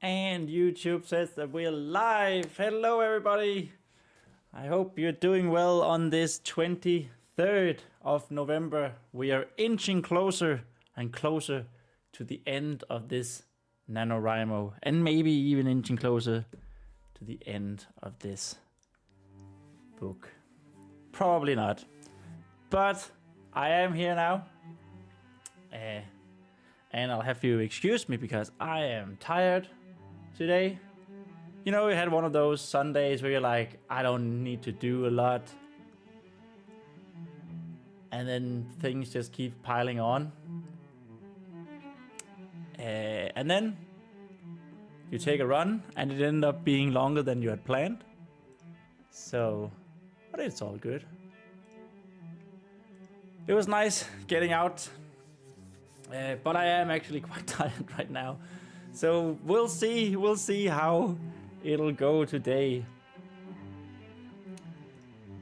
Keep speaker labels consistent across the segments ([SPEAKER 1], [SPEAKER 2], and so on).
[SPEAKER 1] And YouTube says that we're live. Hello, everybody. I hope you're doing well on this 23rd of November. We are inching closer and closer to the end of this NaNoWriMo, and maybe even inching closer to the end of this book. Probably not, but I am here now. And I'll have you excuse me because I am tired today. You know, we had one of those Sundays where you're like, I don't need to do a lot. And then things just keep piling on. And then you take a run and it ended up being longer than you had planned. So, but it's all good. It was nice getting out. But I am actually quite tired right now. So we'll see how it'll go today.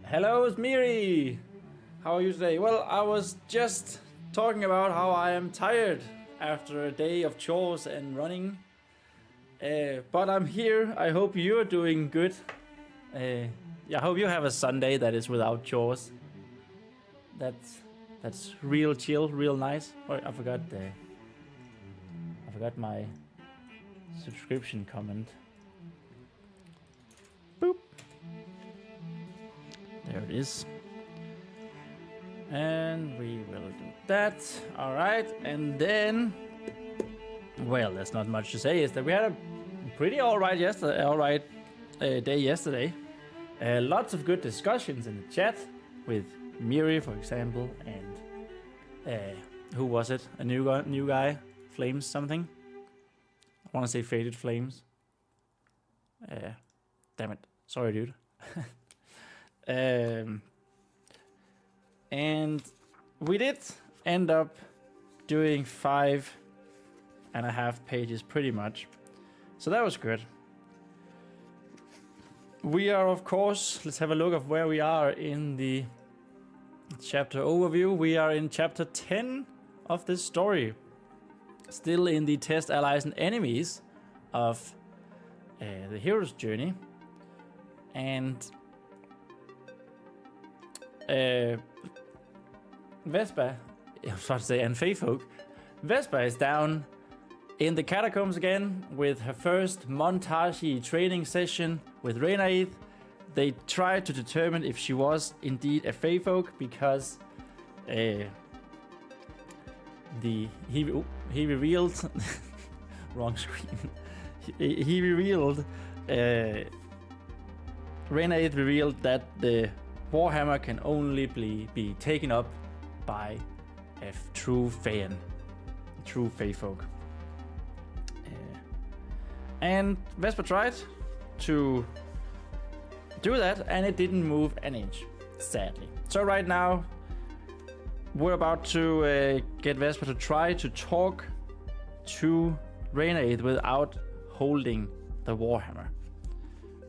[SPEAKER 1] Hello, Miri. How are you today? Well, I was just talking about how I am tired after a day of chores and running. But I'm here. I hope you're doing good. I hope you have a Sunday that is without chores. That's real chill, real nice. Oh, I forgot my subscription comment. Boop. There it is. And we will do that. All right, and then, well, there's not much to say. Is that we had a pretty all right day yesterday. Lots of good discussions in the chat with Miri, for example, and who was it? A new guy, Flames something. I want to say Faded Flames. Damn it, sorry, dude. And we did end up doing 5.5 pages, pretty much. So that was good. We are, of course, let's have a look at where we are in the chapter overview. We are in chapter 10 of this story. Still in the test allies and enemies of the hero's journey. And Vespa, I was about to say, and Feyfolk. Vespa is down in the catacombs again with her first montage training session with Renaith. They tried to determine if she was indeed a Feyfolk because he revealed wrong screen. he revealed Renaith revealed that the Warhammer can only be taken up by a true Feyan, true Feyfolk. And Vespa tried to do that, and it didn't move an inch, sadly. So right now, we're about to get Vespa to try to talk to Renaith without holding the Warhammer.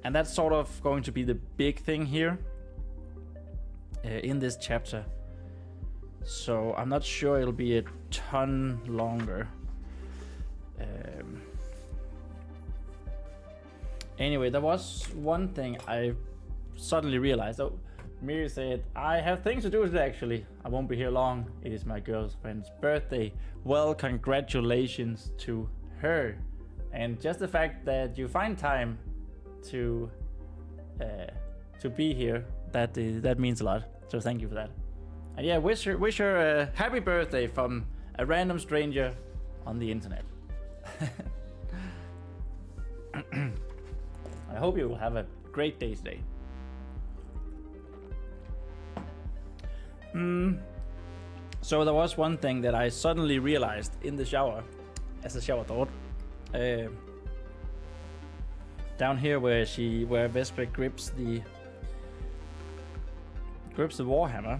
[SPEAKER 1] And that's sort of going to be the big thing here in this chapter. So I'm not sure it'll be a ton longer. Anyway, there was one thing I suddenly realized. Oh, Miri said, I have things to do today actually. I won't be here long. It is my girlfriend's birthday. Well, congratulations to her. And just the fact that you find time to be here, that means a lot. So thank you for that. And yeah, wish her a happy birthday from a random stranger on the internet. I hope you will have a great day today. So there was one thing that I suddenly realized in the shower, as a shower thought. Down here where Vespa grips the Warhammer,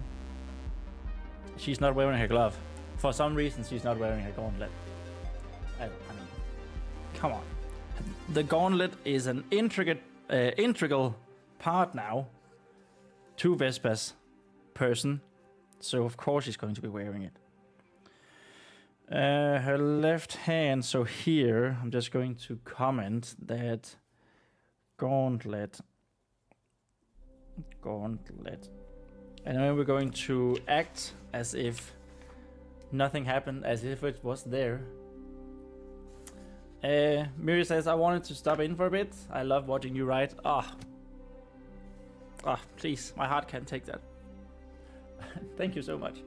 [SPEAKER 1] she's not wearing her glove. For some reason, she's not wearing her gauntlet. I mean, come on. The gauntlet is an integral part now to Vespa's person, so of course she's going to be wearing it. Her left hand, so here, I'm just going to comment that gauntlet. And then we're going to act as if nothing happened, as if it was there. Miri says, I wanted to stop in for a bit. I love watching you write. Please, my heart can't take that. Thank you so much.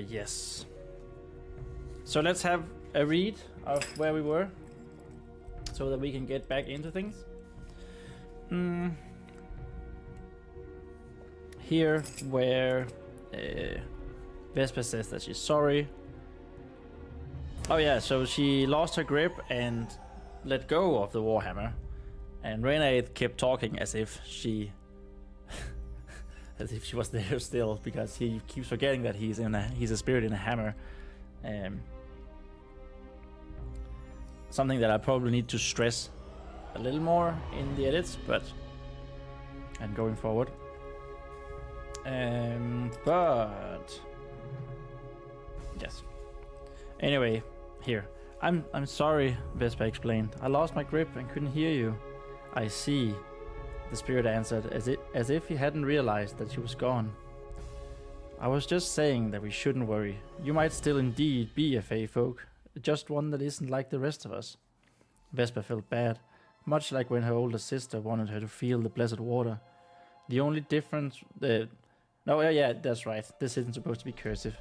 [SPEAKER 1] Yes. So let's have a read of where we were, so that we can get back into things. Here, where Vesper says that she's sorry. Oh yeah, so she lost her grip and let go of the warhammer, and Renaid kept talking as if she was there still, because he keeps forgetting that he's a spirit in a hammer. Something that I probably need to stress a little more in the edits, and going forward. But yes. Anyway, here. I'm sorry, Vespa explained. I lost my grip and couldn't hear you. I see, the spirit answered, as if he hadn't realized that she was gone. I was just saying that we shouldn't worry. You might still indeed be a Fey folk, just one that isn't like the rest of us. Vespa felt bad, much like when her older sister wanted her to feel the blessed water. The only difference... No, yeah, that's right. This isn't supposed to be cursive.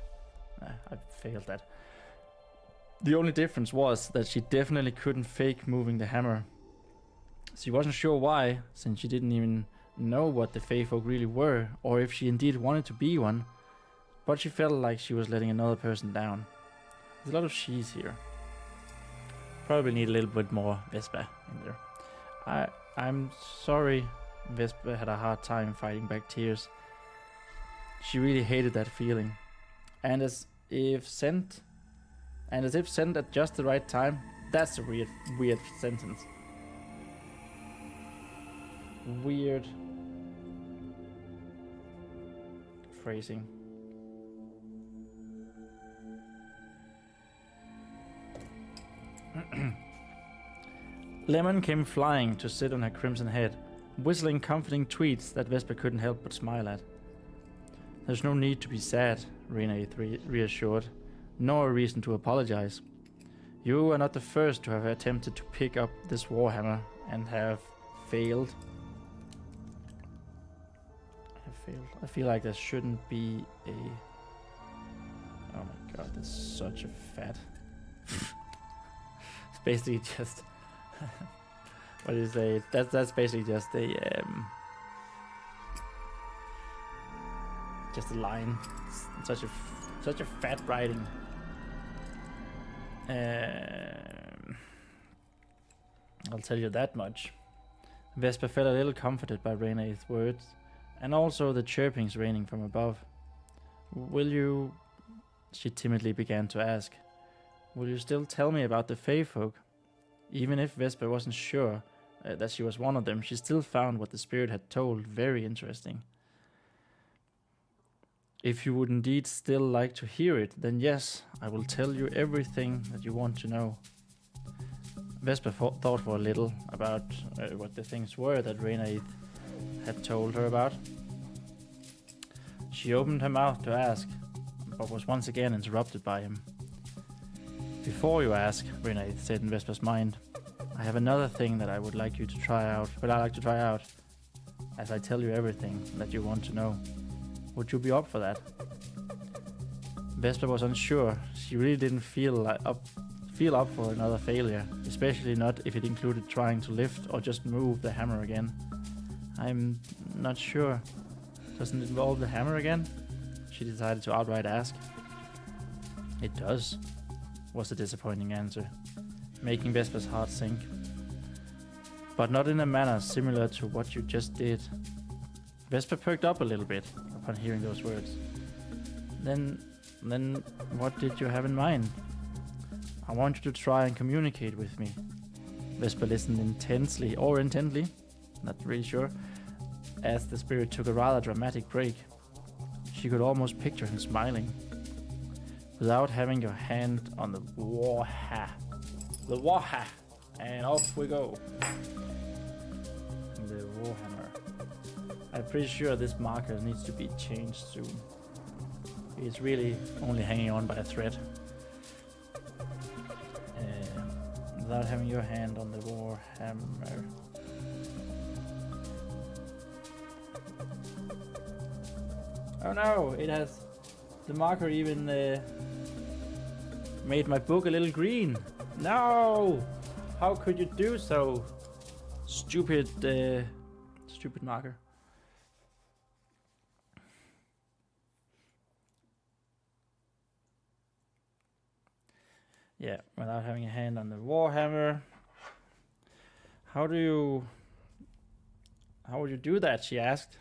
[SPEAKER 1] I failed that. The only difference was that she definitely couldn't fake moving the hammer. She wasn't sure why, since she didn't even know what the Fey folk really were, or if she indeed wanted to be one, but she felt like she was letting another person down. There's a lot of she's here. Probably need a little bit more Vespa in there. I'm sorry. Vespa had a hard time fighting back tears. She really hated that feeling. And as if sent at just the right time. That's a weird sentence. Weird phrasing. Lemon came flying to sit on her crimson head, whistling comforting tweets that Vesper couldn't help but smile at. There's no need to be sad, Rena reassured, nor a reason to apologize. You are not the first to have attempted to pick up this warhammer and have failed. I feel like there shouldn't be a... Oh my god, that's such a fat... It's basically just... What do you say? That's basically just a... just a line. It's such a fat writing. I'll tell you that much. Vesper felt a little comforted by Rene's words, and also the chirpings raining from above. Will you... She timidly began to ask. Will you still tell me about the Fey folk? Even if Vesper wasn't sure that she was one of them, she still found what the spirit had told very interesting. If you would indeed still like to hear it, then yes, I will tell you everything that you want to know. Vesper thought for a little about what the things were that Rena had told her about. She opened her mouth to ask, but was once again interrupted by him. Before you ask, Rena said in Vesper's mind, I have another thing that I would like you to try out, as I tell you everything that you want to know. Would you be up for that? Vesper was unsure. She really didn't feel up for another failure, especially not if it included trying to lift or just move the hammer again. I'm not sure. Doesn't it involve the hammer again? She decided to outright ask. It does, was the disappointing answer, making Vesper's heart sink. But not in a manner similar to what you just did. Vesper perked up a little bit upon hearing those words. Then what did you have in mind? I want you to try and communicate with me. Vesper listened intently. not really sure, as the spirit took a rather dramatic break. She could almost picture him smiling. Without having your hand on the warhammer. The warhammer. And off we go. The warhammer. I'm pretty sure this marker needs to be changed soon. It's really only hanging on by a thread. Without having your hand on the warhammer. Oh no, it has... The marker even made my book a little green. No! How could you do so? Stupid, stupid marker. Yeah, without having a hand on the warhammer. How would you do that, she asked.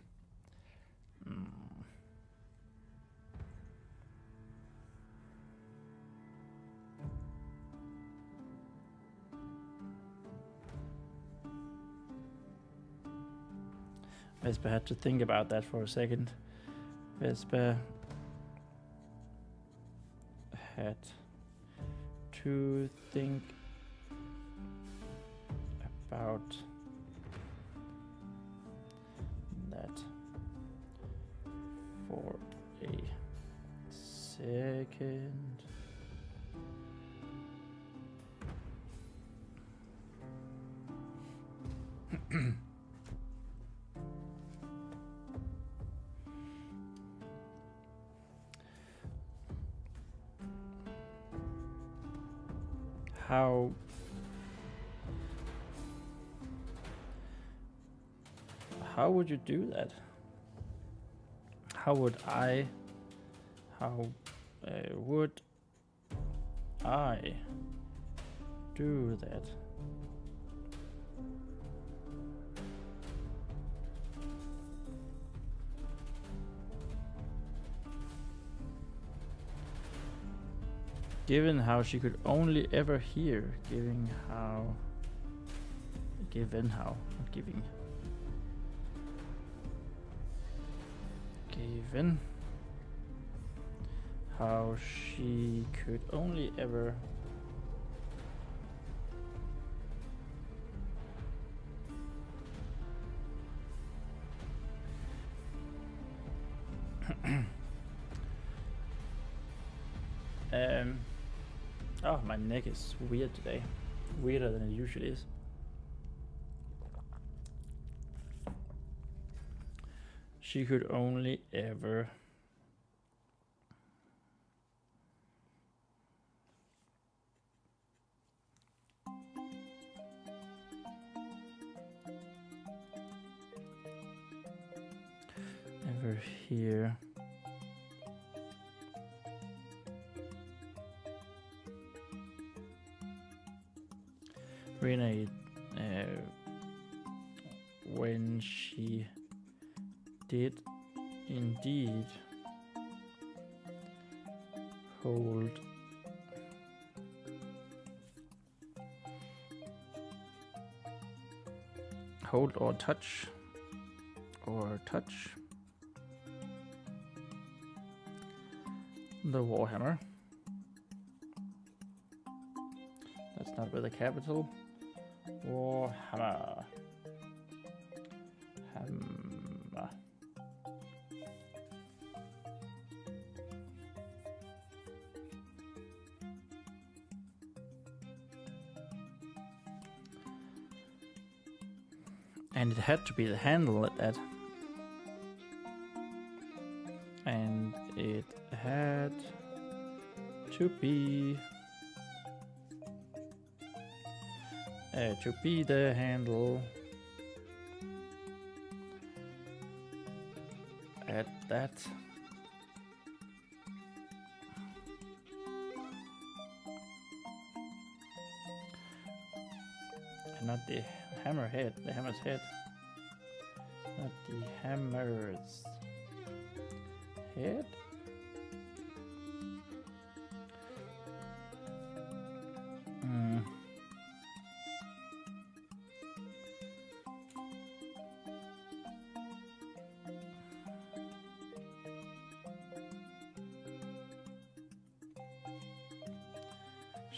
[SPEAKER 1] Vesper had to think about that for a second. Vesper had to think about that for a second. How would you do that? How would I do that? Given how she could only ever hear, given how, not giving. Given how she could only ever oh, my neck is weird today. Weirder than it usually is. She could only ever hear Renee when she did indeed hold or touch the warhammer. That's not with a capital. Warhammer. Hammer. And it had to be the handle at that. And it had to be the handle at that. And not the hammerhead, the hammer's head. Not the hammer's head.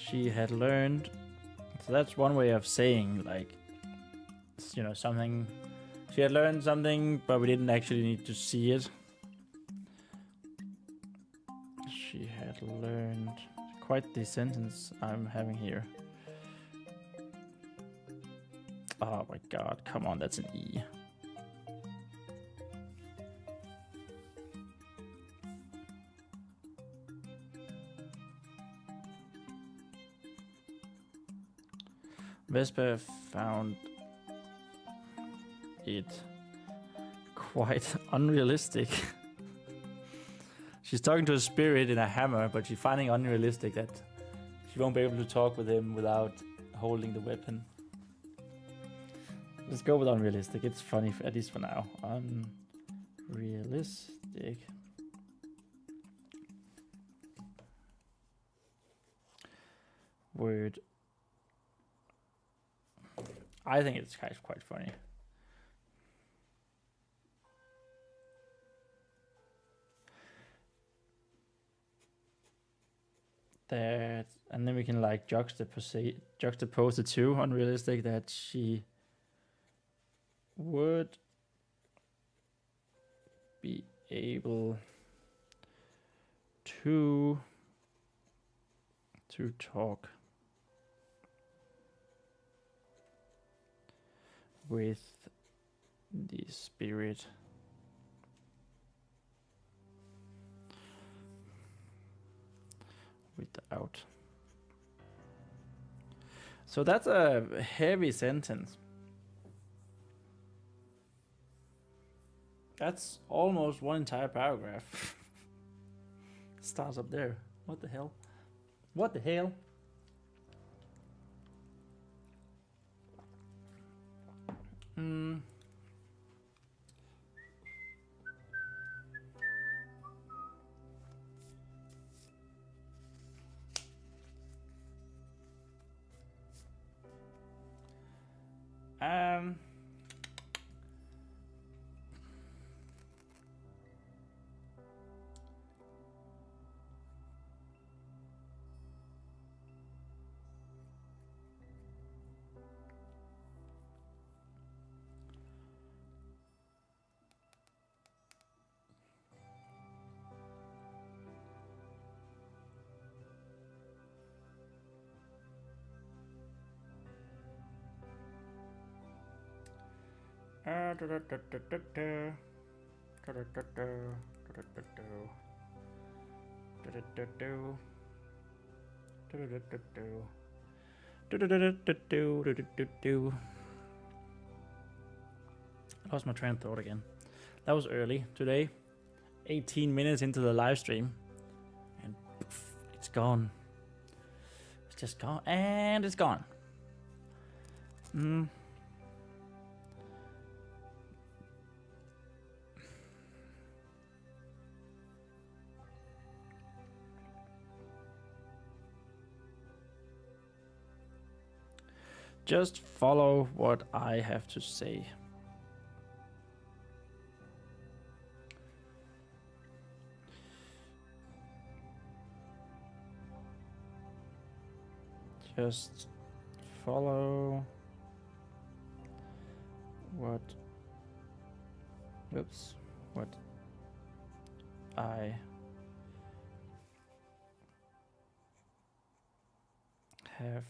[SPEAKER 1] she had learned. So that's one way of saying, like, you know, something. She had learned something, but we didn't actually need to see it. She had learned. Quite the sentence I'm having here. Oh my god, come on, that's an E. Vespa found it quite unrealistic. She's talking to a spirit in a hammer, but she's finding unrealistic that she won't be able to talk with him without holding the weapon. Let's go with unrealistic. It's funny, at least for now. Unrealistic. Word. I think it's kind of quite funny. That, and then we can like juxtapose the two. Unrealistic, that she would be able to talk with the spirit. Without. So that's a heavy sentence. That's almost one entire paragraph. Starts up there. What the hell? What the hell? I lost my train of thought again. That was early today. 18 minutes into the live stream. And poof, it's gone. It's just gone. And it's gone. Just follow what I have to say. Just follow what I have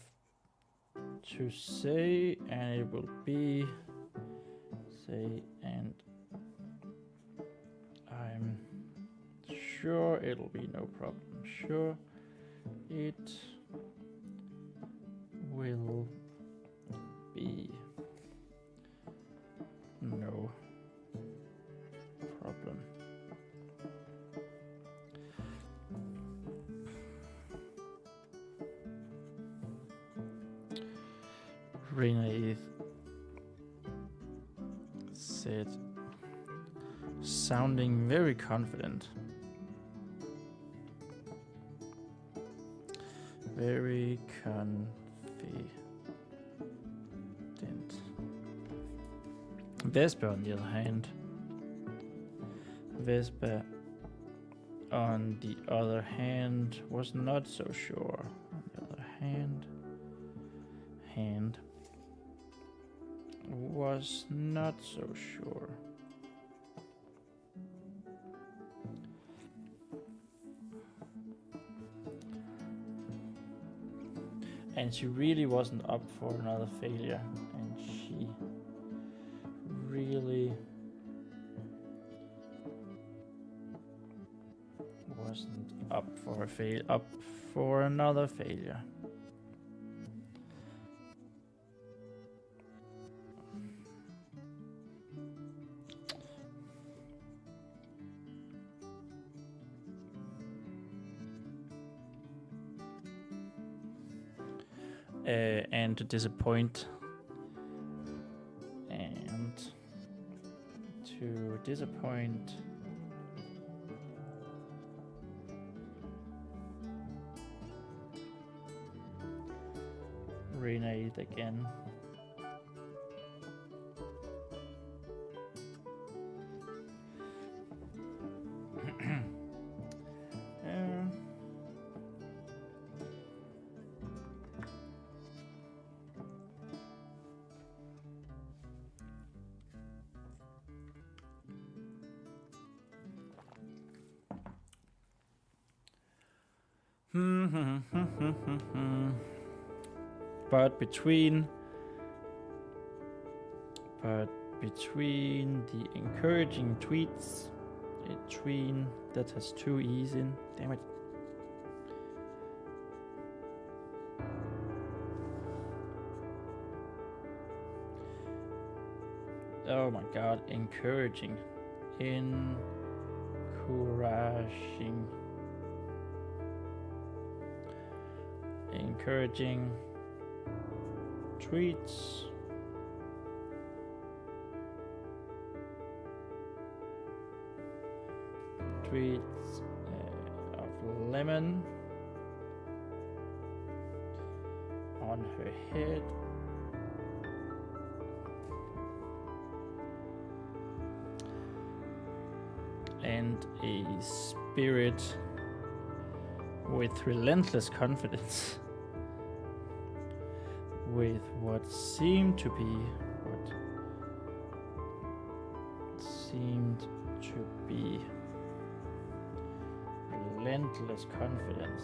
[SPEAKER 1] to say, and it will be say, and I'm sure it'll be no problem. Sure it will be no problem. Renee said, sounding very confident. Very confident. Vespa, on the other hand. Vespa, on the other hand, was not so sure. On the other hand. Was not so sure. And she really wasn't up for another failure, and she really wasn't up for another failure. And to disappoint, renade again. But between the encouraging tweets, a tween that has 2 E's in, damn it. Oh my god, encouraging. Encouraging tweets. Of lemon on her head. And a spirit with relentless confidence, with what seemed to be relentless confidence.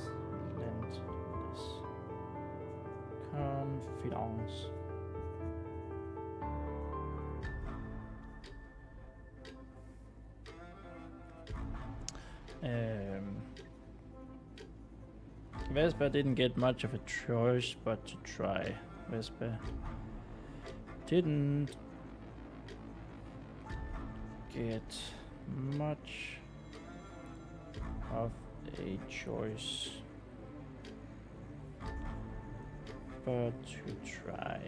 [SPEAKER 1] Vespa didn't get much of a choice but to try. Vespa didn't get much of a choice but to try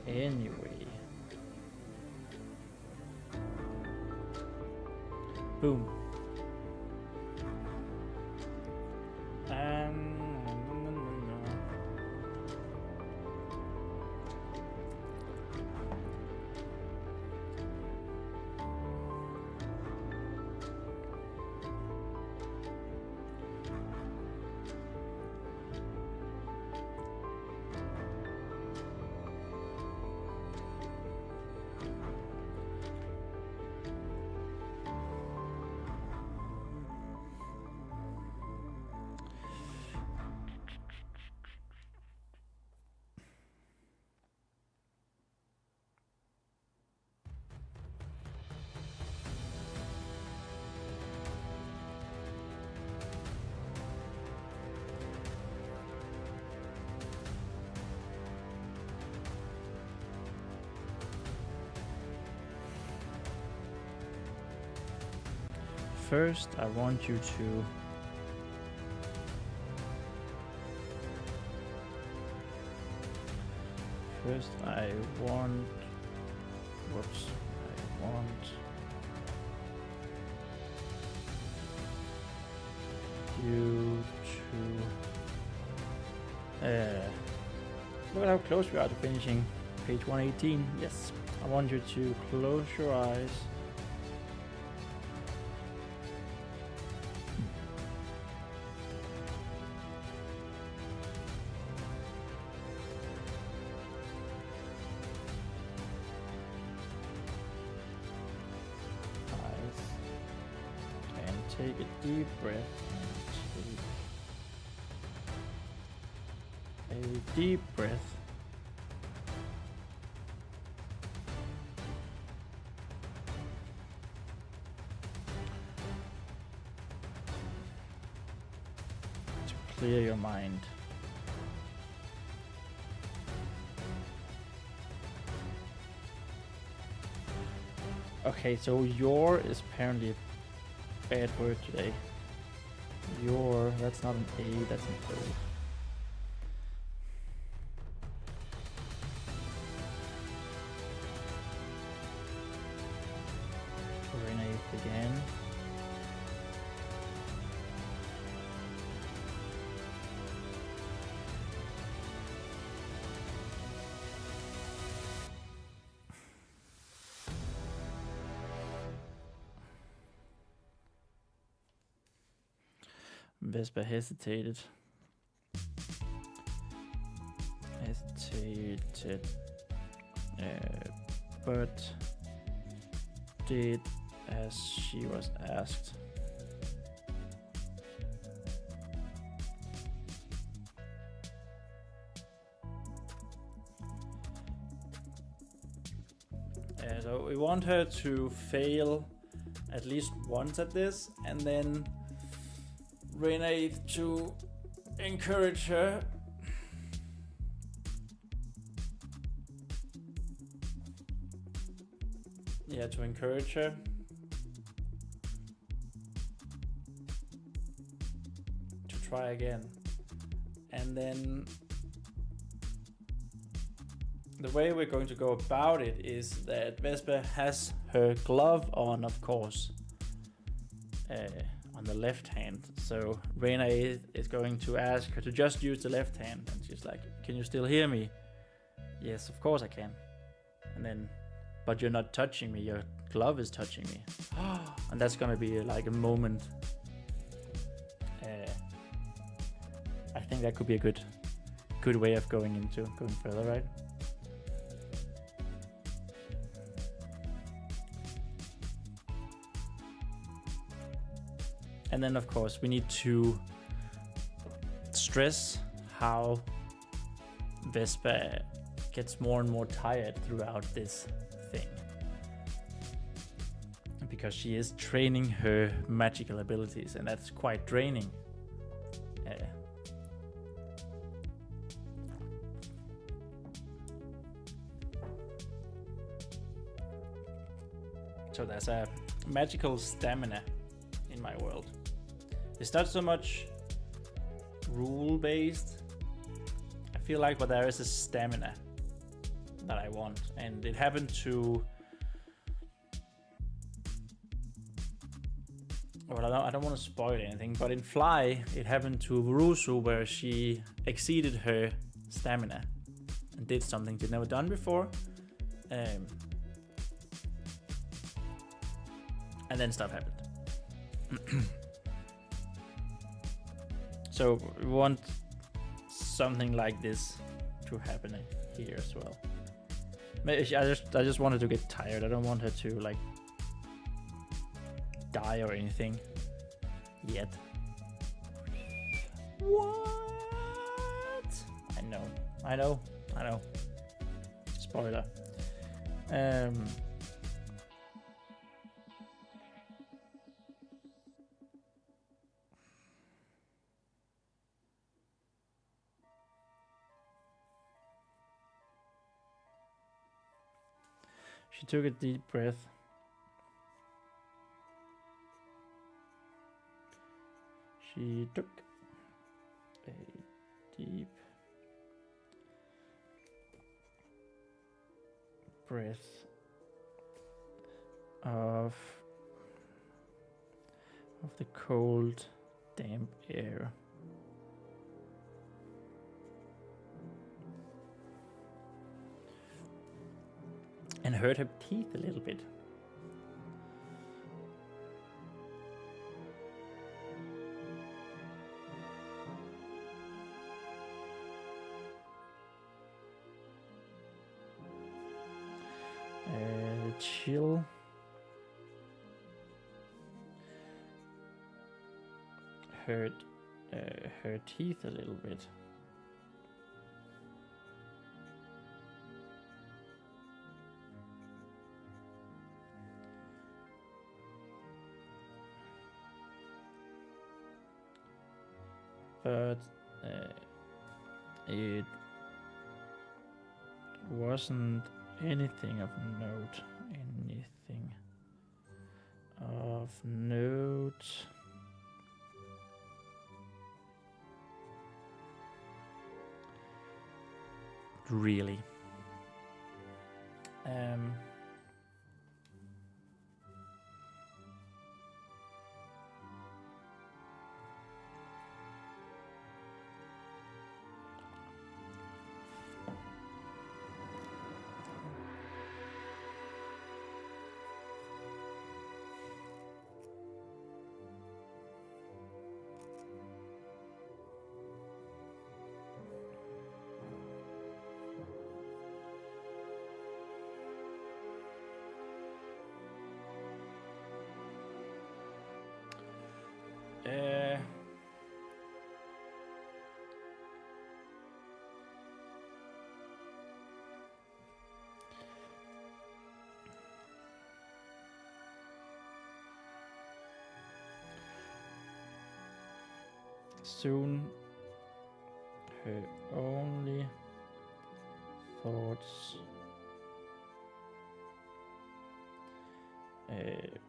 [SPEAKER 1] anyway. Boom. First, I want you to you to look at how close we are to finishing page 118. Yes, I want you to close your eyes. Take a deep breath. Take a deep breath. To clear your mind. Okay, so your is apparently a bad word today. Your, that's not an A, that's an O. We're in eighth again. Vespa hesitated. But did as she was asked. So we want her to fail at least once at this, and then Renee to encourage her. Yeah, to encourage her. To try again. And then the way we're going to go about it is that Vespa has her glove on, of course, on the left hand. So Renee is going to ask her to just use the left hand, and she's like, "Can you still hear me?" "Yes, of course I can." And then, "But you're not touching me, your glove is touching me." And that's gonna be like a moment. I think that could be a good way of going further, right? And then of course we need to stress how Vespa gets more and more tired throughout this thing, because she is training her magical abilities, and that's quite draining. So there's a magical stamina in my world. It's not so much rule based, I feel like, but there is a stamina that I want, and it happened to, well, I don't want to spoil anything, but in Fly it happened to Vurusu, where she exceeded her stamina and did something she'd never done before, and then stuff happened. So we want something like this to happen here as well. Maybe I just wanted to get tired. I don't want her to like die or anything yet. What? I know. Spoiler. She took a deep breath. She took a deep breath of the cold, damp air. And hurt her teeth a little bit. Chill. hurt her teeth a little bit. But it wasn't anything of note. Anything of note. Really. Soon her only thoughts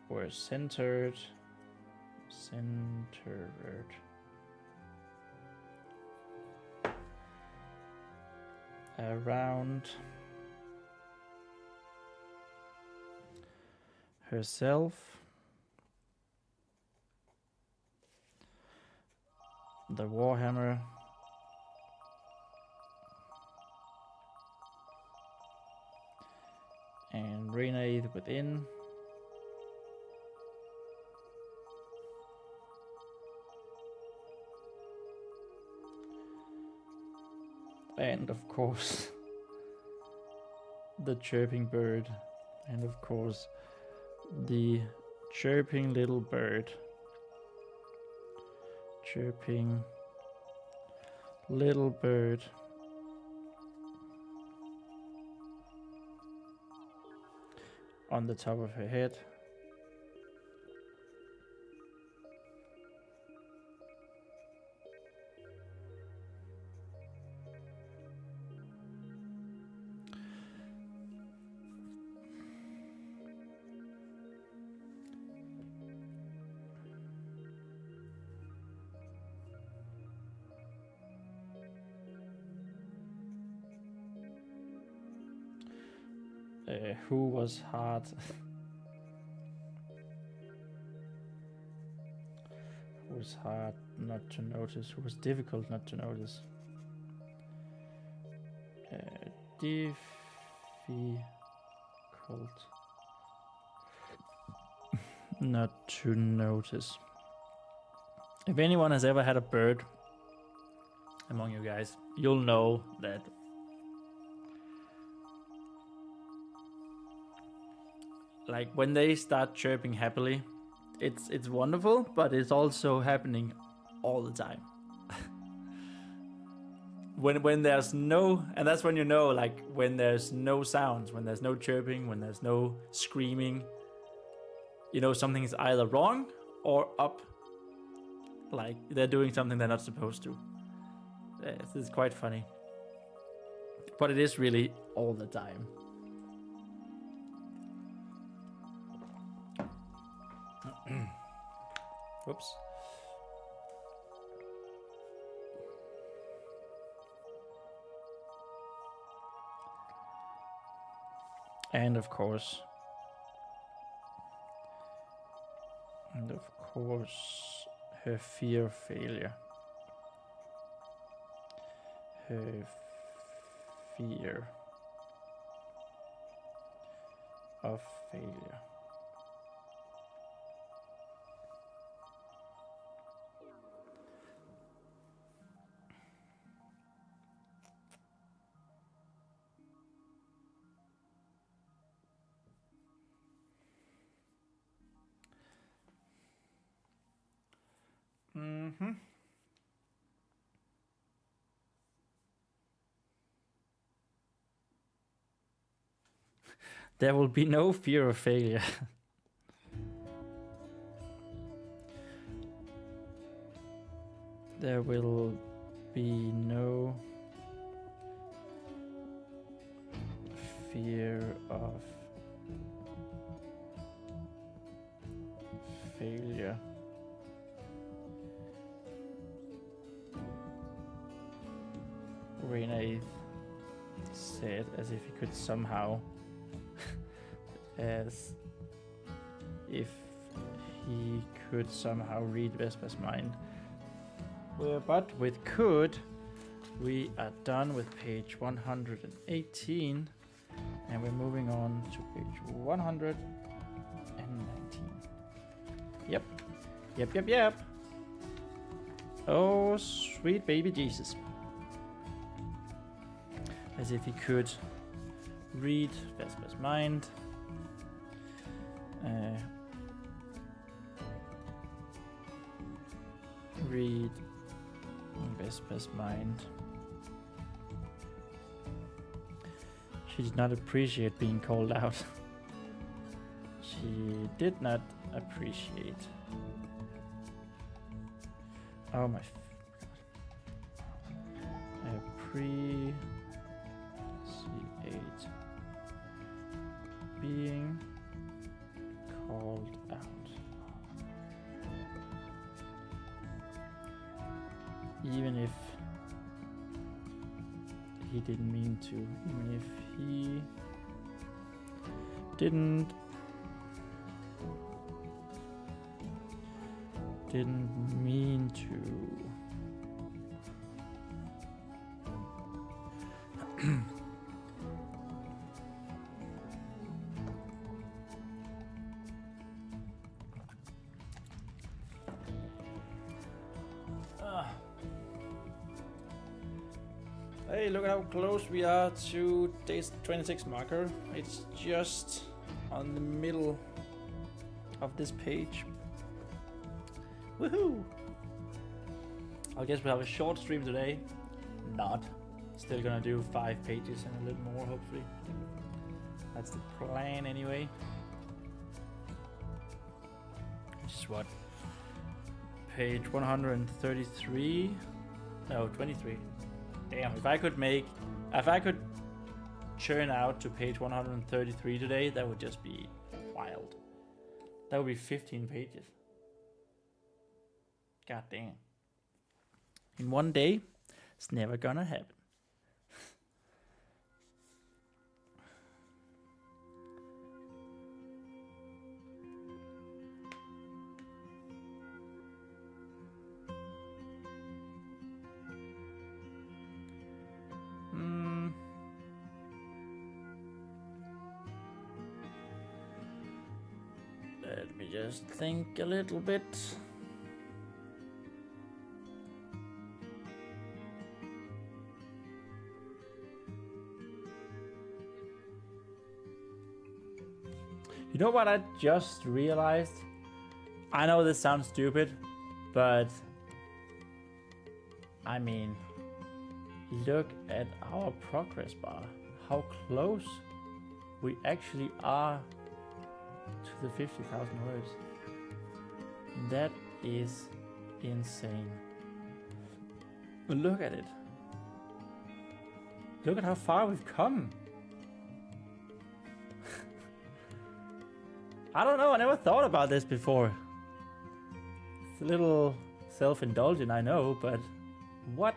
[SPEAKER 1] were centered around herself, the Warhammer, and Renate within. And of course, the chirping bird, and of course, the chirping little bird. Chirping little bird. On the top of her head. Who was hard who was hard not to notice, who was difficult not to notice. Difficult not to notice. If anyone has ever had a bird among you guys, you'll know that like when they start chirping happily, it's wonderful, but it's also happening all the time. when there's no, and that's when you know, like when there's no sounds, when there's no chirping, when there's no screaming, you know something is either wrong or up. Like they're doing something they're not supposed to. It's quite funny, but it is really all the time. Whoops. And of course, her fear of failure. Her fear of failure. Mm-hmm. There will be no fear of failure. There will be no fear of failure. Renaith said as if he could somehow as if he could somehow read Vesper's mind. But with could, we are done with page 118 and we're moving on to page 119. Yep. Oh, sweet baby Jesus. As if he could read Vesper's mind. Read Vesper's mind. She did not appreciate being called out. She did not appreciate. Oh my God. Appreciate being called out. Even if he didn't mean to, even if he didn't mean to. Hey, look at how close we are to day 26 marker. It's just on the middle of this page. Woohoo! I guess we'll have a short stream today. Not. Still gonna do 5 pages and a little more, hopefully. That's the plan anyway. Which is what? Page 133? No, 23. Damn, if I could churn out to page 133 today, that would just be wild. That would be 15 pages. God damn. In one day, it's never gonna happen. Let me just think a little bit. You know what I just realized? I know this sounds stupid, but I mean, look at our progress bar. How close we actually are to the 50,000 words. That is insane. Look at it. Look at how far we've come. I don't know, I never thought about this before. It's a little self-indulgent, I know, but what?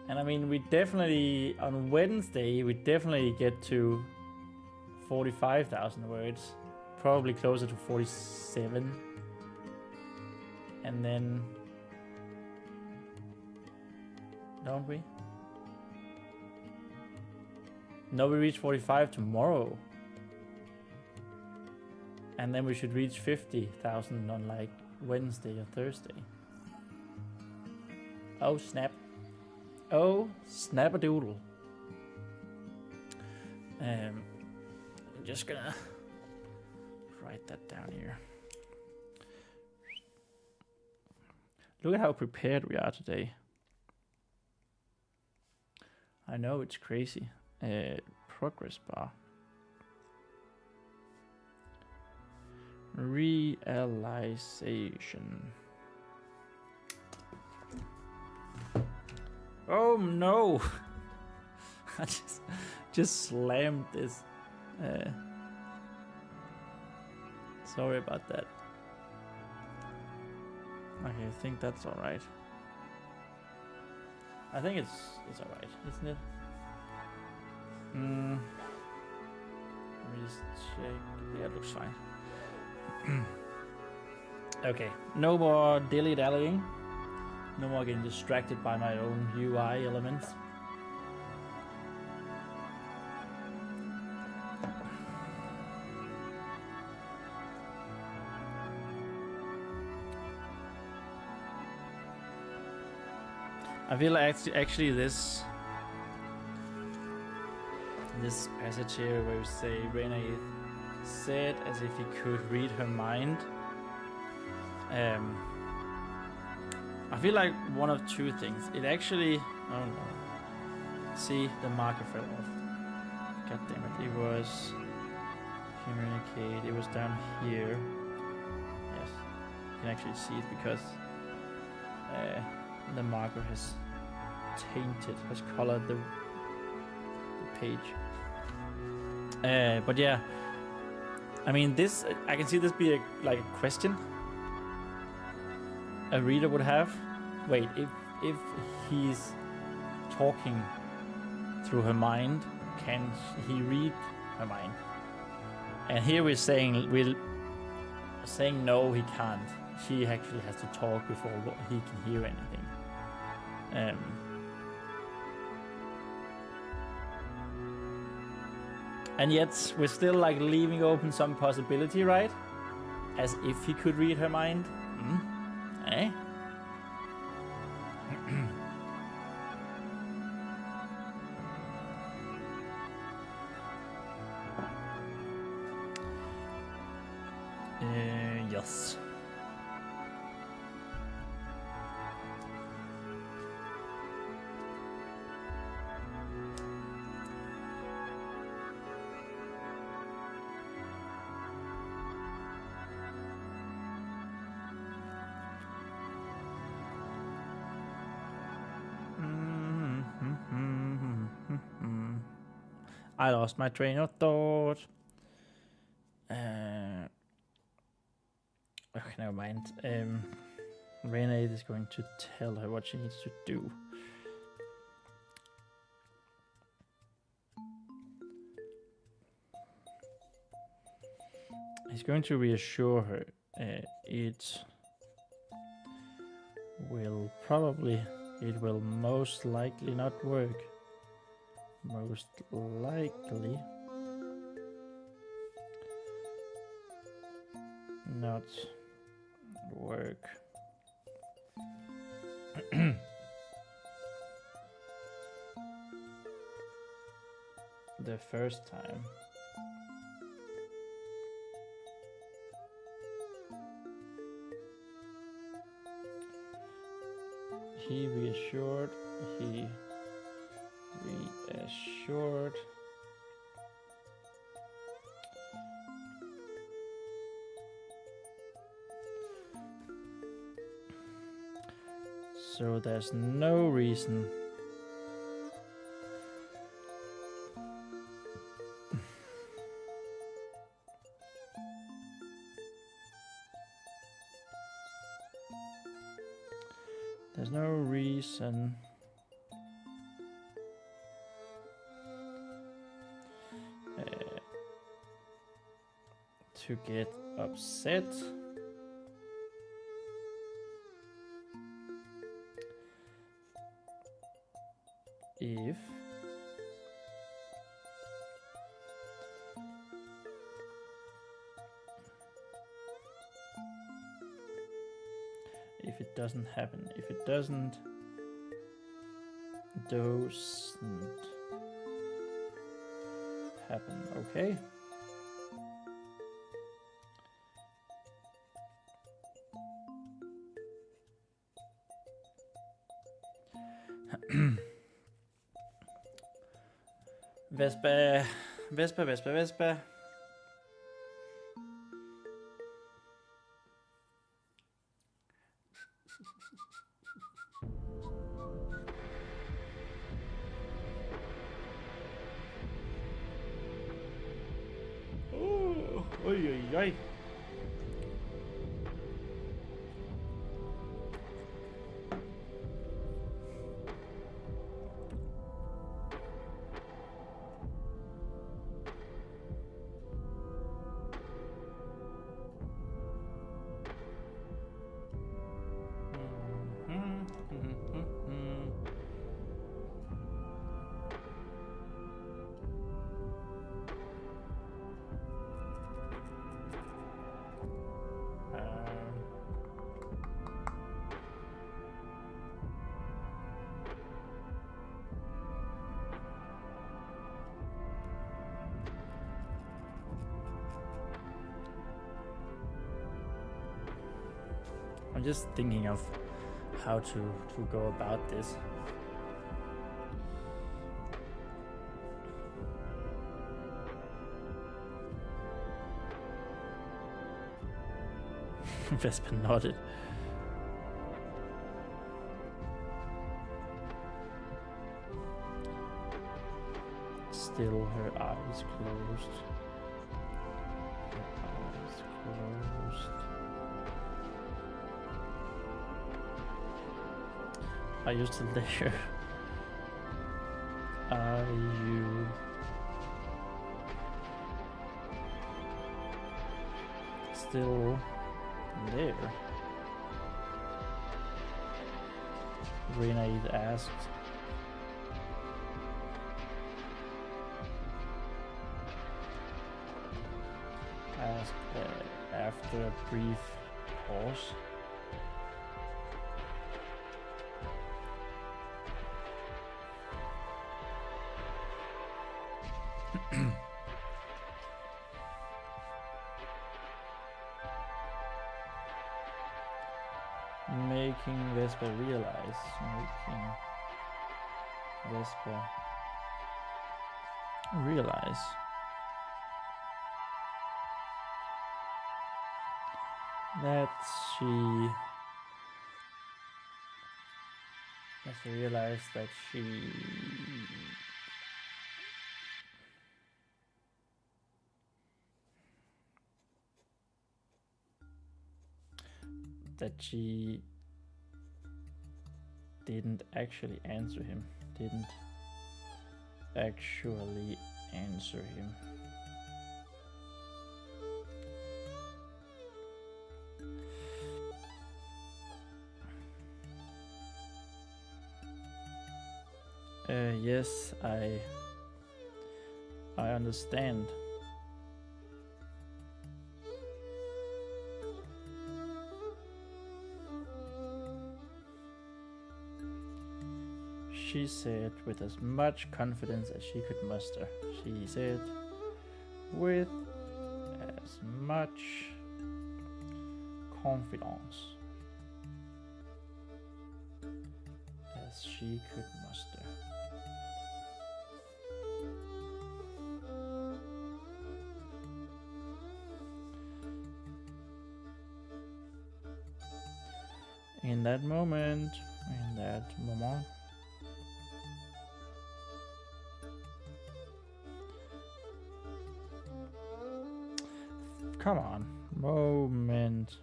[SPEAKER 1] And I mean, we definitely, on Wednesday, we definitely get to 45,000 words. Probably closer to 47. And then, don't we? No, we reach 45 tomorrow. And then we should reach 50,000 on like Wednesday or Thursday. Oh snap. Oh snap-a-doodle. I'm just gonna write that down here. Look at how prepared we are today. I know it's crazy. Progress bar. Realization. Oh no! I just slammed this. Sorry about that. Okay, I think that's all right. I think it's all right, isn't it? Let me just check. Yeah, it looks fine. Okay, no more dilly-dallying. No more getting distracted by my own UI elements. I feel like actually this passage here where we say Renee said as if he could read her mind. I feel like one of two things. It actually, oh no. See, the marker fell off. God damn it! It was communicate. It was down here. Yes, you can actually see it because the marker has tainted, has colored the page. But yeah, I mean this. I can see this be like a question a reader would have. Wait, if he's talking through her mind, can he read her mind? And here we're saying no, he can't. She actually has to talk before he can hear anything. And yet we're still like leaving open some possibility, right? As if he could read her mind. Eh? Yes. I lost my train of thought. Okay, never mind. Renee is going to tell her what she needs to do. He's going to reassure her. It will most likely not work. Most likely not work. The first time. He reassured. So there's no reason to get upset. If it doesn't happen, if it doesn't happen, okay? Vespa, Vespa, Vespa, Vespa. Oj, oj, oj. I'm just thinking of how to go about this. Vespa nodded. Still her eyes closed. Her eyes closed. Are you still there? Are you still there? Renaid asked. After a brief pause. Making Vespa realize. Making Vespa realize that she realized that she didn't actually answer him. Didn't actually answer him. Yes, I understand. She said with as much confidence as she could muster. She said with as much confidence as she could muster. In that moment, come on, moment.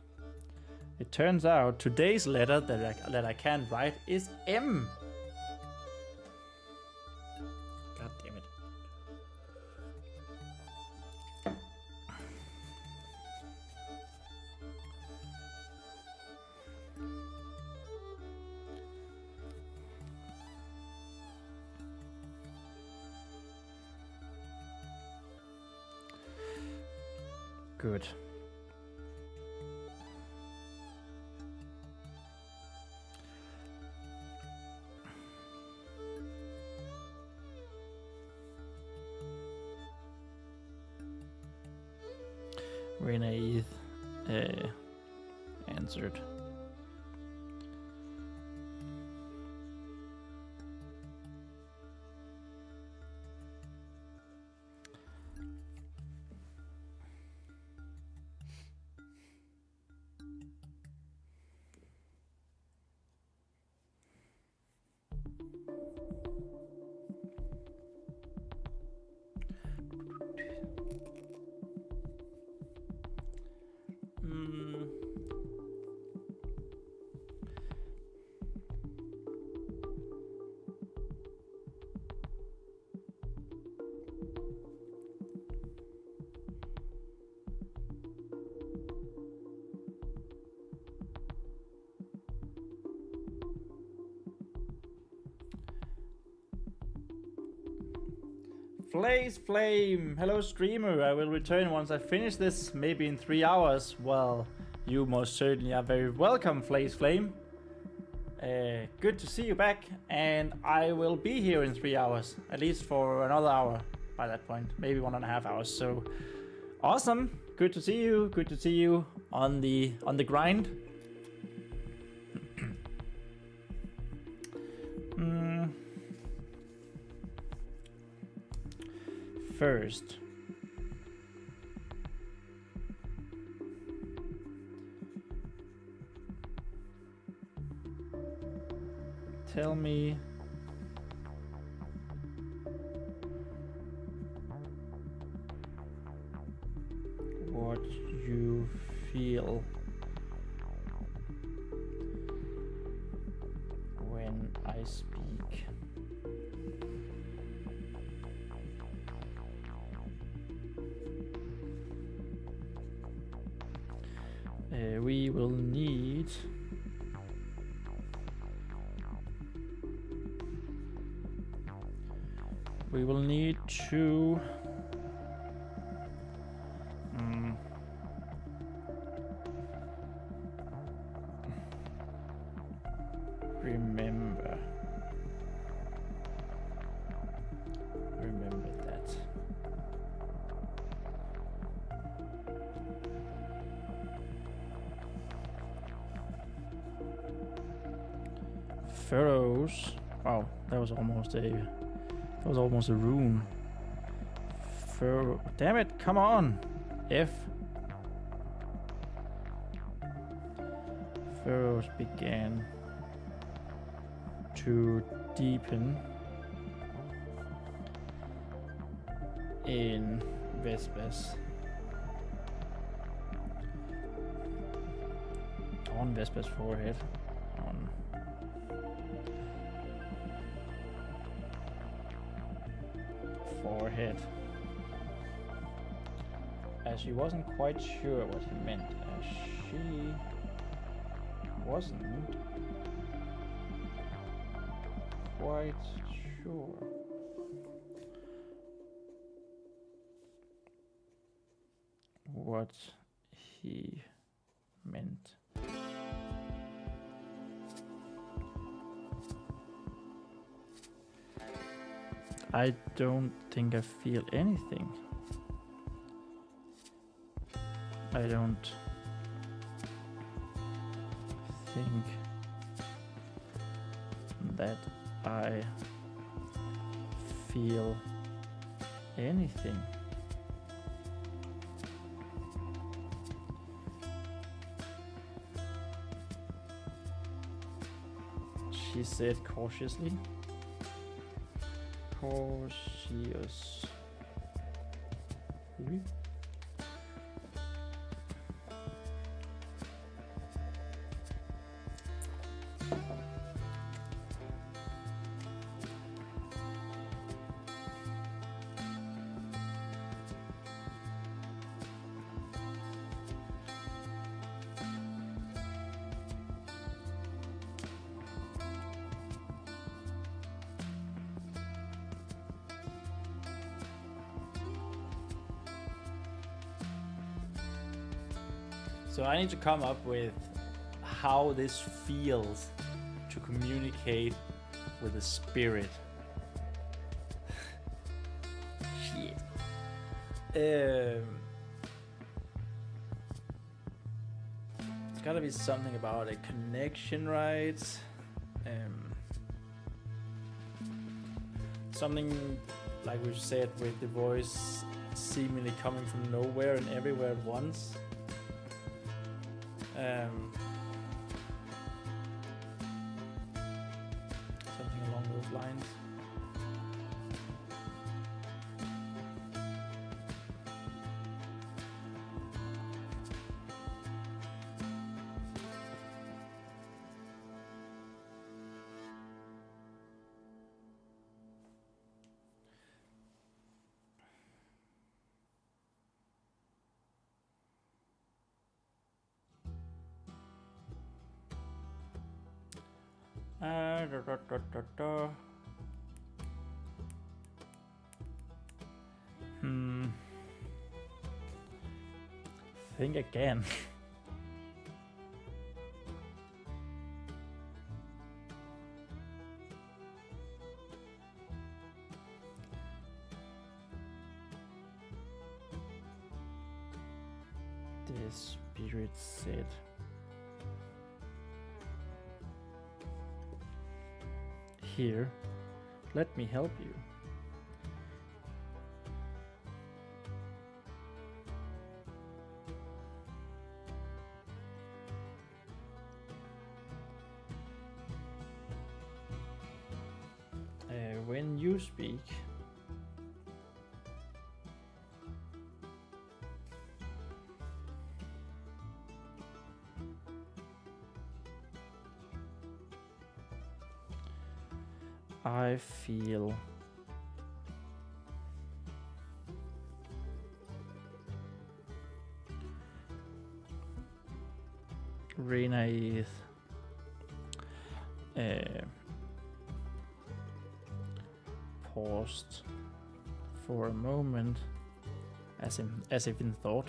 [SPEAKER 1] It turns out today's letter that I can't write is M. God damn it. Good. Renaid answered. Blaze Flame! Hello streamer, I will return once I finish this, maybe in 3 hours. Well, you most certainly are very welcome, Blaze Flame. Good to see you back, and I will be here in 3 hours, at least for another hour by that point, maybe 1.5 hours. So awesome, good to see you, good to see you on the grind. First, tell me what you feel when I speak. We will need to remember that. Furrows. Wow, that was almost a rune. Furrow. Damn it! Come on. F. Furrows began to deepen in Vespers. On Vespers' forehead. On forehead. As she wasn't quite sure what he meant. As she wasn't quite sure what he meant. I don't think I feel anything. I don't think that I feel anything. She said cautiously. Cautious. So I need to come up with how this feels to communicate with the spirit. Shit. It's gotta be something about a connection, right? Something like we've said, with the voice seemingly coming from nowhere and everywhere at once. Something along those lines. think again. The spirit said. Here, let me help you. When you speak, I feel Rena is paused for a moment, as if in thought.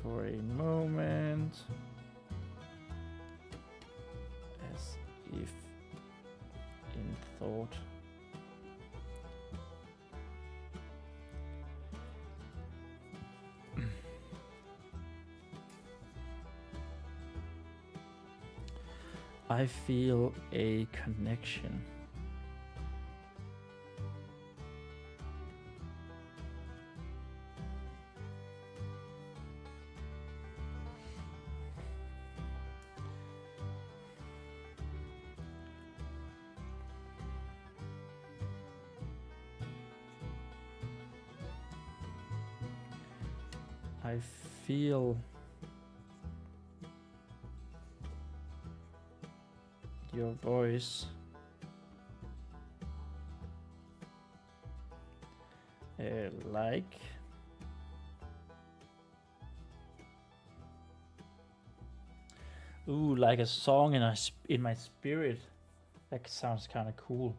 [SPEAKER 1] For a moment, as if in thought. I feel a connection. I feel your voice like like a song in my spirit. That sounds kind of cool.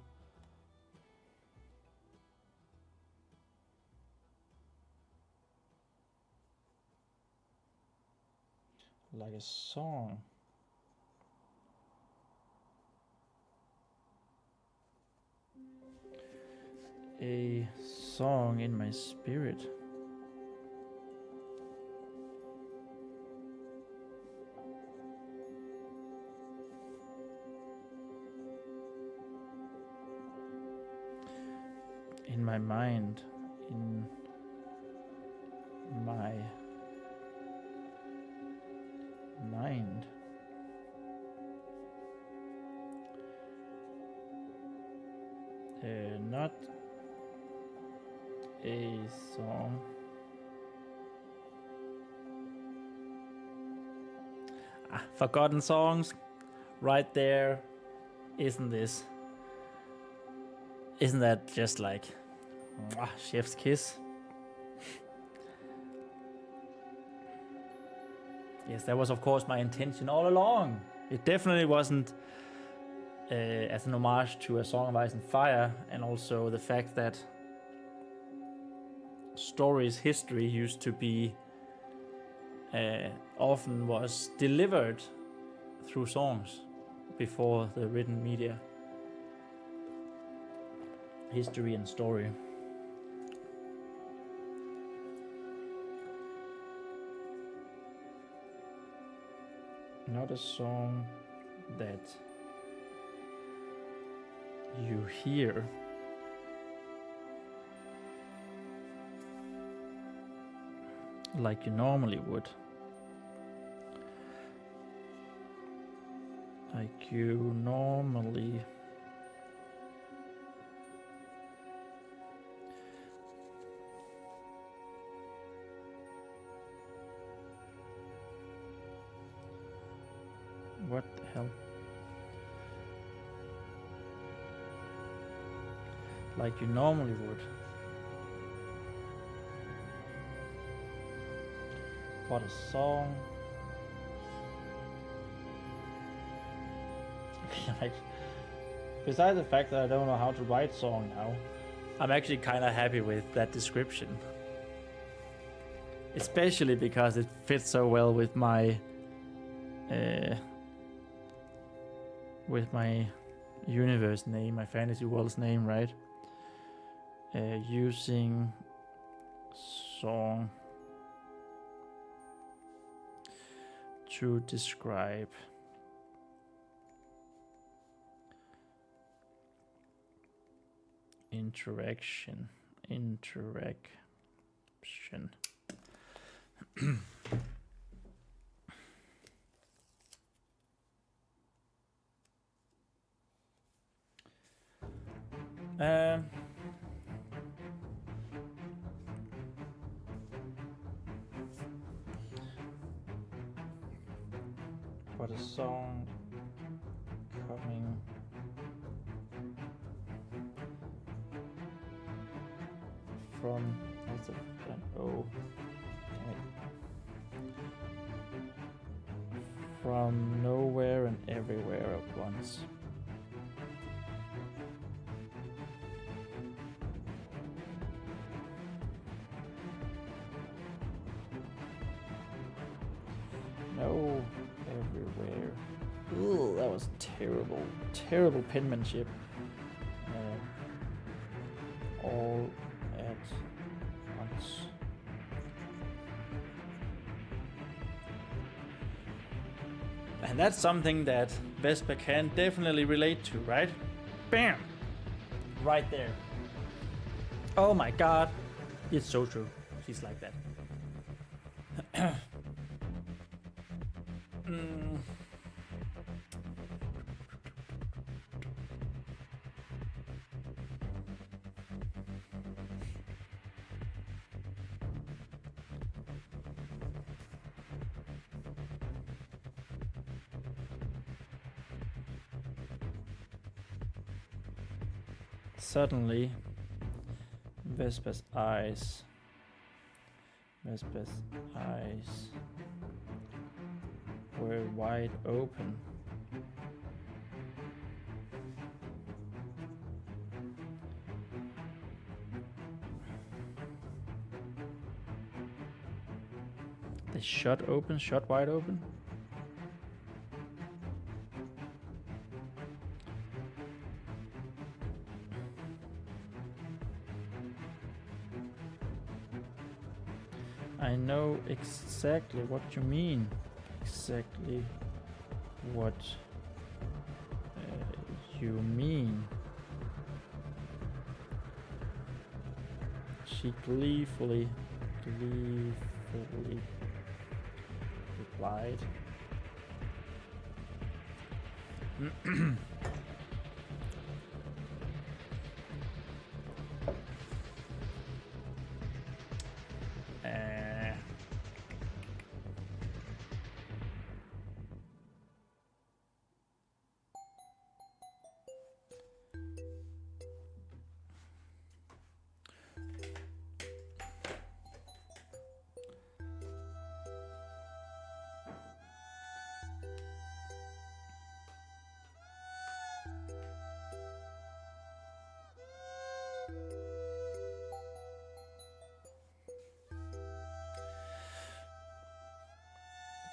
[SPEAKER 1] Like a song. A song in my spirit. In my mind. In my mind. Not a song. Forgotten songs. Right there. Isn't that just like chef's kiss? Yes, that was of course my intention all along. It definitely wasn't as an homage to A Song of Ice and Fire, and also the fact that stories history used to be often was delivered through songs before the written media. History and story. Not a song that you hear. Like you normally would. Like you normally. What the hell? Like you normally would. What a song. Like, besides the fact that I don't know how to write song now, I'm actually kind of happy with that description. especially because it fits so well with my universe name, my fantasy world's name, right? Using song to describe interaction. For the song coming from what's an O? From nowhere and everywhere at once. No, everywhere. Ooh, that was terrible. Terrible penmanship. All at once. And that's something that Vespa can definitely relate to, right? Bam! Right there. Oh my god. It's so true. She's like that. Suddenly, Vespa's eyes were wide open. They shut wide open. I know exactly what you mean. Exactly what you mean. She gleefully replied.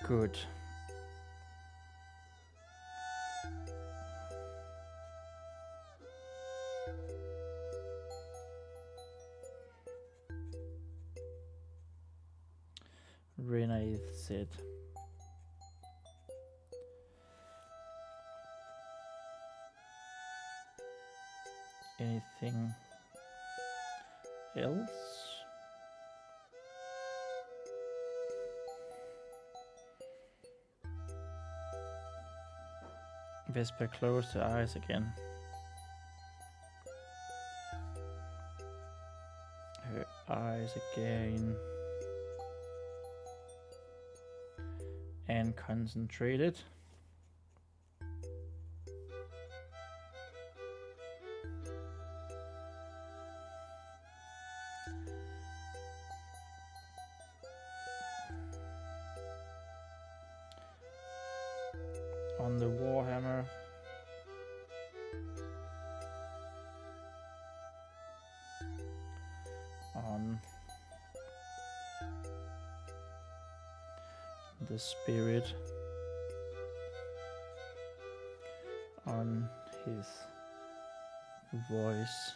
[SPEAKER 1] Good. Renee said. Anything else? Vespa closed her eyes again. Her eyes again. And concentrated. On the Warhammer. On the spirit on his voice.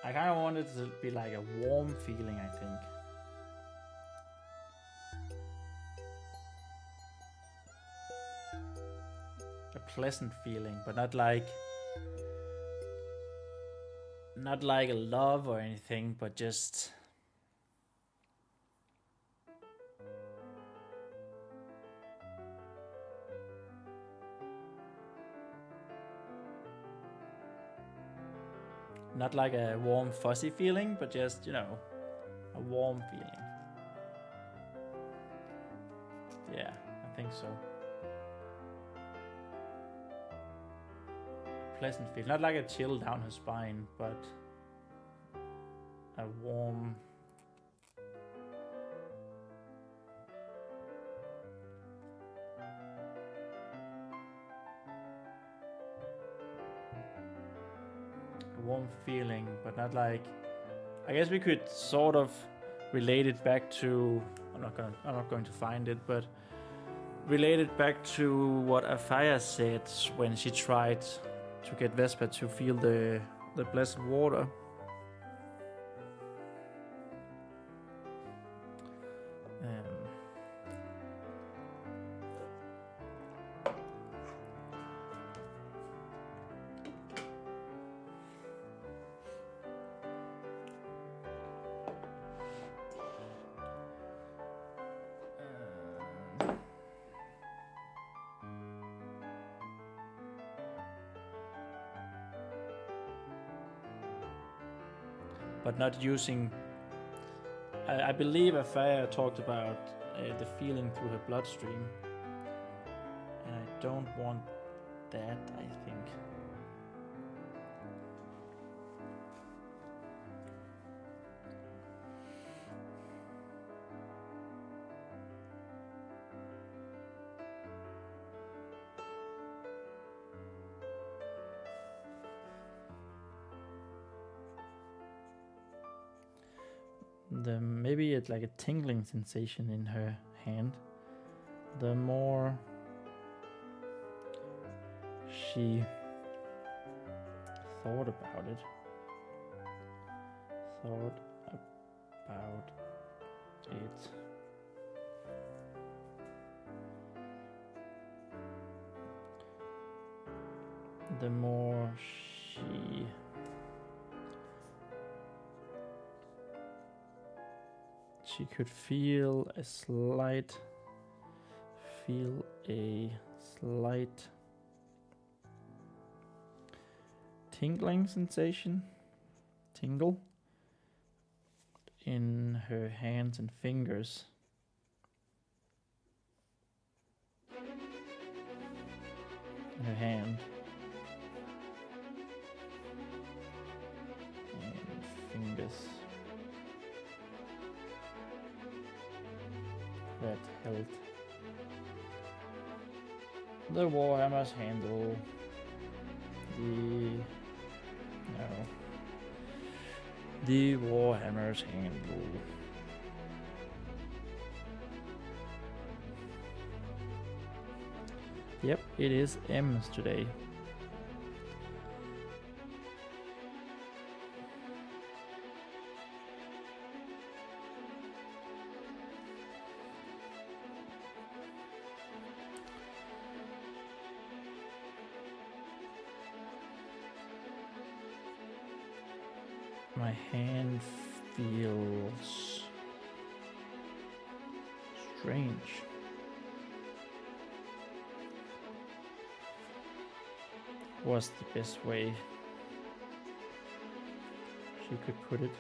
[SPEAKER 1] I kind of want it to be like a warm feeling, I think. A pleasant feeling, but not like a love or anything, but just not like a warm fuzzy feeling, but just, you know, a warm feeling. Yeah, I think so. Pleasant feel, not like a chill down her spine, but a warm, feeling, but not like, I guess we could sort of relate it back to, I'm not going to find it, but relate it back to what Afaya said when she tried to get Vespa to feel the blessed water. But not using, I believe Afaya talked about the feeling through her bloodstream, and I don't want that, I think. Maybe it's like a tingling sensation in her hand. The more she thought about it, the more she could feel a slight tingling sensation, tingle in her hands and fingers. In her hand and fingers that held the Warhammer's handle, the Warhammer's handle. Yep, it is M's today. My hand feels strange. Was the best way she could put it.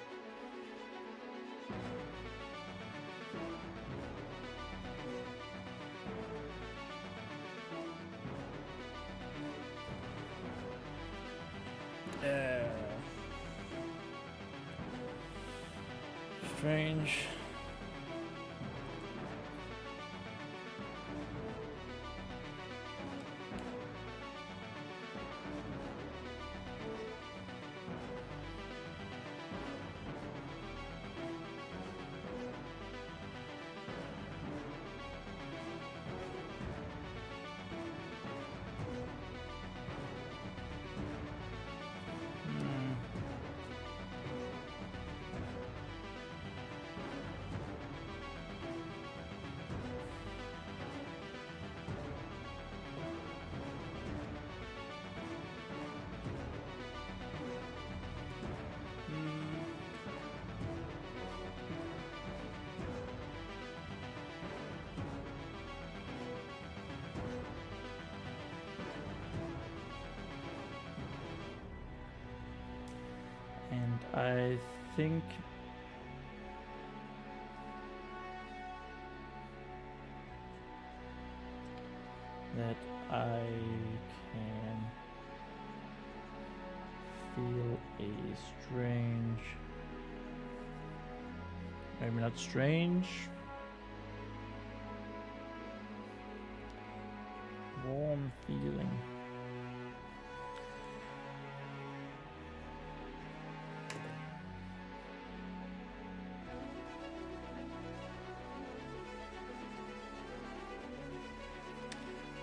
[SPEAKER 1] Strange. I think that I can feel a strange, maybe not strange, warm feeling.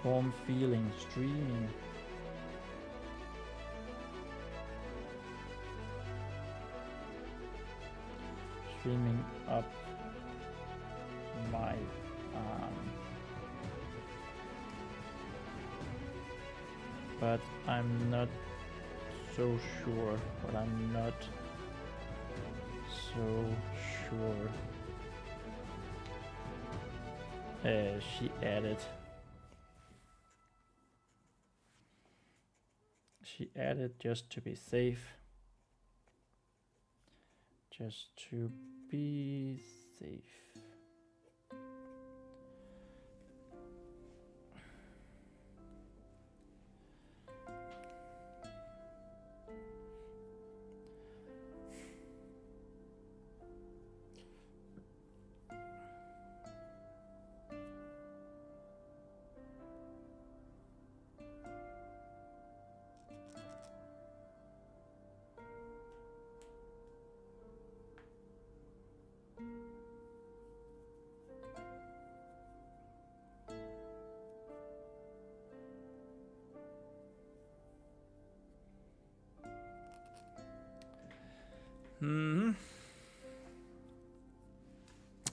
[SPEAKER 1] Warm feeling streaming. Streaming up my arm. But I'm not so sure, but I'm not so sure. She added. She added just to be safe. Just to be safe.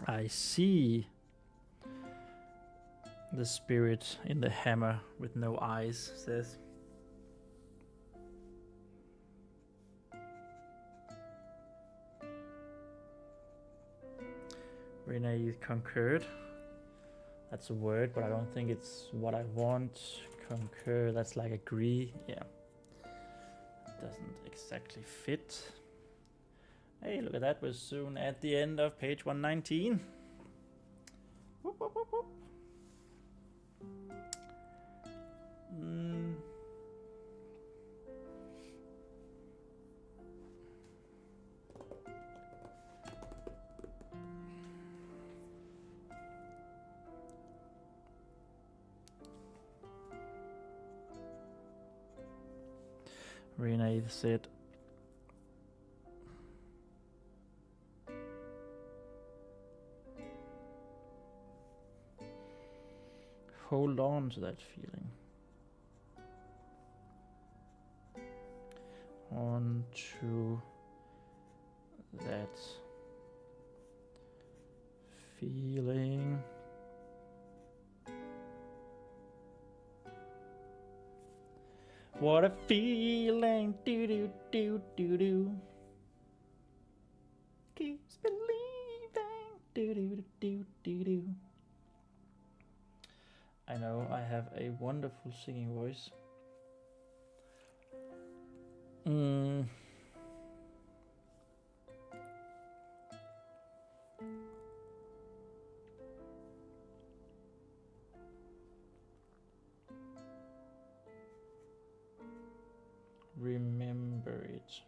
[SPEAKER 1] I see the spirit in the hammer with no eyes, says. Renee concurred. That's a word, but I don't think it's what I want. Concur, that's like agree. Yeah. Doesn't exactly fit. Hey, look at that. We're soon at the end of page 119. Whoop, whoop, whoop, whoop. Renee said, hold on to that feeling. On to that feeling. What a feeling, do do do do do. Keeps believing, do do do do do. I know I have a wonderful singing voice. Remember it.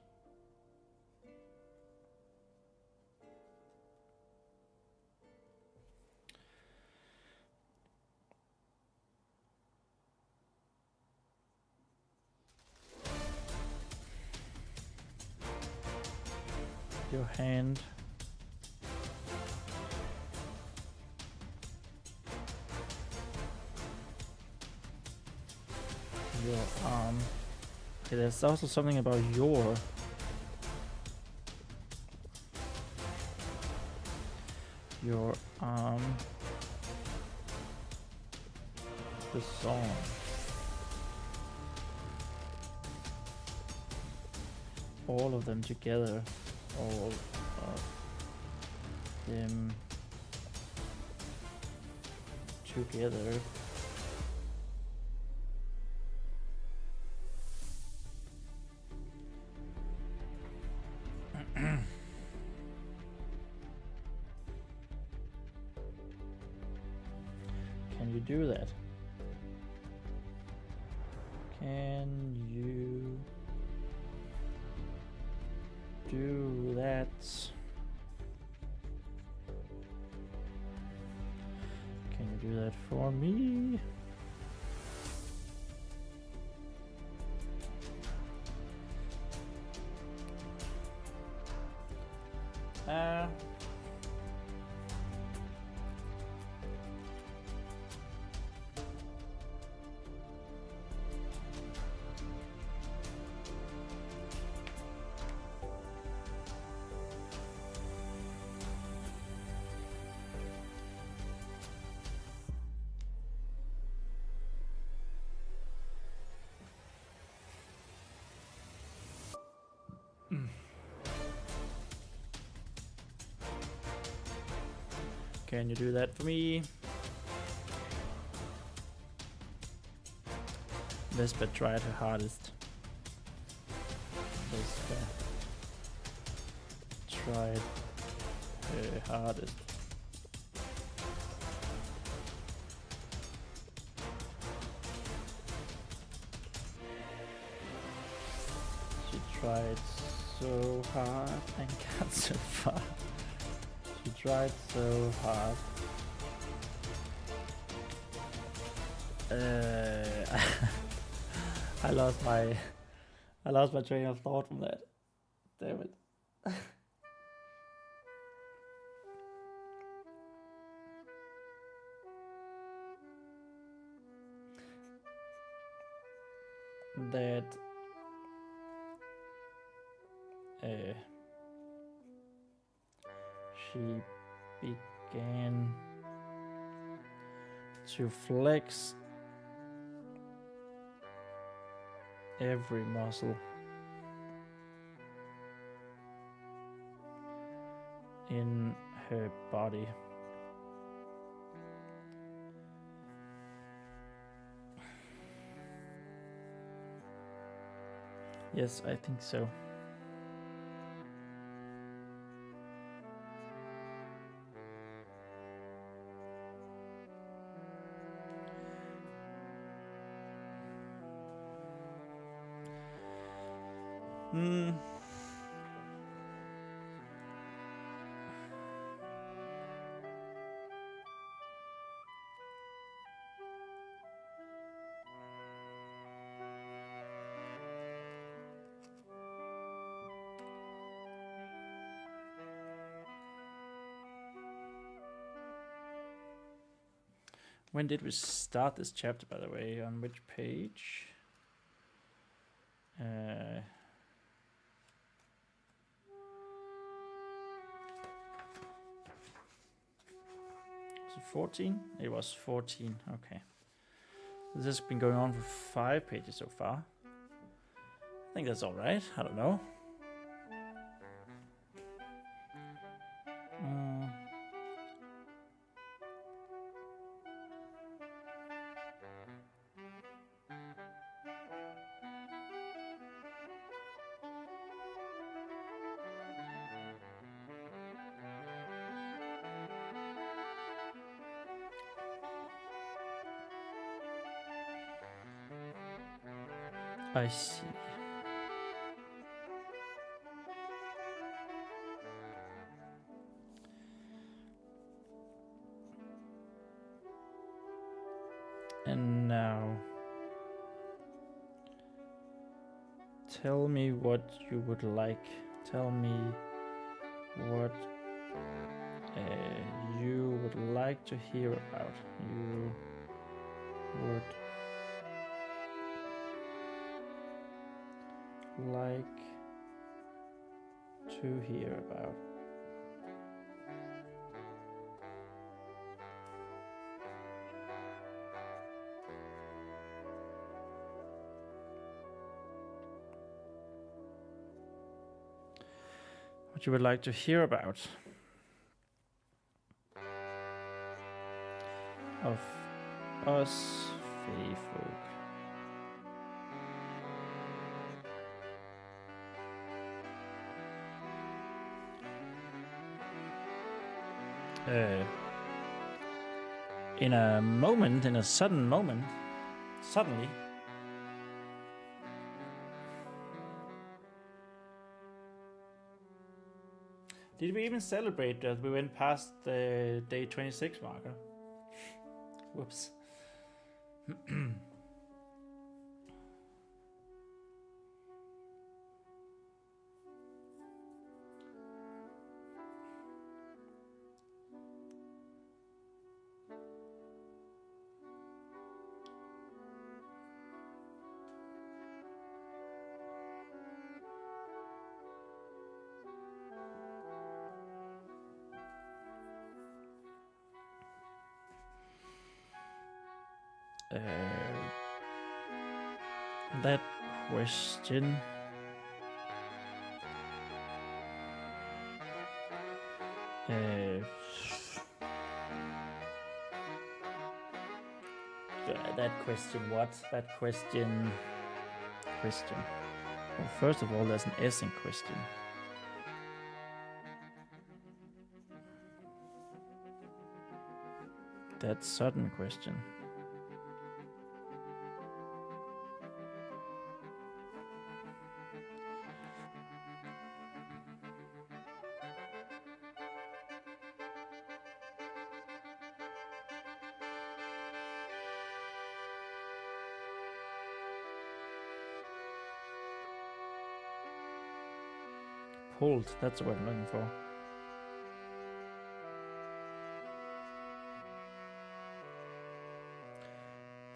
[SPEAKER 1] Your hand. Your arm. Okay, there's also something about your arm. The song. All of them together. All of them together. you do that? Can you do that? Can you do that for me? Can you do that for me? Vespa tried her hardest. Vespa tried her hardest. She tried so hard and got so far. She tried so hard. I lost my train of thought from that. Damn it. That she began to flex every muscle in her body. Yes, I think so. When did we start this chapter, by the way? On which page? Was it 14? It was 14, okay. This has been going on for 5 pages so far. I think that's alright, I don't know. I see. And now, tell me what you would like. Tell me what you would like to hear about. You would like to hear about. What you would like to hear about of us Fey folk. in a moment, in a sudden moment, suddenly. Did we even celebrate that we went past the day 26 marker? Whoops. That question. That question, what? That question. Well, first of all, there's an S in question. That sudden question. Pulled, that's what I'm looking for.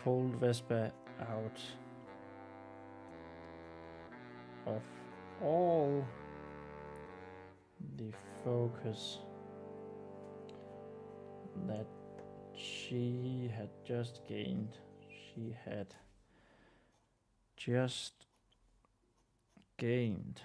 [SPEAKER 1] Pulled Vespa out of all the focus that she had just gained. She had just gained.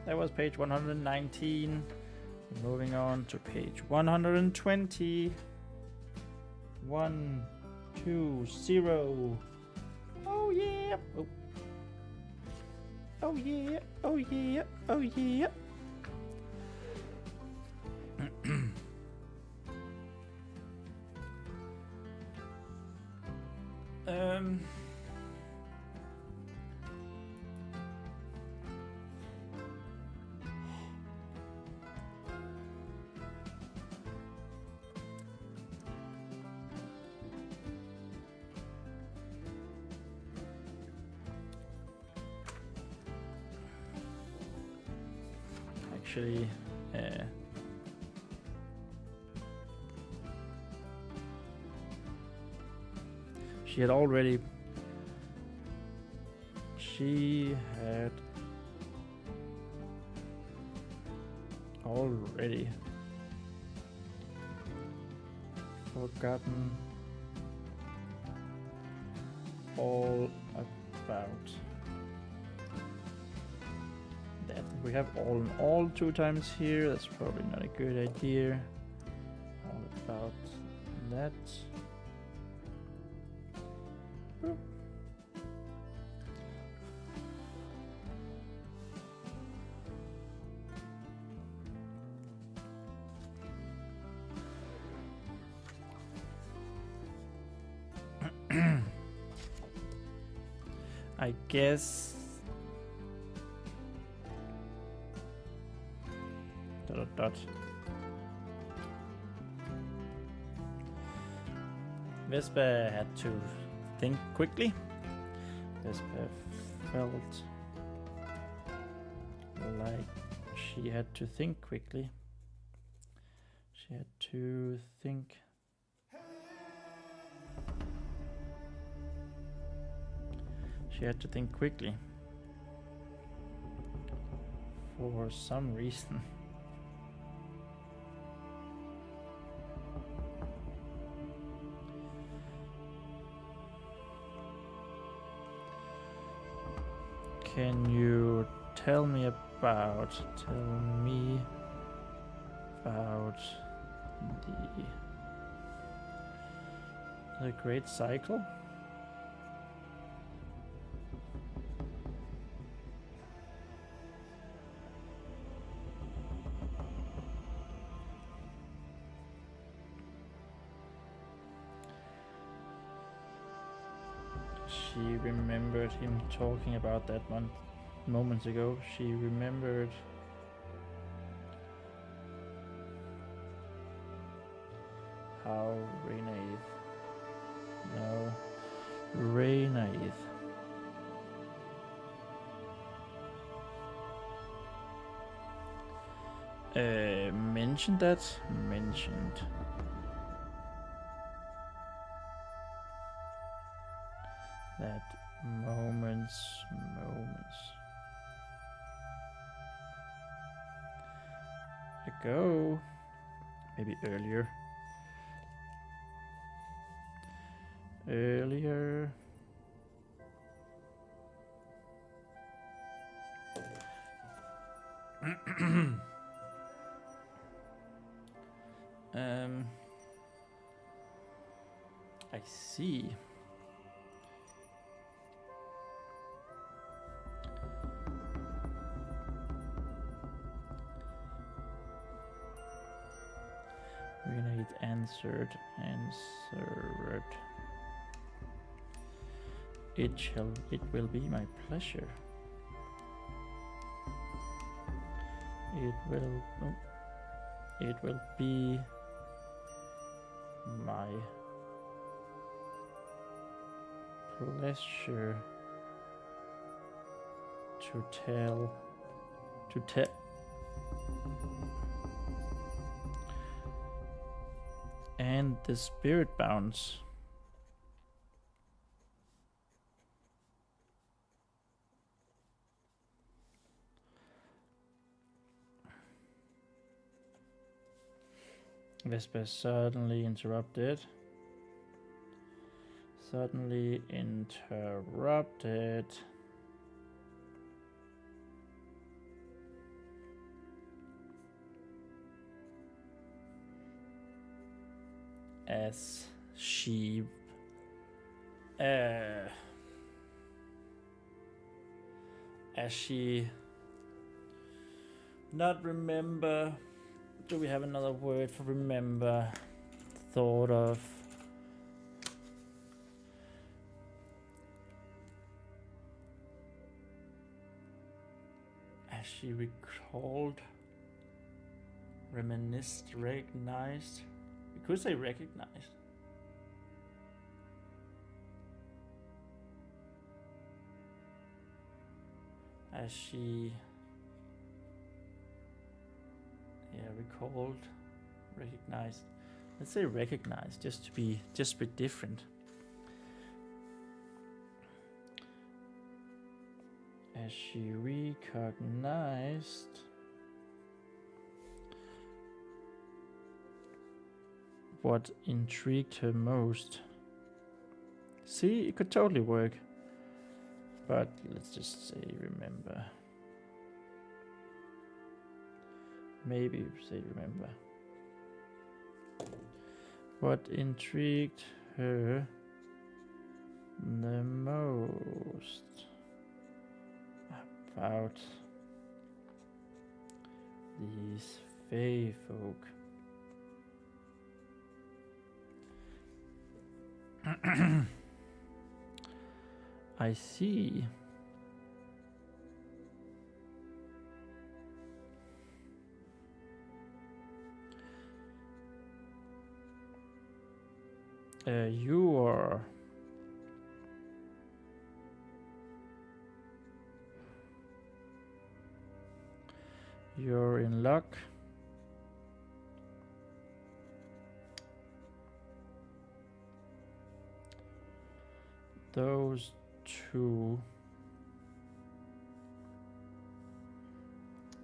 [SPEAKER 1] That was page 119. Moving on to page 120. 1, 2, 0. Oh yeah. Oh. Oh yeah. Oh yeah. Oh yeah. Actually, she had already forgotten all about that. We have all in all 2 times here. That's probably not a good idea. All about that. Boop. I guess dot. Vespa had to think quickly. Vespa felt like she had to think quickly. She had to think. She had to think quickly for some reason. Can you tell me about the great cycle? She remembered him talking about that one moments ago. She remembered. How Renaith. No. Renaith. Mentioned that? Mentioned. That moments. Ago. Maybe earlier. I see. Renate answered. It will be my pleasure. It will be my pleasure to tell. And the spirit bounce. Vesper suddenly interrupted. As she not remember. Do we have another word for remember? Thought of. As she recalled, reminisced, recognized. We could say recognized. As she recalled, recognized. Let's say recognized, just to be different. As she recognized what intrigued her most. See, it could totally work. But let's just say remember. Maybe say remember. What intrigued her the most about these Fae folk? I see. You're in luck. Those two.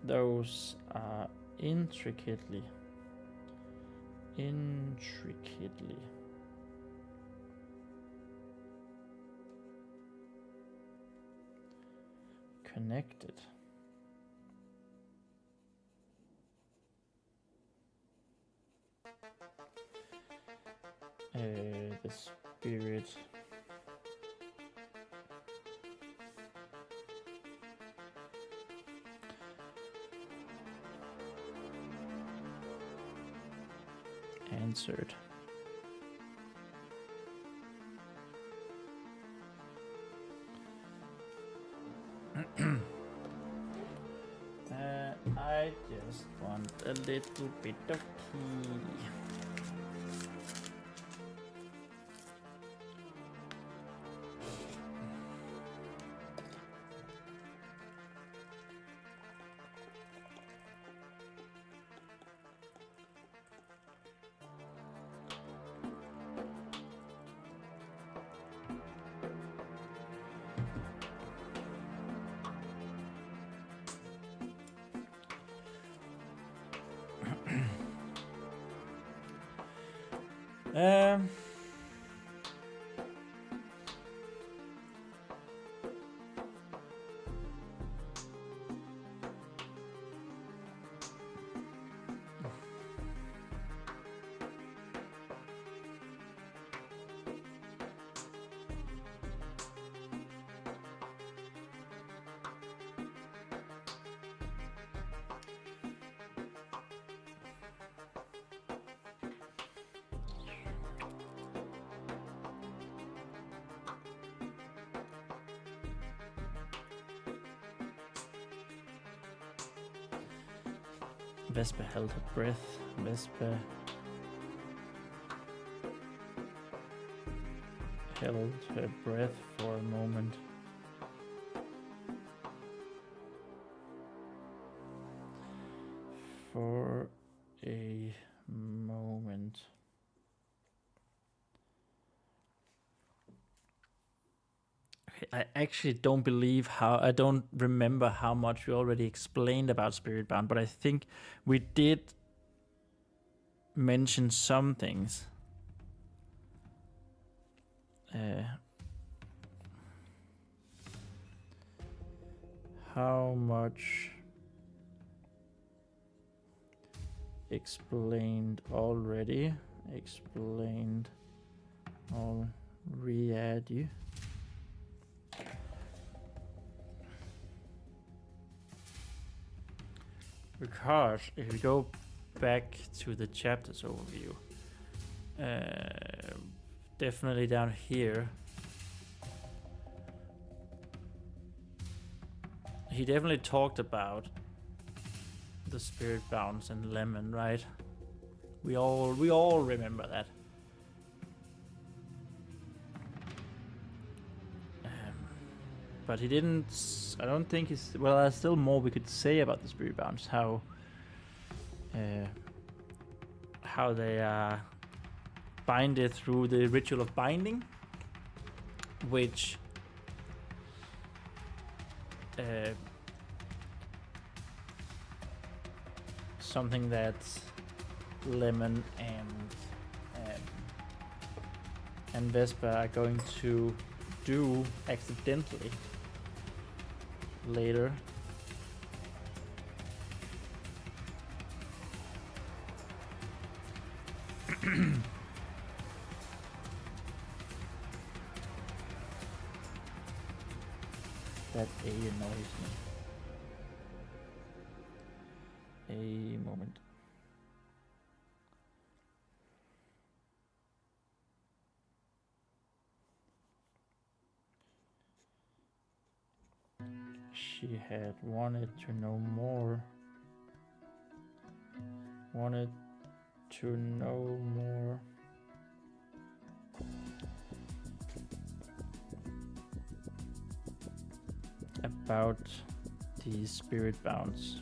[SPEAKER 1] Those are intricately connected. The spirit answered. I just want a little bit of tea. Um, Vesper held her breath. Vesper held her breath for a moment. For a moment. I actually don't I don't remember how much we already explained about Spiritbound, but I think we did mention some things. How much explained already? Explained already. Because if we go back to the chapters overview, definitely down here, he definitely talked about the spirit bounce and lemon, right? We all remember that. But he didn't. I don't think he's. Well, there's still more we could say about the spirit bounce. How they are binded through the ritual of binding, which something that Lemon and Vesper are going to do accidentally later. That A annoys me. A moment. She had wanted to know more. Wanted to know more. About the spirit bounce.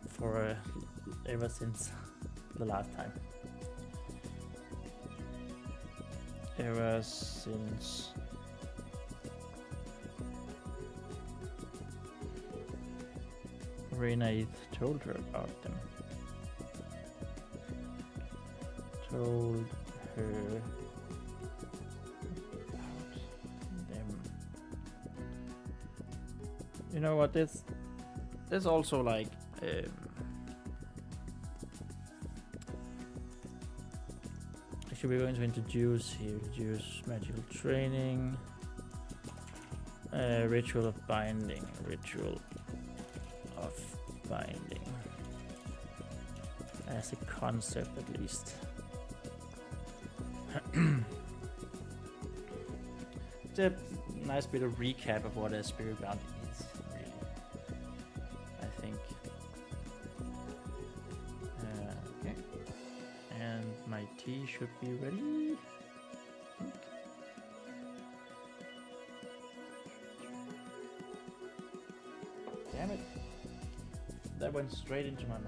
[SPEAKER 1] For ever since the last time. Ever since Reina told her about them. Told her about them. You know what? There's also like actually we're going to introduce magical training, ritual of binding, as a concept at least. It's a nice bit of recap of what a spirit bound is, really. I think. Okay. And my tea should be ready. Damn it. That went straight into my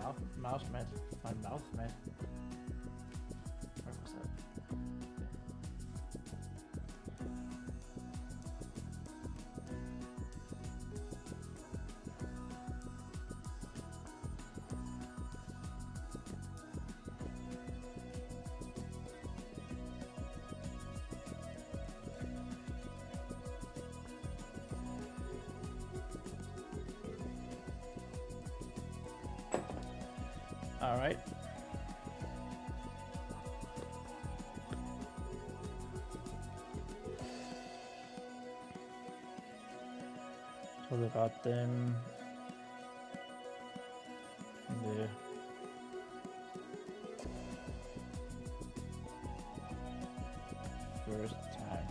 [SPEAKER 1] mouse mat. My mouth mat. Where was that? All right. Talk about them. The first time.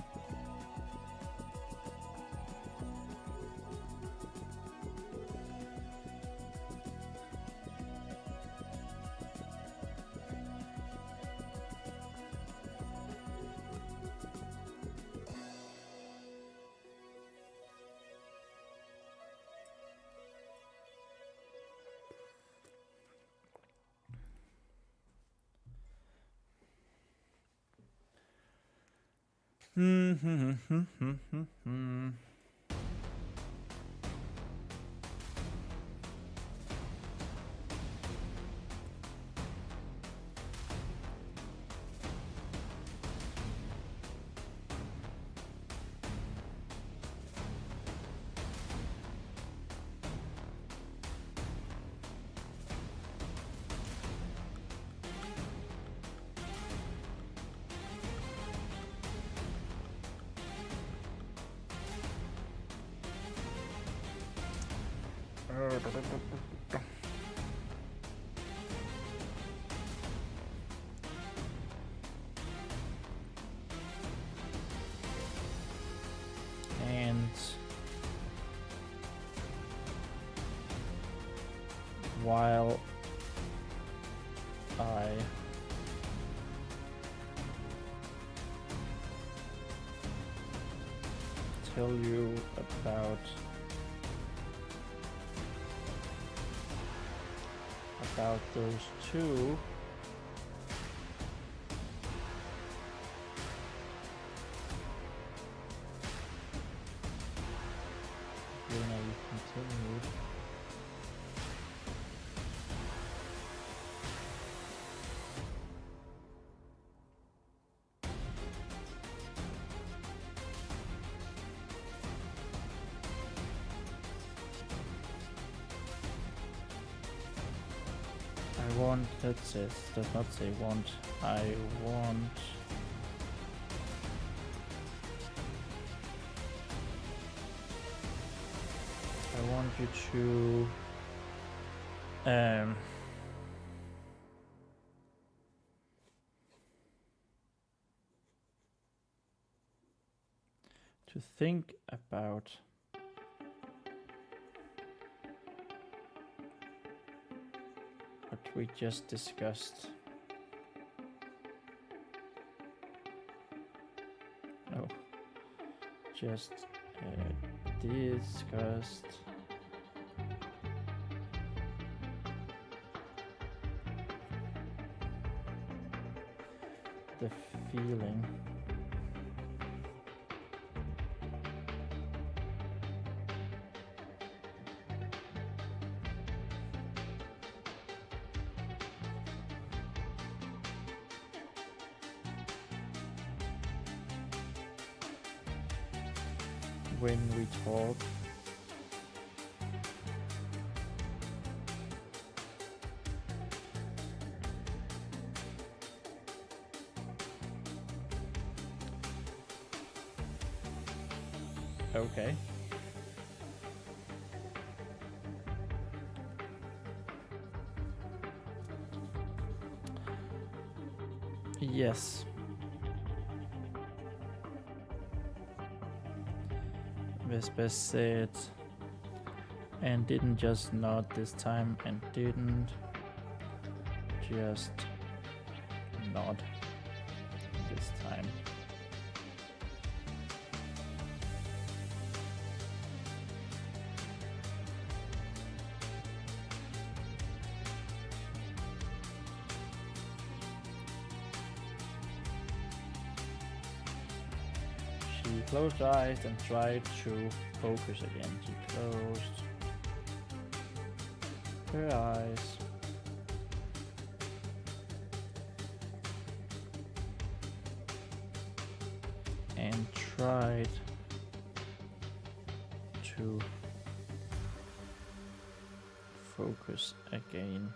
[SPEAKER 1] And while I tell you about those two, then I continue. I want, that says, does not say want, I want you to think about what we just discussed. No, just discussed the feeling when we talk. Okay. Yes. Vesper said, and didn't just nod this time, and didn't just nod this time. She closed her eyes and tried to focus again. She closed her eyes. And tried to focus again.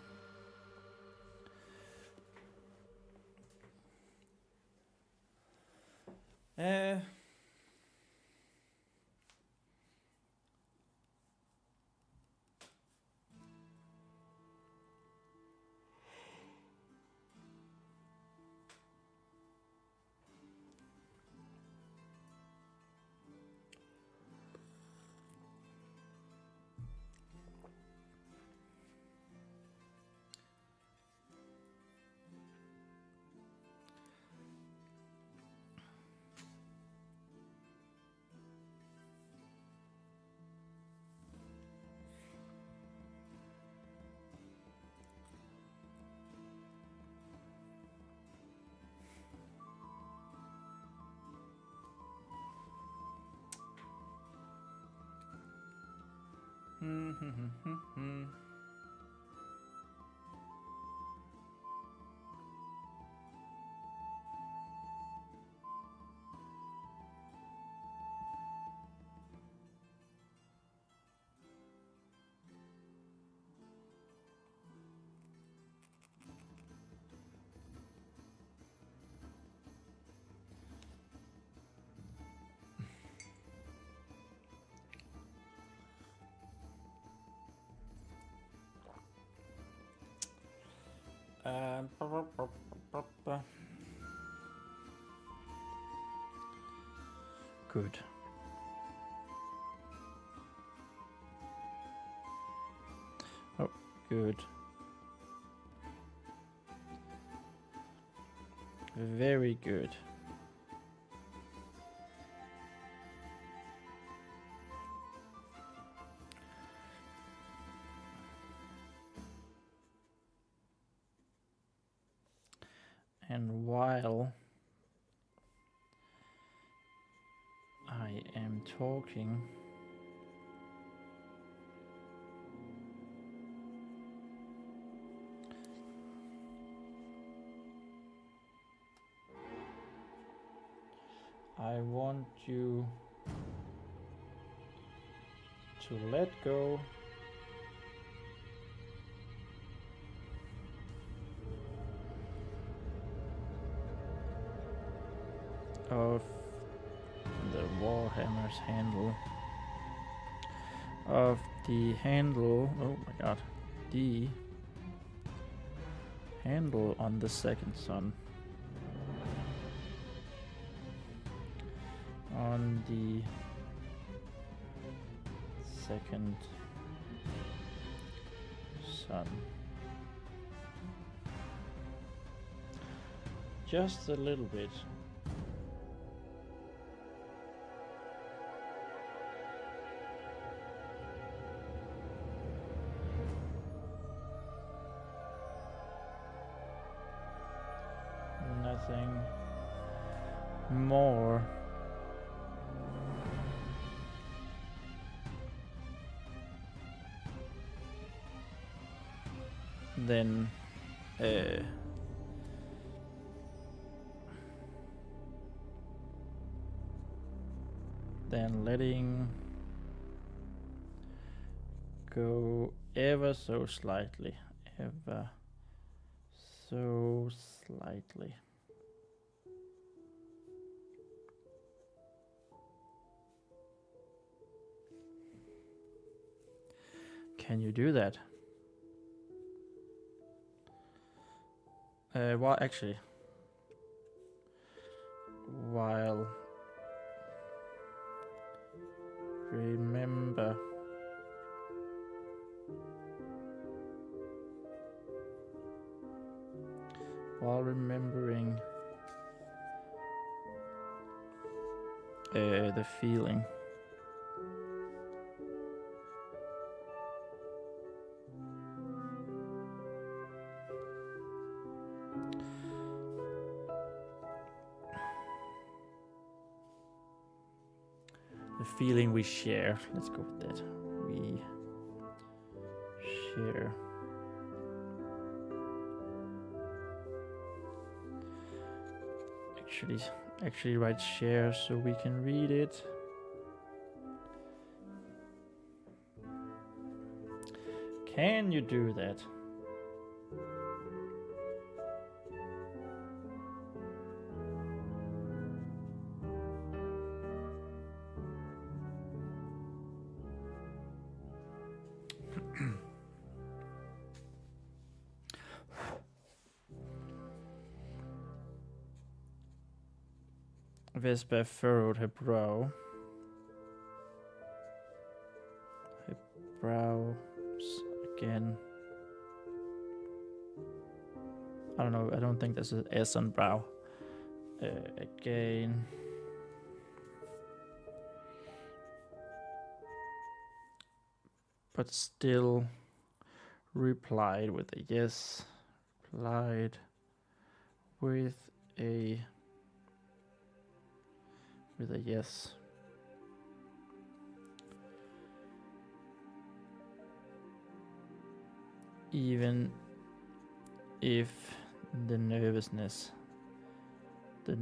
[SPEAKER 1] Good. Oh, good. Very good. And while I am talking, I want you to let go of the Warhammer's handle, of the handle, oh my god, the handle on the second sun, on the second sun. Just a little bit. Nothing more. Then letting go ever so slightly, ever so slightly. Can you do that? Well, actually, while remember while remembering the feeling. The feeling we share. Let's go with that. We share. Actually write share so we can read it. Can you do that? Vespa furrowed her brow. Her brows again. I don't know. I don't think there's an S on brow. Again. But still replied with a yes. Replied with a yes. Even if the nervousness, the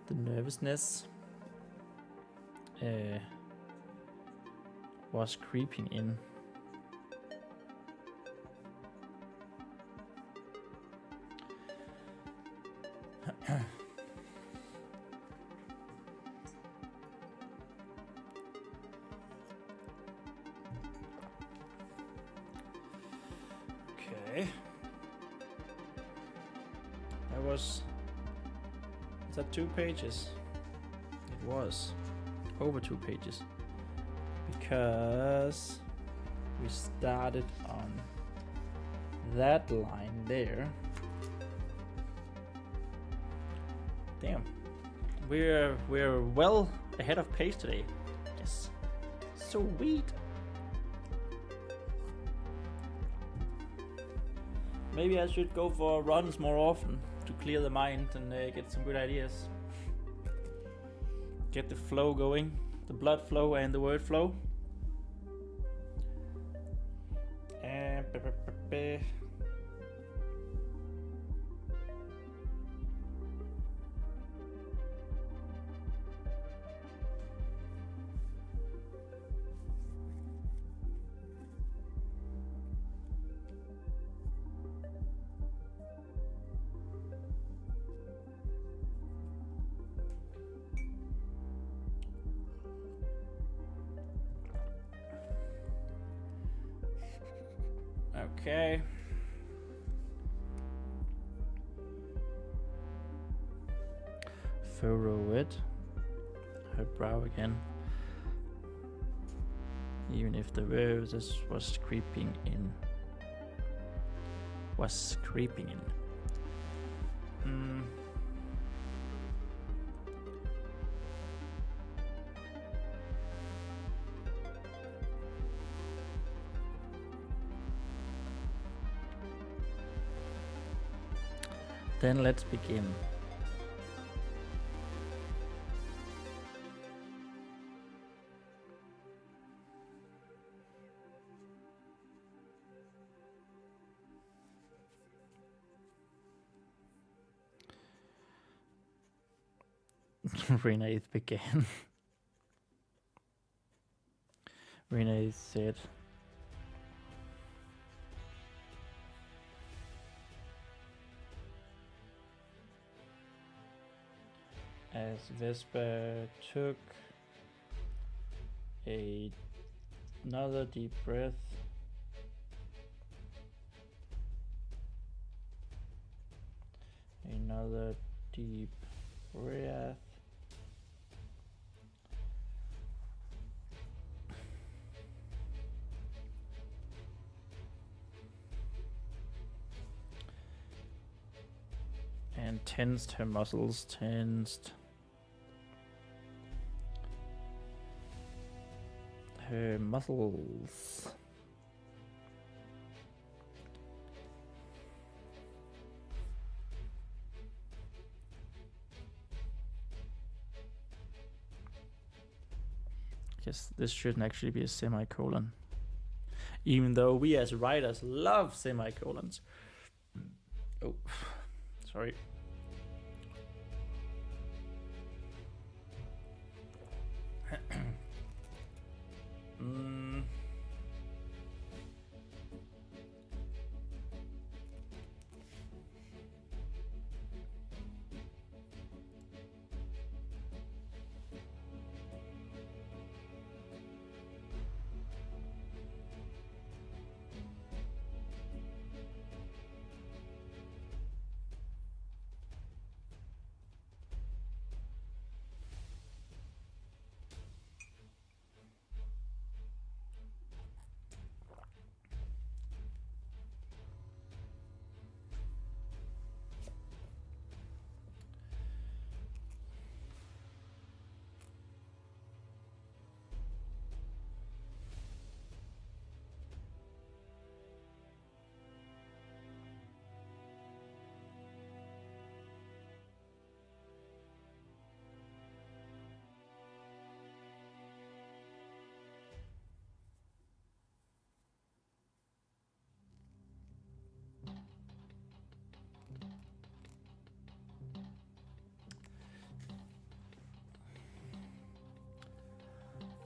[SPEAKER 1] nervousness was creeping in. Okay. Is that 2 pages? It was over 2 pages because we started on that line there. Damn, we're well ahead of pace today. Yes, sweet. Maybe I should go for runs more often to clear the mind and get some good ideas. Get the flow going, the blood flow and the word flow. And okay. Furrow it. Her brow again. Even if the nervousness was creeping in. Then let's begin. Renee began. Renee said, as Vespa took another deep breath another deep breath. And tensed her muscles, tensed her muscles. Guess this shouldn't actually be a semicolon, even though we as writers love semicolons. Oh, sorry.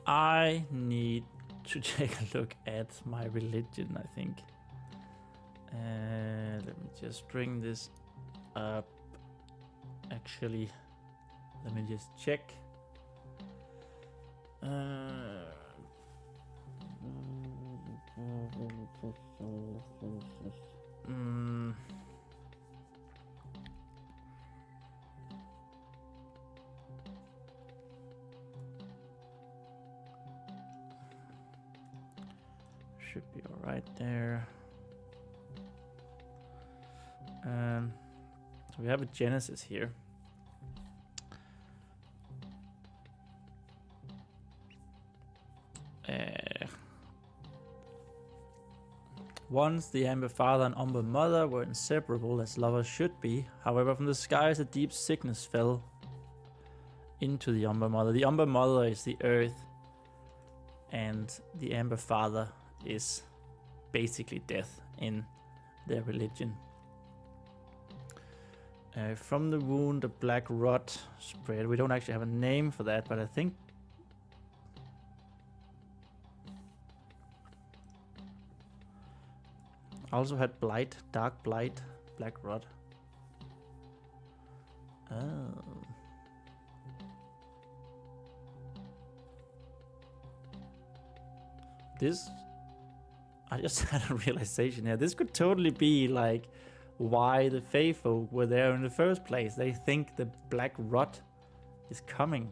[SPEAKER 1] I need to take a look at my religion, I think. Let me just bring this up. Actually, let me just check. Should be all right there. So we have a Genesis here. Once the Amber Father and Umber Mother were inseparable as lovers should be. However, from the skies a deep sickness fell into the Umber Mother. The Umber Mother is the earth, and the Amber Father is basically death in their religion. From the wound, a black rot spread. We don't actually have a name for that, but I think also had blight, dark blight, black rot. Oh. This, I just had a realization here. This could totally be like why the Faefolk were there in the first place. They think the black rot is coming.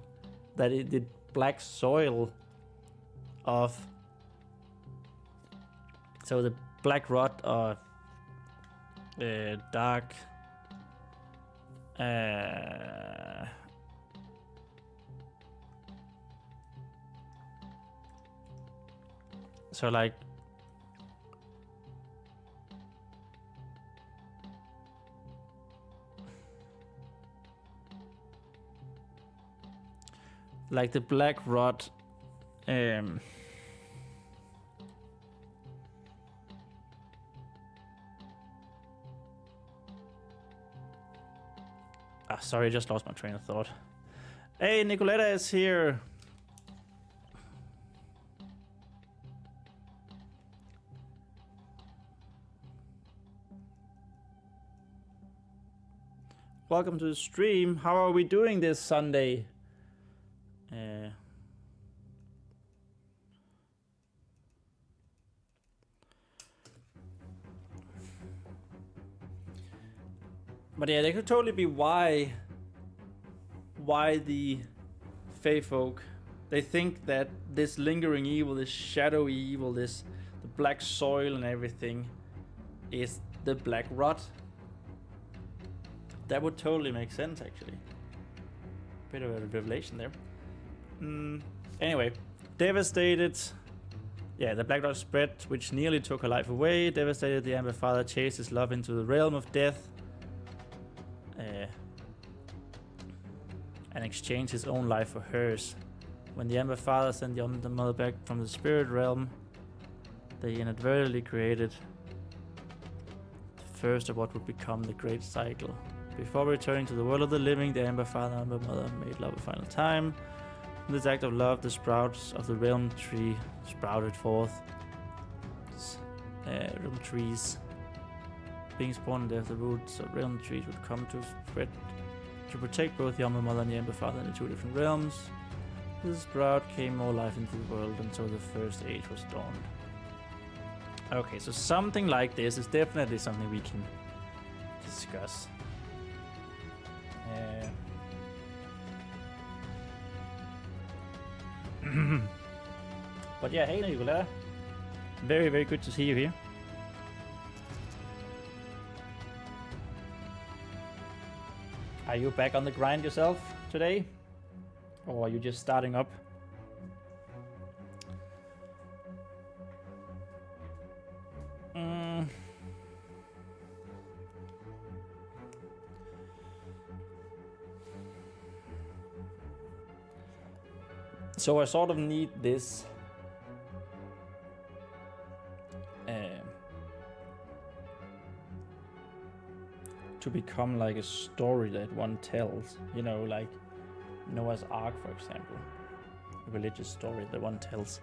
[SPEAKER 1] That the black soil of... So the black rot or dark... so like... Like the black rot, sorry, I just lost my train of thought. Hey, Nicoletta is here. Welcome to the stream. How are we doing this Sunday? But yeah, there could totally be why the Fae folk, they think that this lingering evil, this shadowy evil, the black soil and everything is the black rot. That would totally make sense, actually. Bit of a revelation there. Anyway, devastated. Yeah, the black rot spread, which nearly took her life away. Devastated, the Amber Father chased his love into the realm of death. And exchanged his own life for hers. When the Amber Father sent the Mother back from the spirit realm, they inadvertently created the first of what would become the Great Cycle. Before returning to the world of the living, the Amber Father and Amber Mother made love a final time. In this act of love, the sprouts of the realm tree sprouted forth. Realm trees being spawned there, the roots of realm trees would come to spread to protect both the Amber Mother and the Amber Father in the two different realms. This sprout came more life into the world until the first age was dawned. Okay, so something like this is definitely something we can discuss. But yeah, hey Nicola. Very, very good to see you here. Are you back on the grind yourself today? Or are you just starting up? So I sort of need this to become like a story that one tells, you know, like Noah's Ark, for example, a religious story that one tells.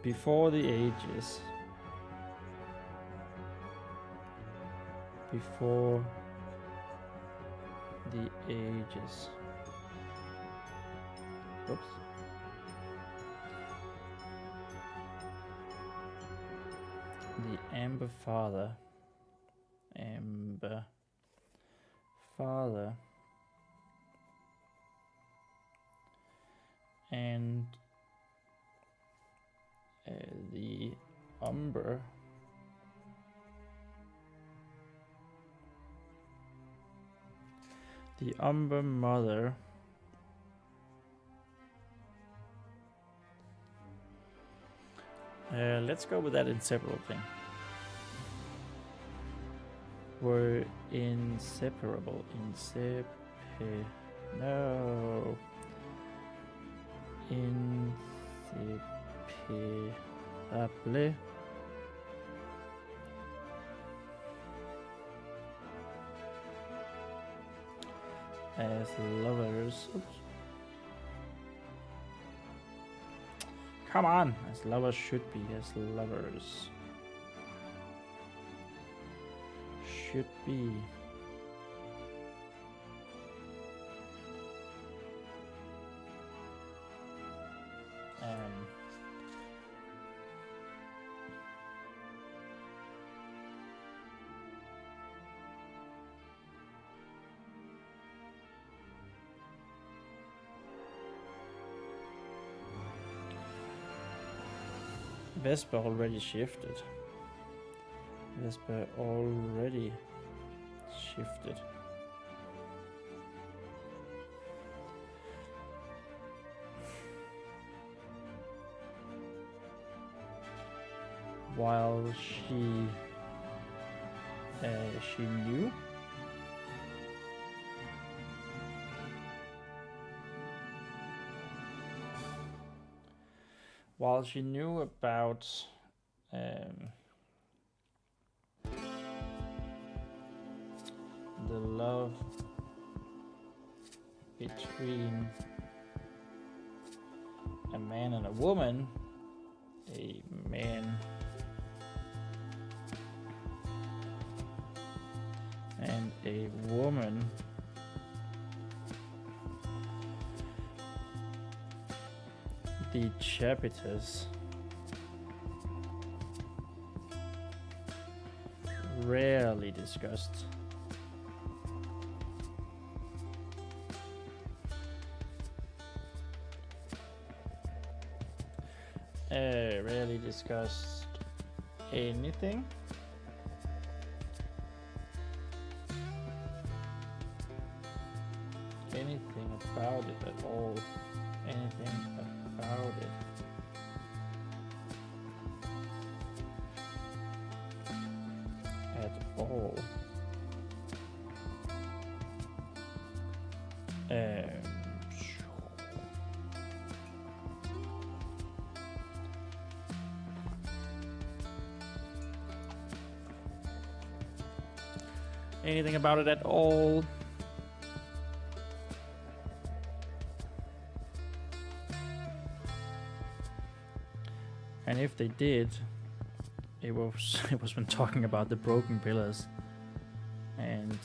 [SPEAKER 1] Before the ages. Before the ages. Oops. The Amber Father. Amber Father. And the Umber Mother let's go with that inseparable thing. Were inseparable. No. Inseparable. As lovers. Oops. Come on, as lovers should be, as lovers should be. Vesper already shifted. Vesper already shifted. While she knew. While she knew about the love between a man and a woman, a man and a woman the chapters rarely discussed. Rarely discussed anything. Anything about it at all. Anything about it. At all. Anything about it at all? And if they did, it was when talking about the broken pillars. And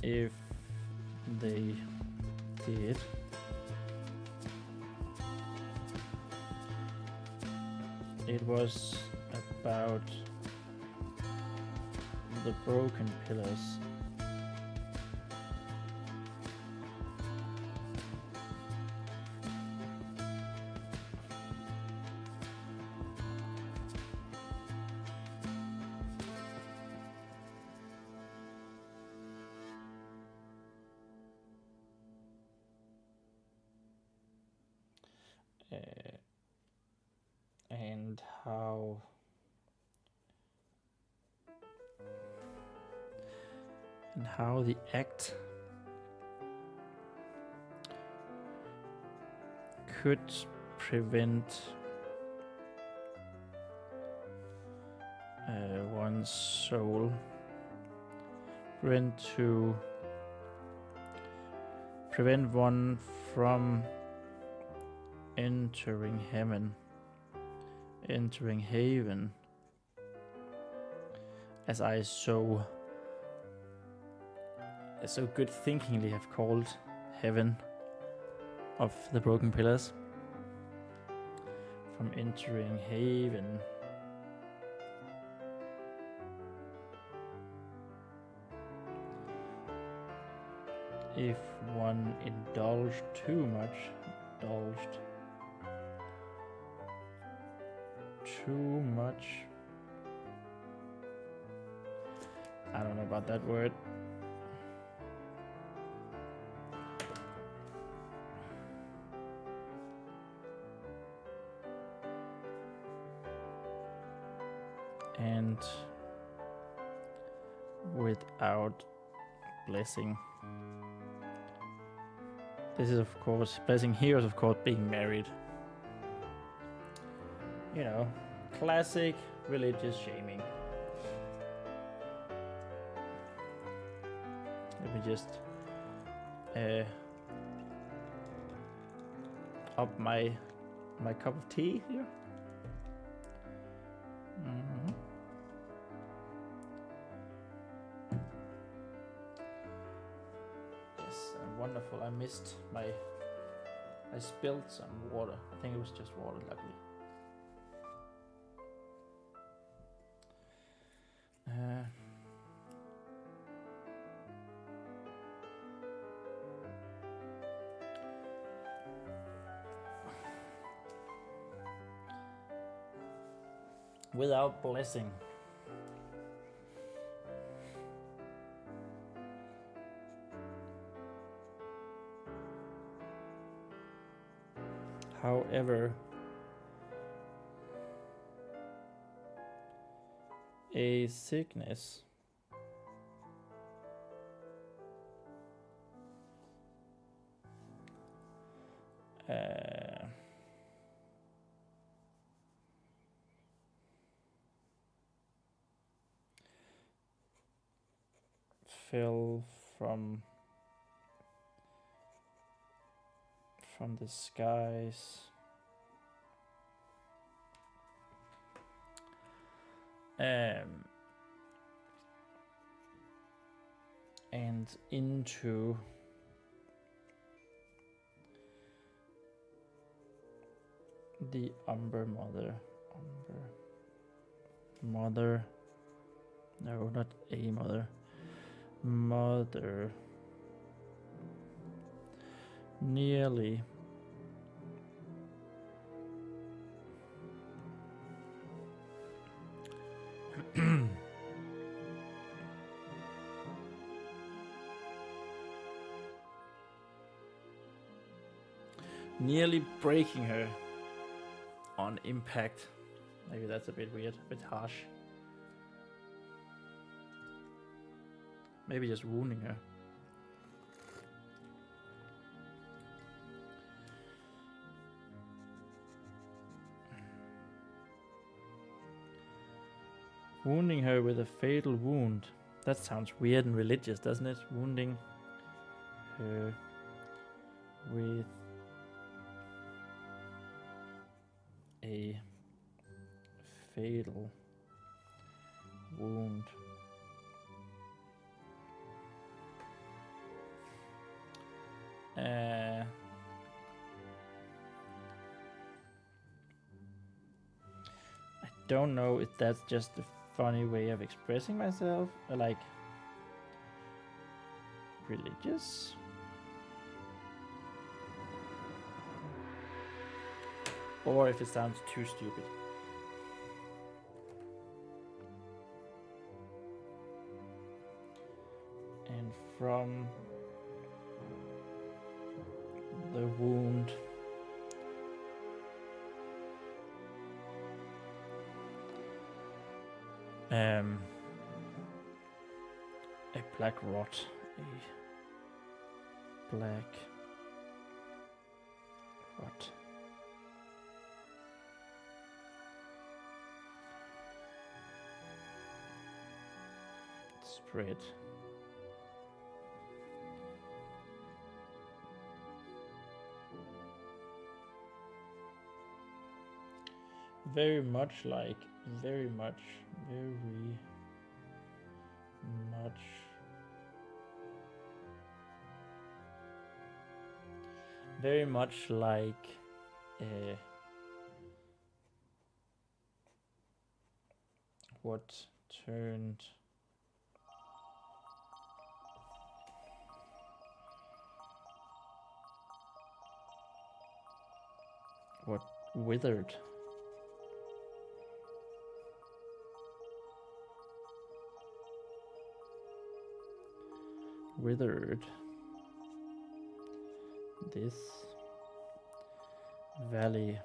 [SPEAKER 1] if they did, it was about the broken pillars. And how the act could prevent one's soul, prevent one from entering heaven, entering haven, as I so good thinkingly have called heaven of the broken pillars, from entering haven. If one indulged too much, I don't know about that word. And without blessing. This is, of course, blessing here is, of course, being married. You know, classic religious shaming. Let me just up my cup of tea here. Yes, wonderful. I missed I spilled some water. I think it was just water, luckily. Without blessing. However, a sickness fell from the skies and into the umber mother. Mother. No, not a mother. Mother. Nearly. Nearly breaking her on impact. Maybe that's a bit weird, a bit harsh. Maybe just wounding her. Wounding her with a fatal wound. That sounds weird and religious, doesn't it? Wounding her with a fatal wound. I don't know if that's just a funny way of expressing myself, or like religious. Or if it sounds too stupid. And from the wound a black rot. A black rot. Spread. Very much like, very much like what turned what withered. Withered this valley.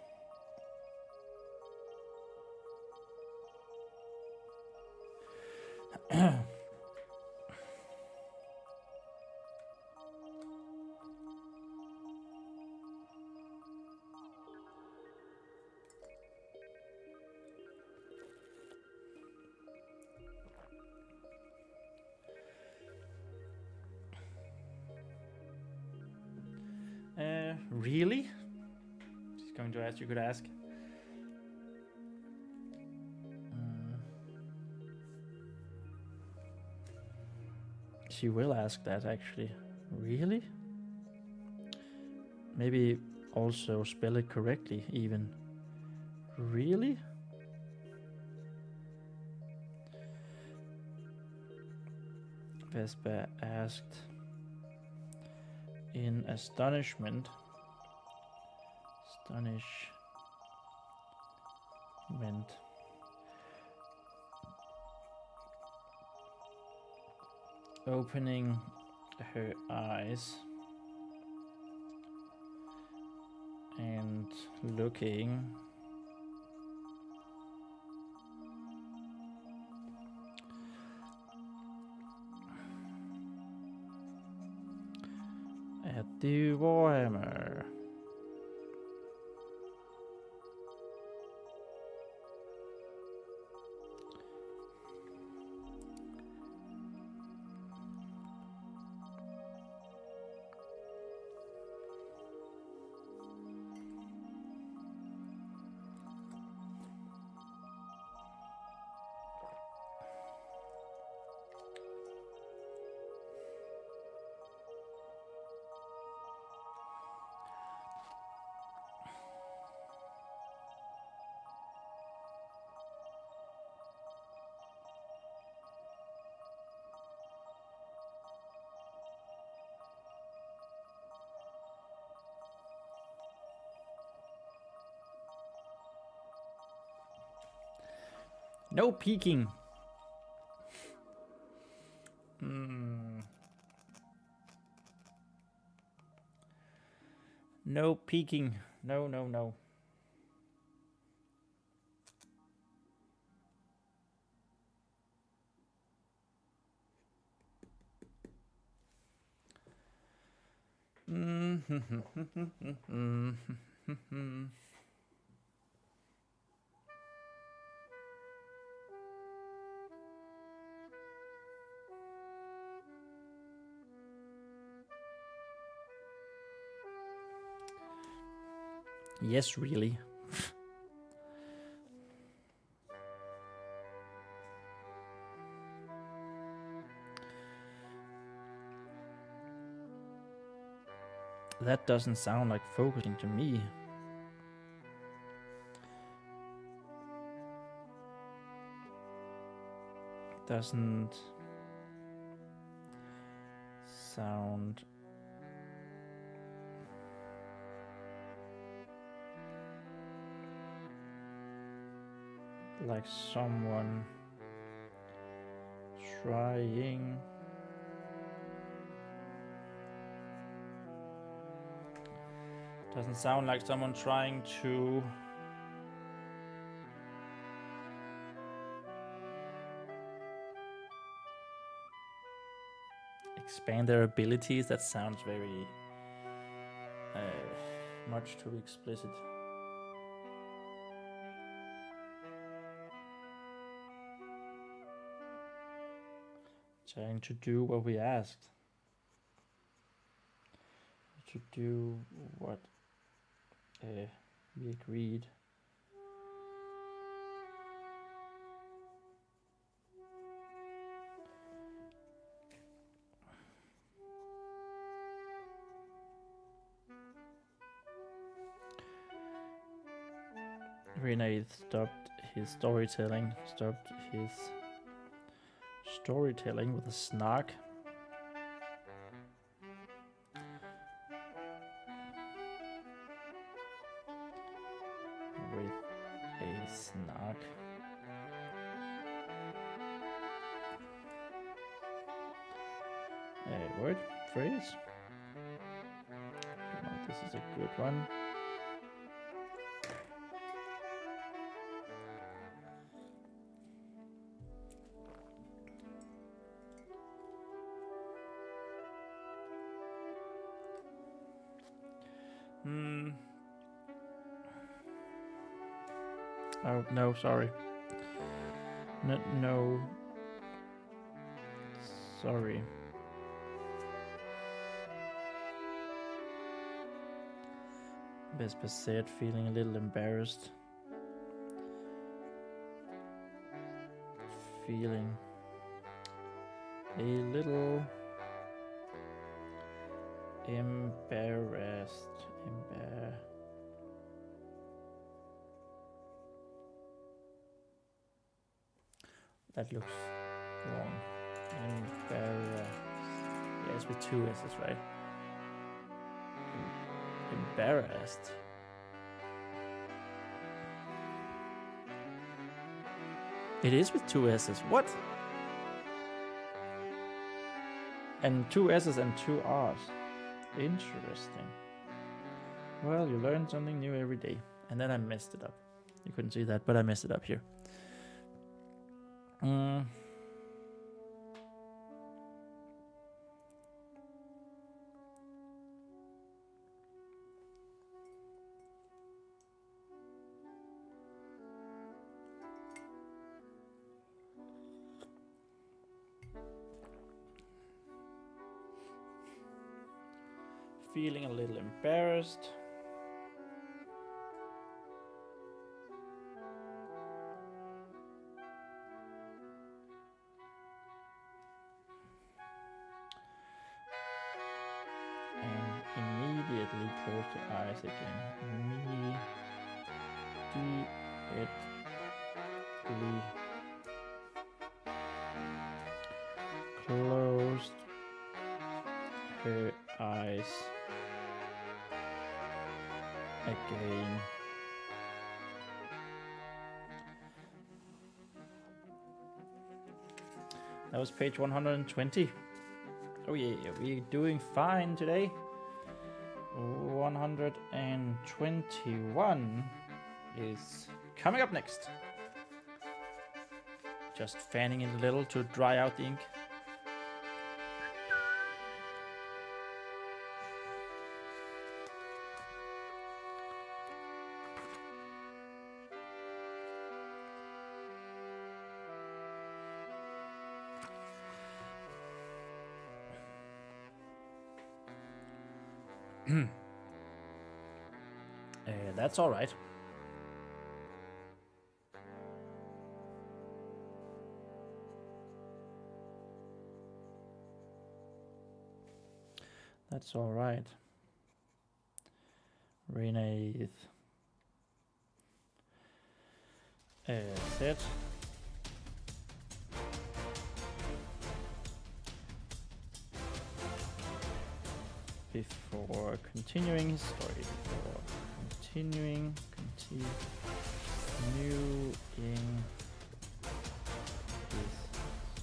[SPEAKER 1] Really? She's going to ask, you could ask. She will ask that actually. Really? Maybe also spell it correctly even. Really? Vespa asked in astonishment. Opening her eyes and looking at the Warhammer. No peeking. No peeking. No, no, no. Yes, really. That doesn't sound like focusing to me. Doesn't sound like someone trying doesn't sound like someone trying to expand their abilities. That sounds very much too explicit. Trying to do what we asked. To do what we agreed. Renee stopped his storytelling with a snark. With a snark. A word, phrase. Come on, this is a good one. Oh, no, sorry. No. Sorry. Vesper said, feeling a little embarrassed. Feeling a little embarrassed. That looks wrong. Embarrassed. Yeah, it's with two S's, right? Embarrassed. It is with two S's. What? And two S's and two R's. Interesting. Well, you learn something new every day. And then I messed it up. You couldn't see that, but I messed it up here. Feeling a little embarrassed. And immediately close your eyes again. Immediately closed her eyes again. That was page 120. Oh yeah, we're doing fine today. 121 is coming up next. Just fanning it a little to dry out the ink. That's all right. That's all right. Renate set. Before continuing his story. Before continuing his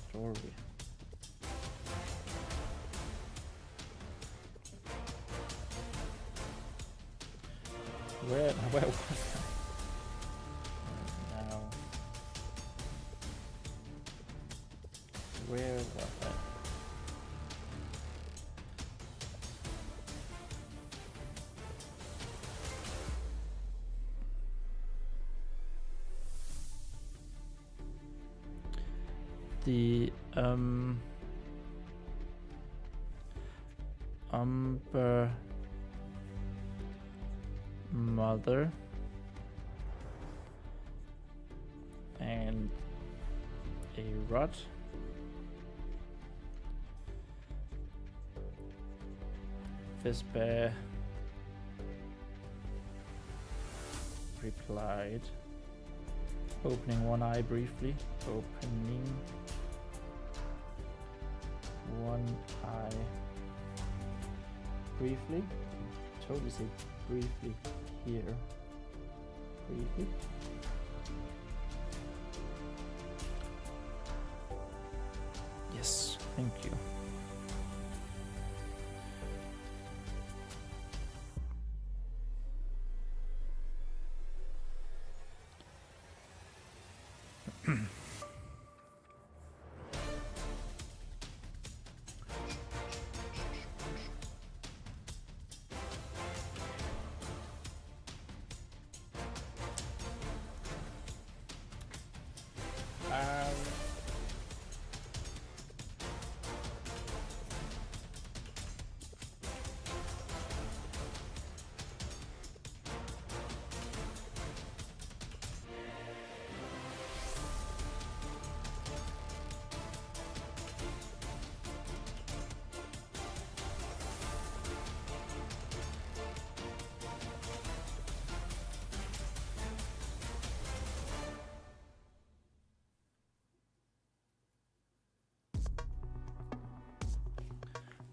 [SPEAKER 1] story. Where was I? Now, where was I? The umber mother and a rod Vespa replied, opening one eye briefly, opening one eye briefly. Totally say briefly here. Briefly. Yes, thank you.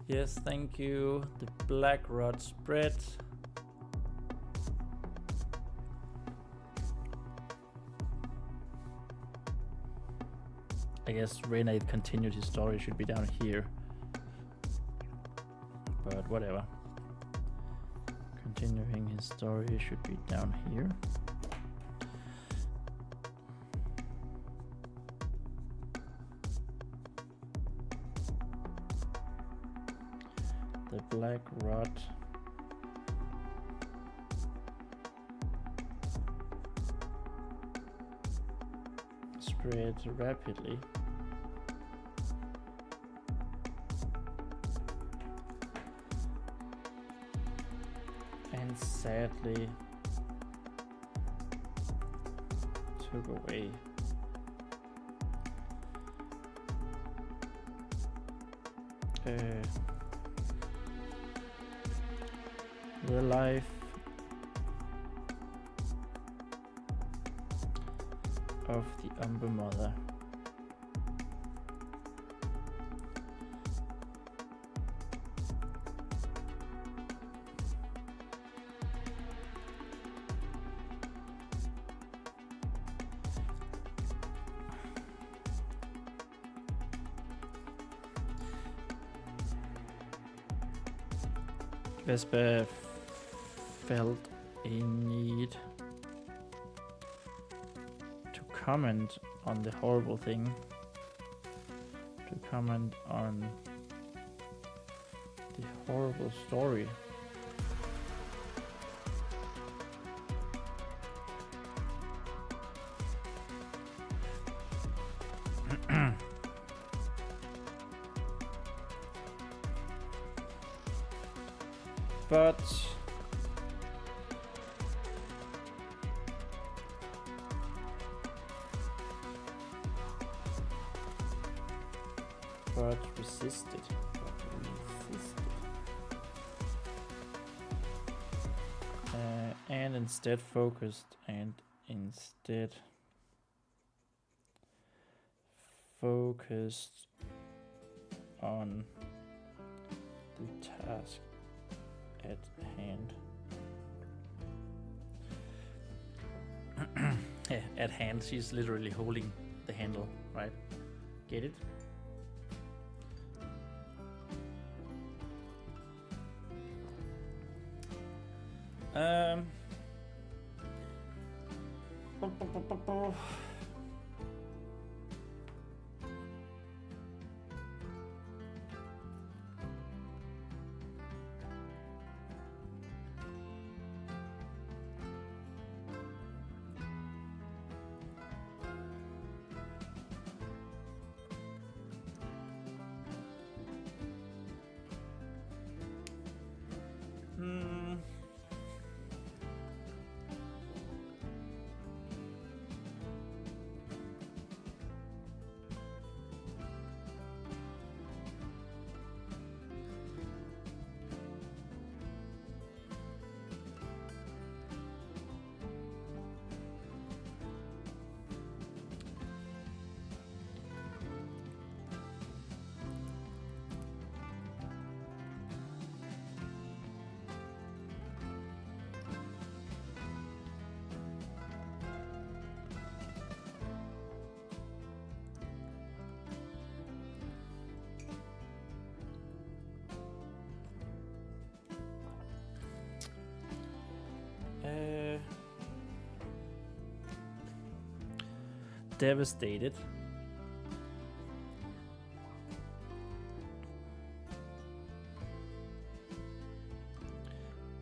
[SPEAKER 1] Yes, thank you. The black rod spread. I guess Renate continued his story, should be down here. But whatever. Continuing his story should be down here. The black rod spread rapidly. And sadly took away the life of the Umber Mother. Vespa felt a need to comment on the horrible thing. To comment on the horrible story. But resisted. And instead focused on the task at hand. Yeah, at hand, she's literally holding the handle, right? Get it? Devastated.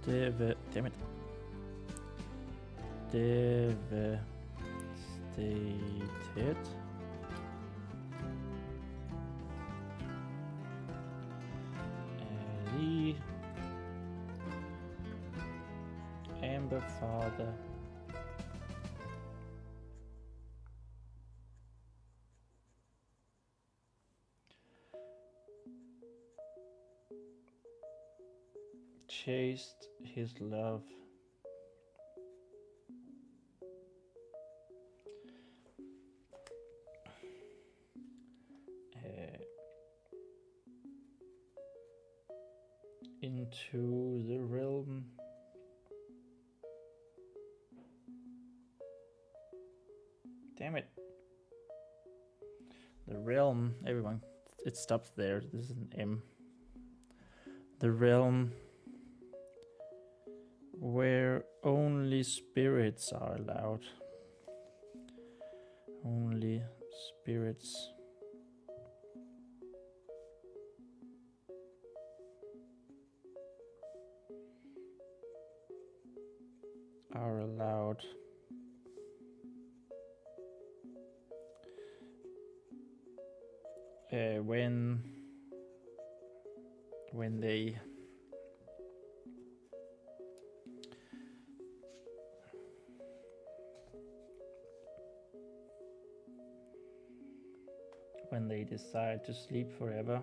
[SPEAKER 1] Damn it. Devastated. The Amber father chased his love into the realm damn it the realm everyone it stops there. This is an M. The realm where only spirits are allowed. Only spirits are allowed. When they decide to sleep forever.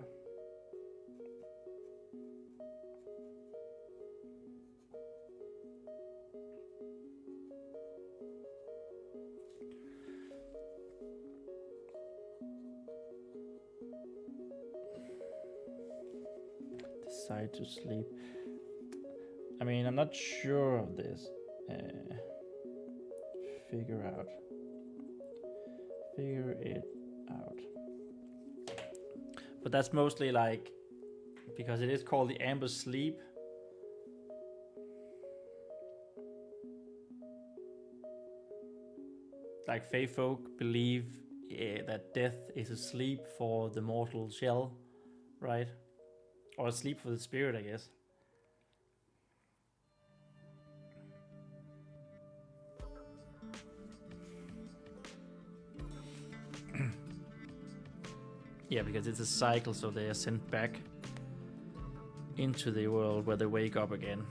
[SPEAKER 1] Decide to sleep. I mean, I'm not sure of this. Figure it out. But that's mostly like, because it is called the amber sleep, like Fey folk believe that death is a sleep for the mortal shell, right? Or a sleep for the spirit, I guess. Yeah, because it's a cycle, so they are sent back into the world where they wake up again.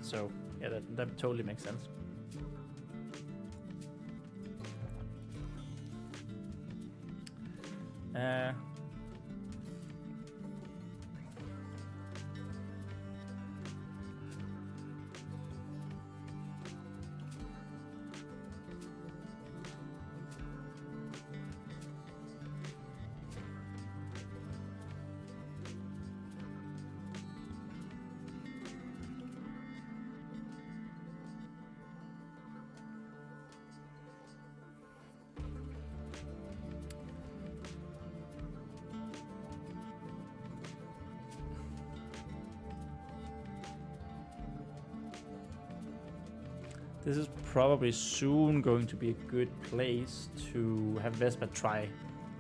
[SPEAKER 1] So, yeah, that totally makes sense. This is probably soon going to be a good place to have Vespa try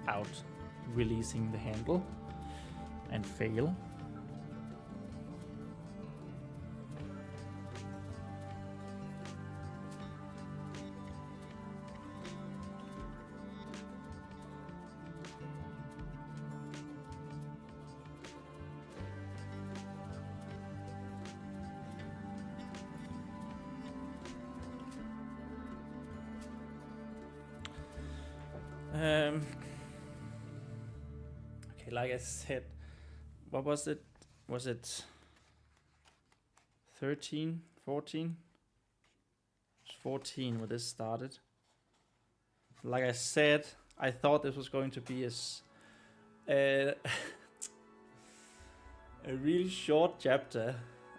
[SPEAKER 1] out releasing the handle and fail. Okay, like I said, what was it? Was it 13, 14? It's 14 when this started. Like I said, I thought this was going to be a really short chapter,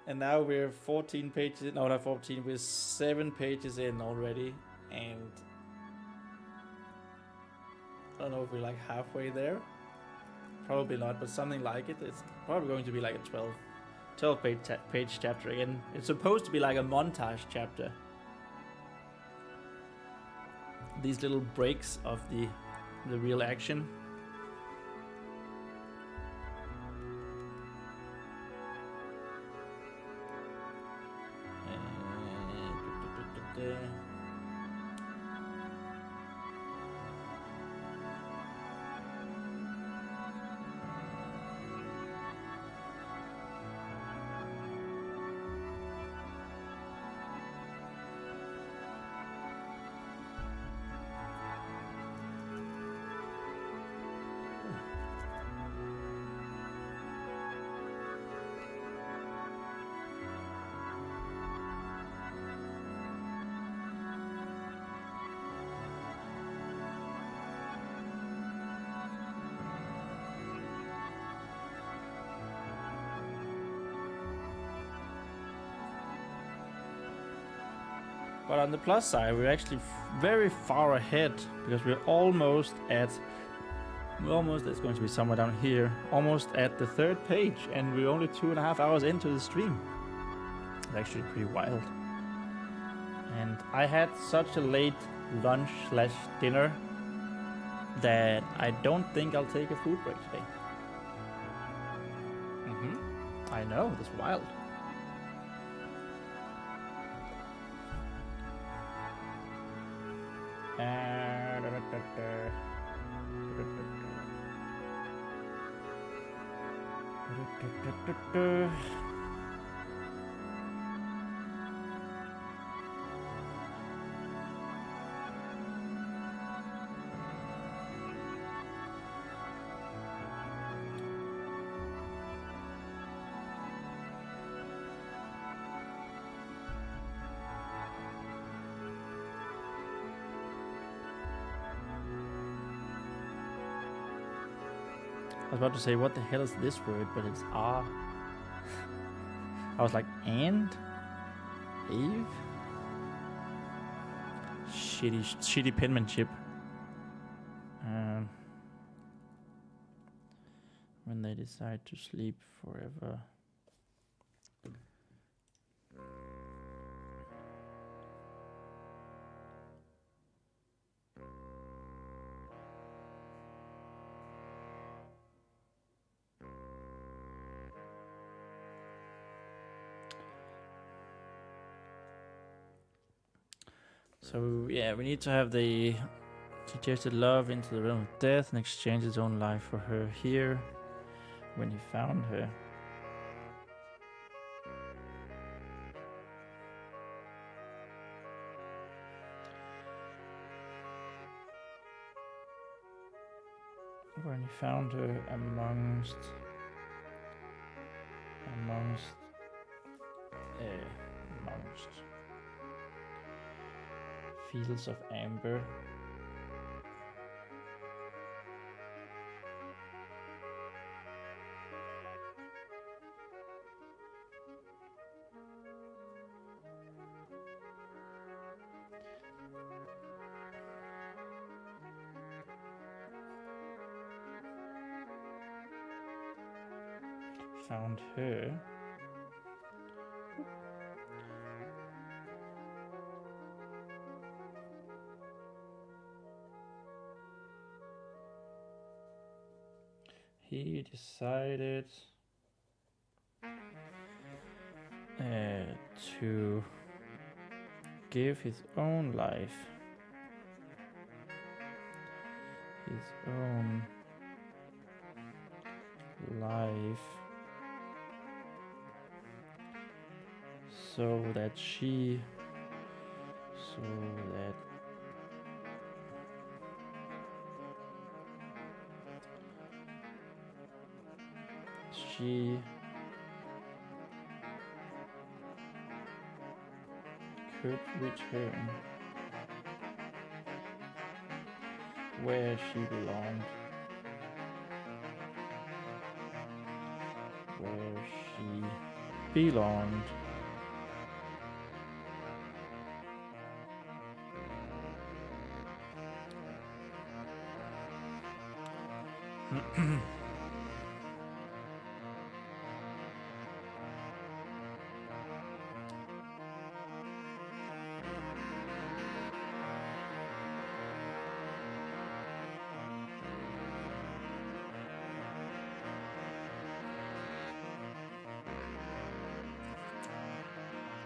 [SPEAKER 1] and now we're 14 pages. No, not 14. We're 7 pages in already, and I don't know if we're like halfway there. Probably not, but something like it. It's probably going to be like a 12 page chapter again. It's supposed to be like a montage chapter. These little breaks of the real action. But on the plus side, we're actually very far ahead because we're almost at, it's going to be somewhere down here, almost at the 3rd page, and we're only 2.5 hours into the stream. It's actually pretty wild. And I had such a late lunch/dinner that I don't think I'll take a food break today. I know, that's wild. I was about to say, what the hell is this word? But it's R. I was like, and? Eve? Shitty penmanship. When they decide to sleep forever. So yeah, we need to have the suggested love into the realm of death and exchange his own life for her here when he found her. When he found her amongst fields of amber. Found her. He decided to give his own life, so that she could return where she belonged.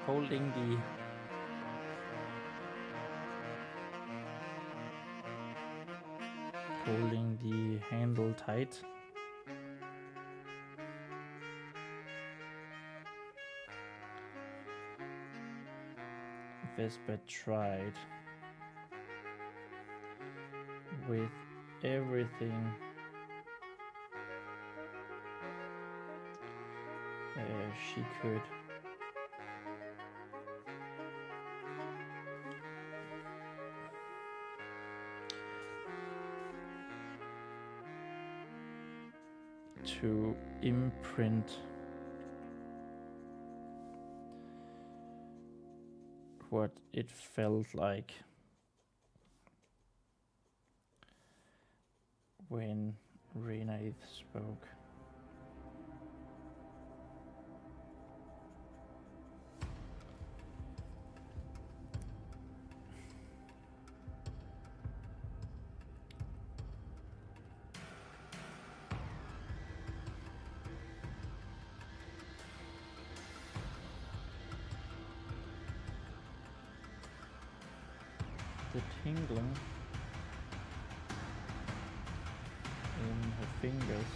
[SPEAKER 1] Holding the handle tight. Vesper tried with everything she could to imprint what it felt like when Renaith spoke. The tingling in her fingers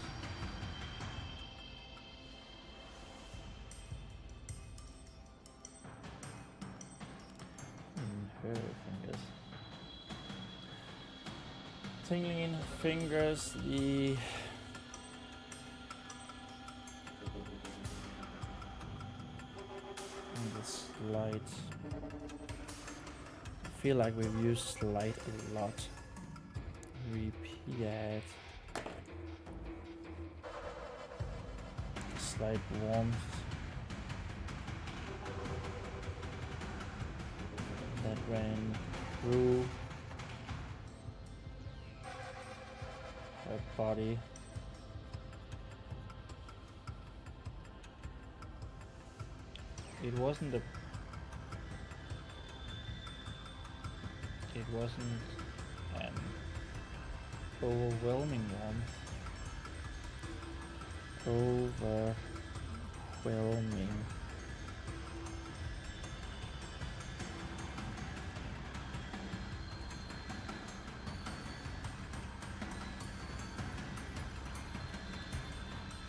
[SPEAKER 1] tingling in her fingers, the slide. I feel like we've used slide a lot. Repeat. Slight warmth that ran through her body. It wasn't an overwhelming warmth. Overwhelming.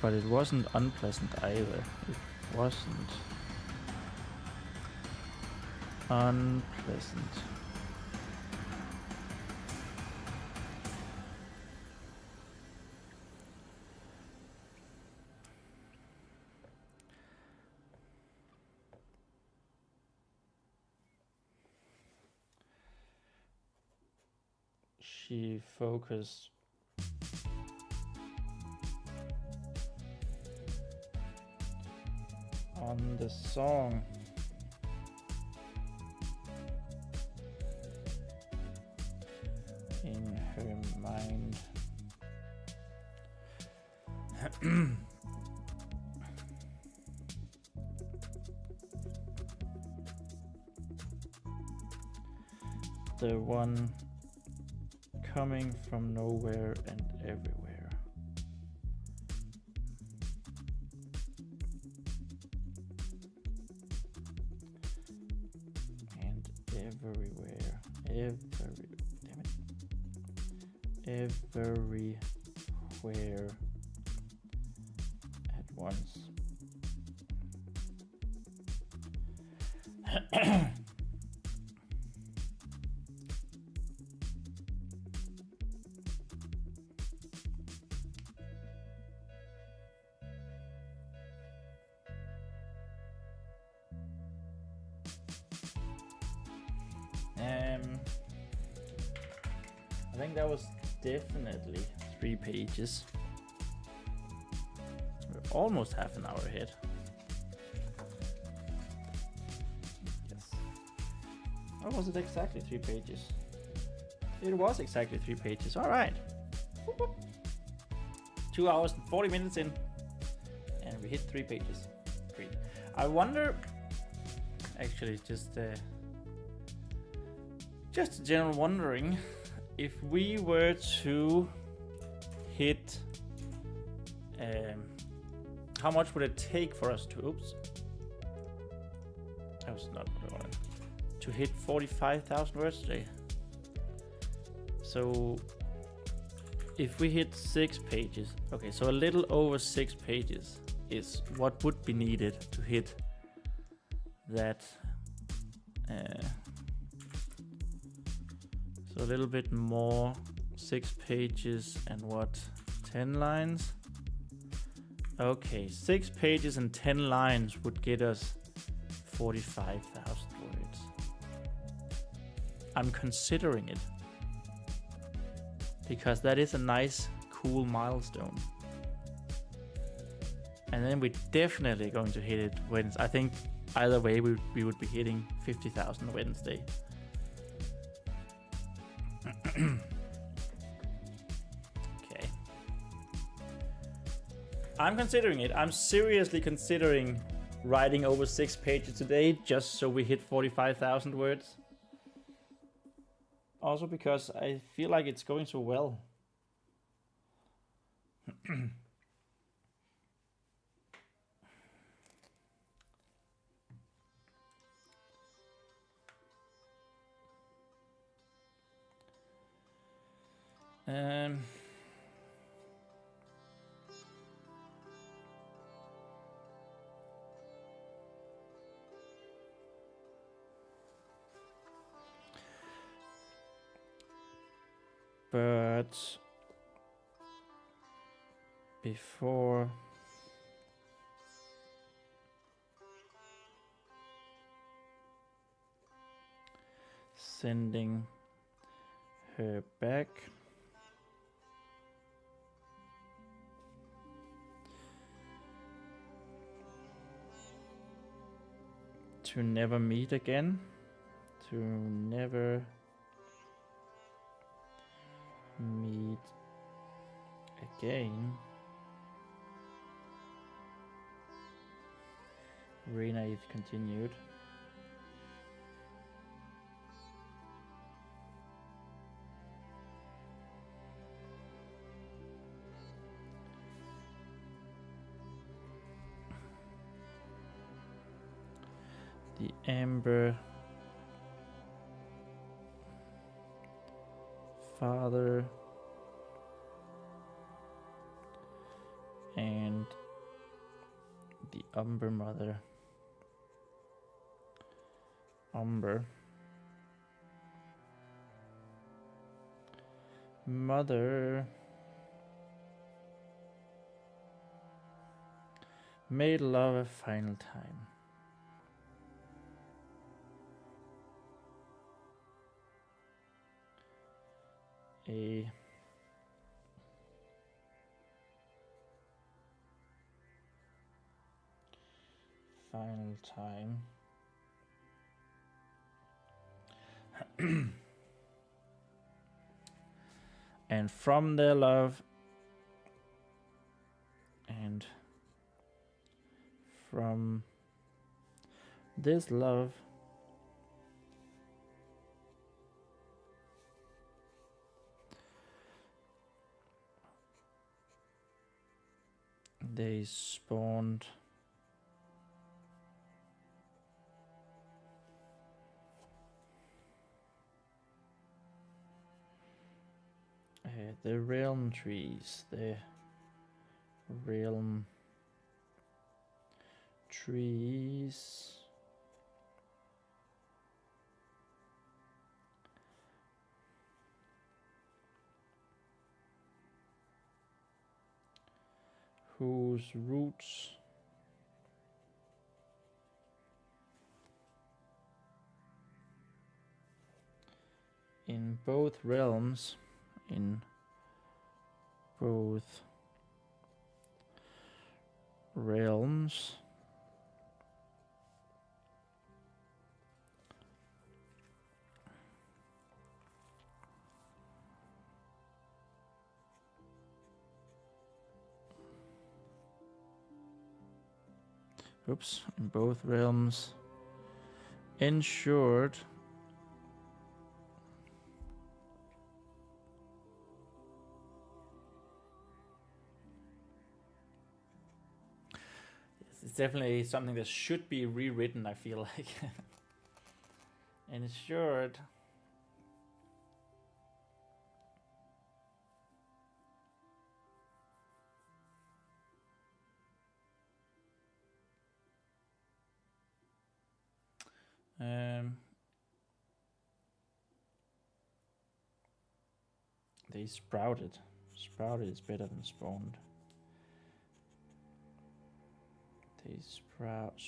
[SPEAKER 1] But it wasn't unpleasant either. It wasn't unpleasant. She focused on the song. In her mind. The one coming from nowhere and everywhere. And everywhere. Everywhere at once. I think that was definitely 3 pages. We're almost half an hour ahead. Yes. Or was it exactly 3 pages? It was exactly 3 pages. All right. 2 hours and 40 minutes in, and we hit 3 pages. Great. I wonder, actually, just a general wondering, if we were to hit, how much would it take for us to, oops, that was not what I wanted, to hit 45,000 words today? So if we hit 6 pages, okay, so a little over 6 pages is what would be needed to hit that, so a little bit more, 6 pages and what, 10 lines? Okay, 6 pages and 10 lines would get us 45,000 words. I'm considering it, because that is a nice, cool milestone. And then we're definitely going to hit it Wednesday. I think either way we would be hitting 50,000 Wednesday. Okay. I'm considering it. I'm seriously considering writing over 6 pages today just so we hit 45,000 words. Also because I feel like it's going so well. But before sending her back, to never meet again, to never meet again. Rena, it continued. The Amber father and the Umber mother. Umber. Mother made love a final time. A final time. And from their love and from this love they spawned the realm trees, the realm trees. Whose roots in both realms, in both realms ensured it's definitely something that should be rewritten, I feel like. Ensured they sprouted. Sprouted is better than spawned. They sprouted.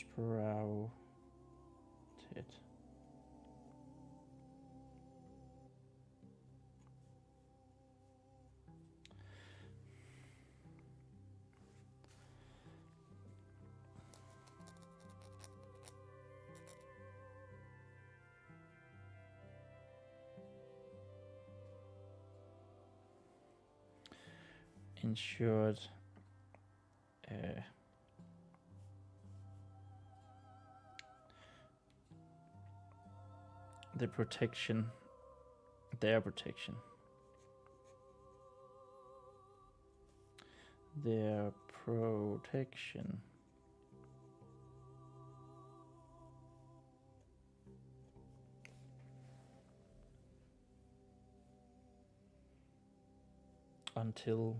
[SPEAKER 1] Ensured the protection, their protection, until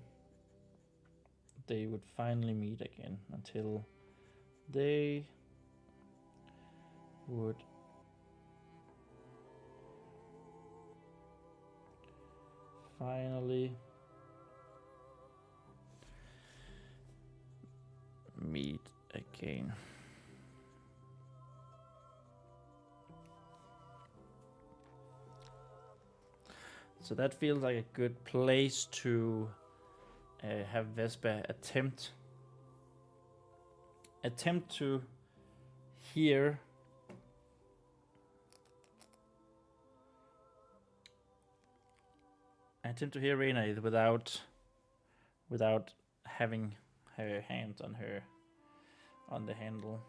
[SPEAKER 1] they would finally meet again, until they would finally meet again. So that feels like a good place to have Vespa attempt to hear Rena without having her hands on the handle.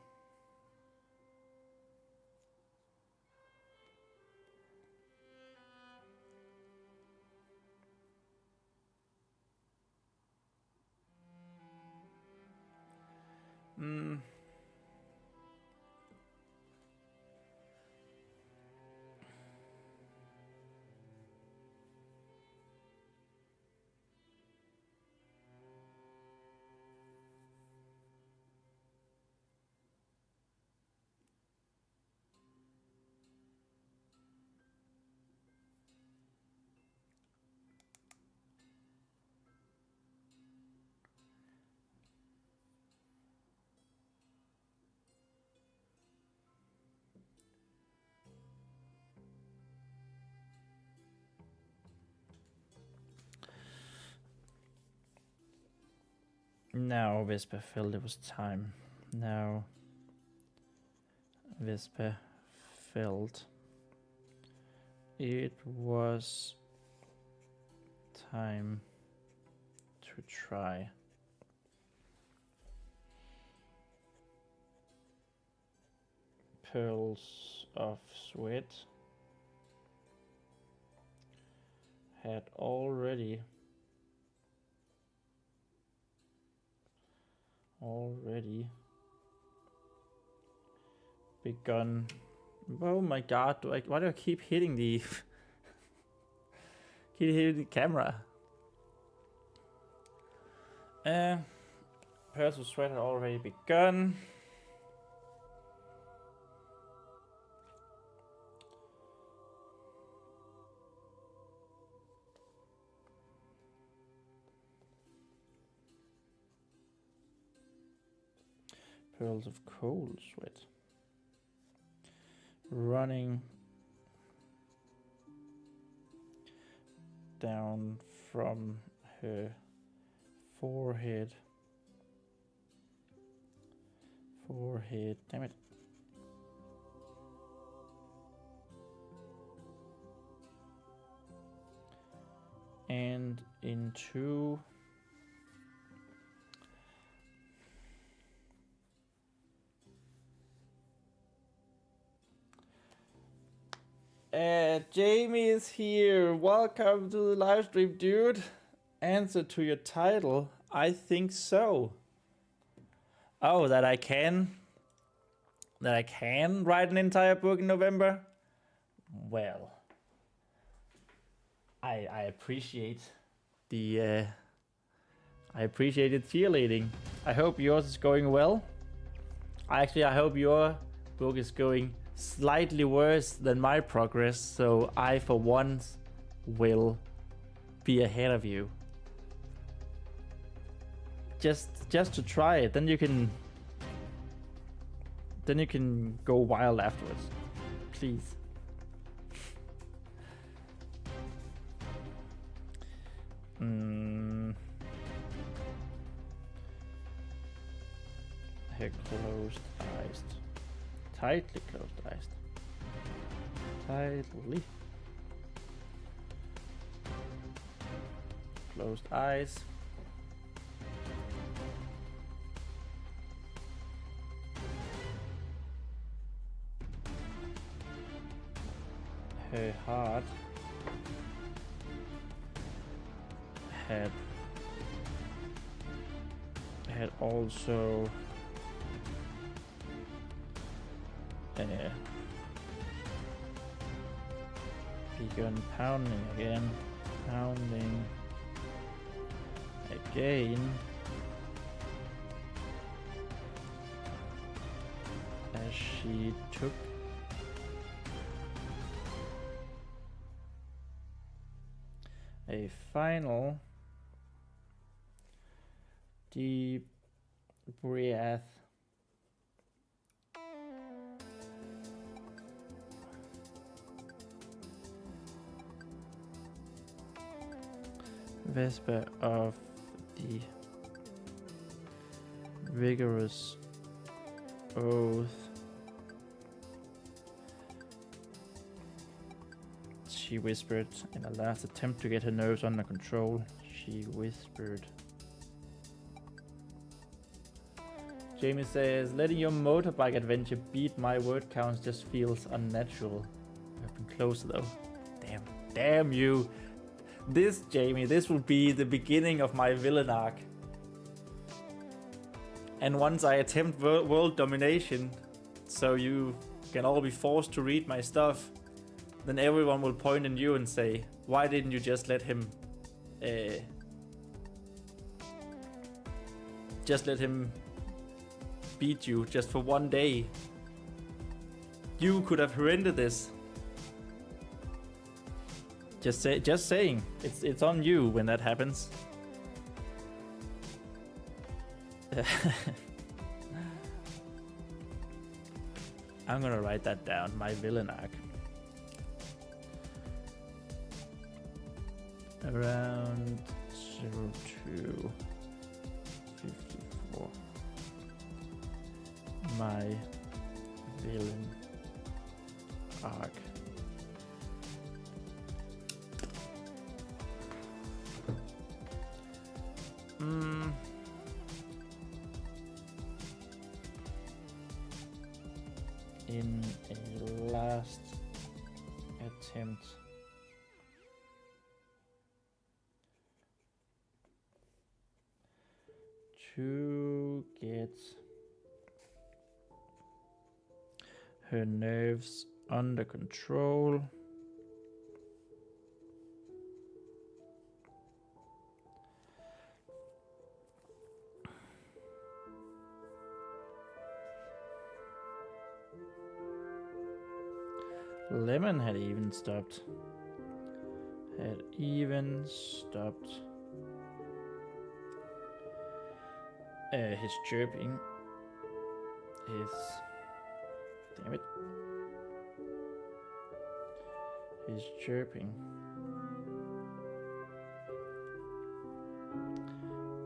[SPEAKER 1] Now Vesper felt it was time. Now Vesper felt it was time to try. Pearls of Sweat had already begun. Oh my god, why do I keep hitting the camera? Pearls of Sweat had already begun. Pearls of Cold Sweat running down from her forehead, damn it, and into Jamie is here. Welcome to the live stream, dude. Answer to your title. I think so. Oh, that I can write an entire book in November? Well, I appreciate the cheerleading. I hope yours is going well. I hope your book is going slightly worse than my progress, so I for once will be ahead of you. Just to try it, then you can go wild afterwards. Please. Her closed eyes. Tightly closed eyes. Tightly closed eyes. Her heart had also begun pounding again, as she took a final deep breath. Vesper of the vigorous oath. She whispered in a last attempt to get her nerves under control. She whispered. Jamie says, letting your motorbike adventure beat my word counts just feels unnatural. I've been closer though. Damn you. This, Jamie, this will be the beginning of my villain arc. And once I attempt world domination, so you can all be forced to read my stuff, then everyone will point at you and say, why didn't you just let him beat you just for one day? You could have prevented this. Just saying, it's on you when that happens. I'm gonna write that down, my villain arc. Around 02 54. My villain arc. In a last attempt to get her nerves under control, Lemon had even stopped. His chirping. Damn it. His chirping.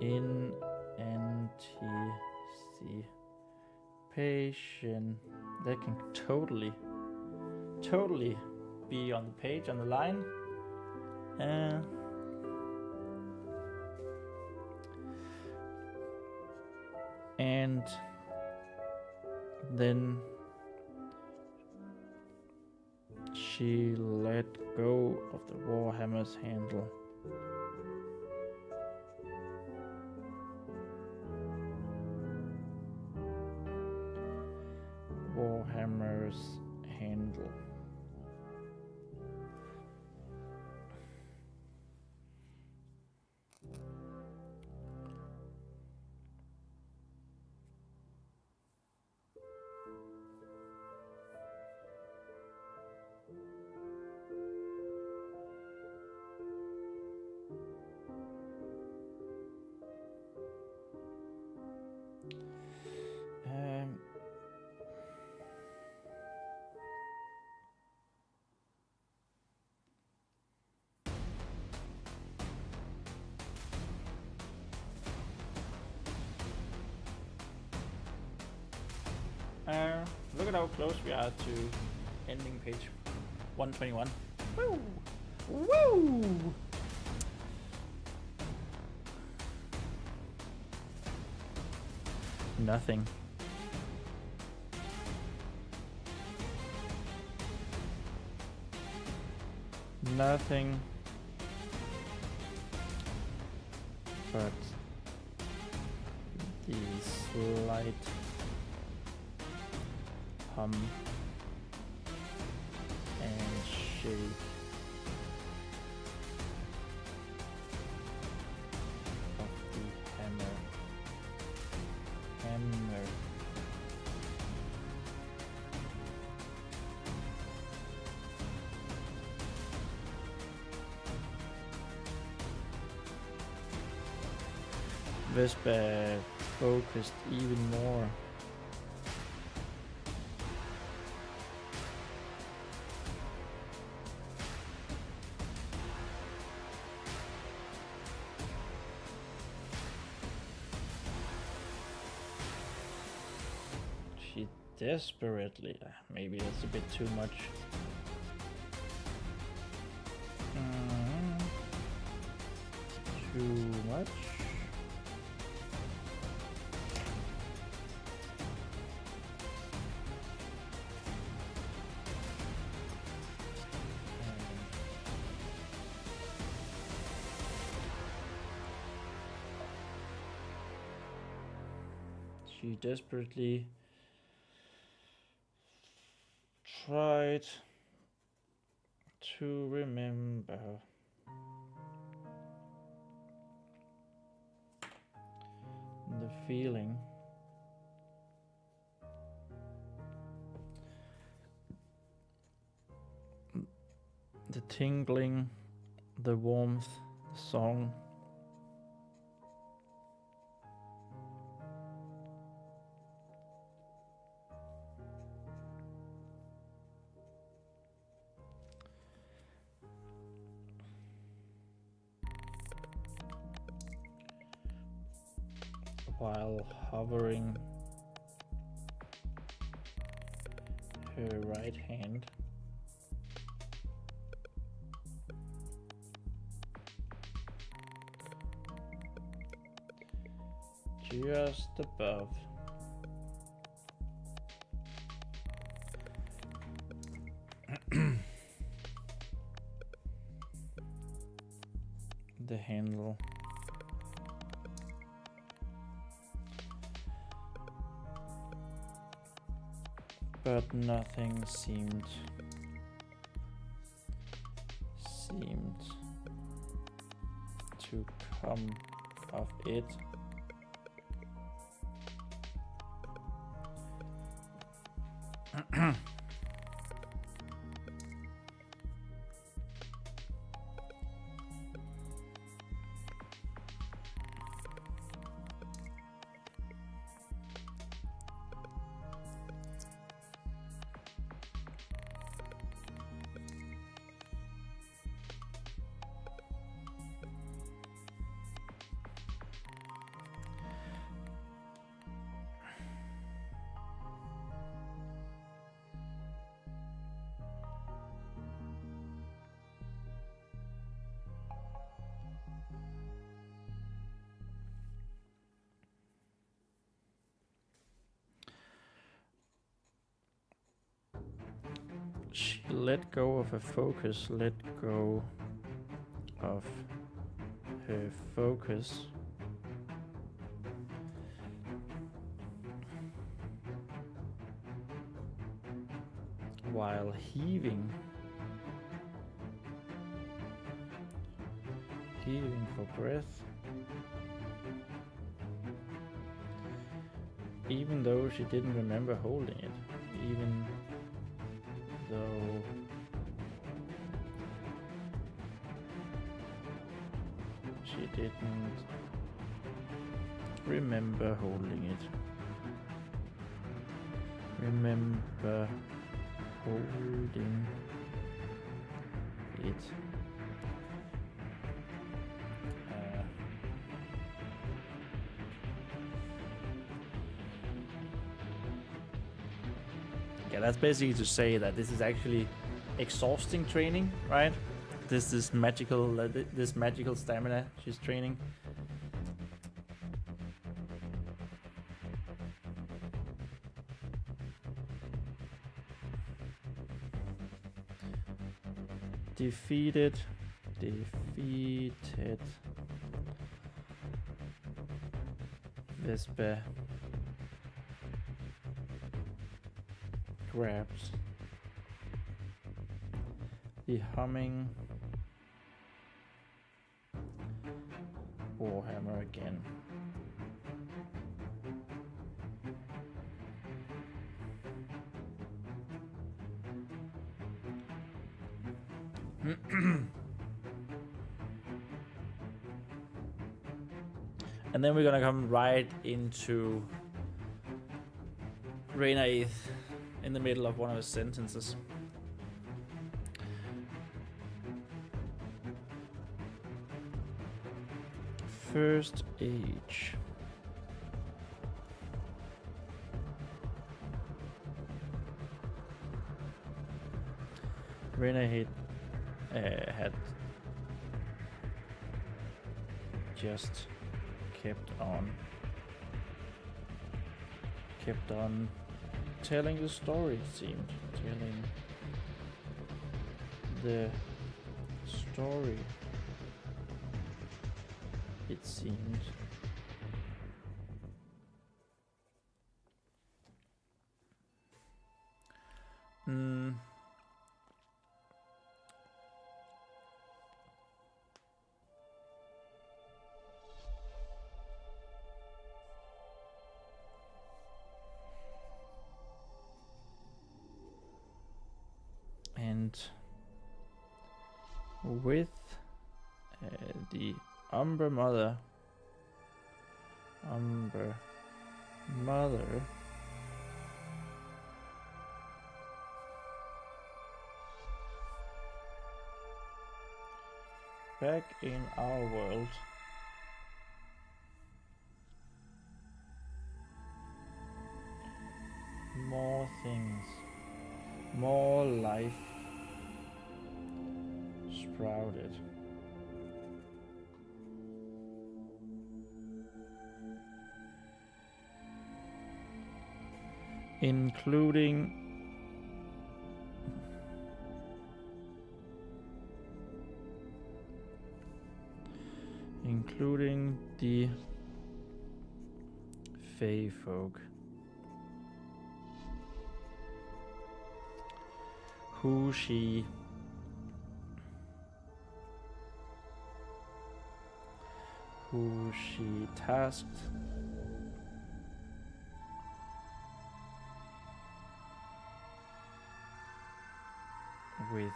[SPEAKER 1] In anticipation. That can totally be on the page, on the line. And then she let go of the Warhammer's handle. Warhammer's handle. Look at how close we are to ending page 121. Woo! Woo! Nothing. Nothing but the slight hum and shake of the hammer. Vespa focused even more. She desperately, maybe that's a bit too much. Too much. She desperately tried to remember the feeling. The tingling, the warmth, the song. while hovering her right hand just above the handle. But nothing seemed to come of it. She let go of her focus, let go of her focus. While heaving for breath, even though she didn't remember holding it, even though she didn't remember holding it. Remember holding it. Yeah, that's basically to say that this is actually exhausting training, right? This magical stamina she's training. Defeated Vespa grabs the humming warhammer again. And then we're gonna come right into Reina 8th in the middle of one of his sentences. First age. Reina 8th had just kept on telling the story, it seemed. Telling the story, it seemed. And with the Umber Mother back in our world, more things, more life sprouted. Including the Fey folk, who she tasked with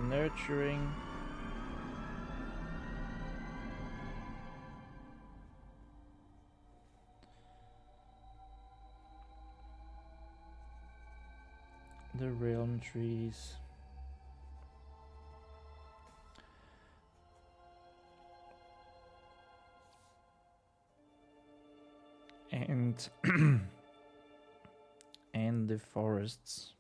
[SPEAKER 1] nurturing the realm trees and and the forests.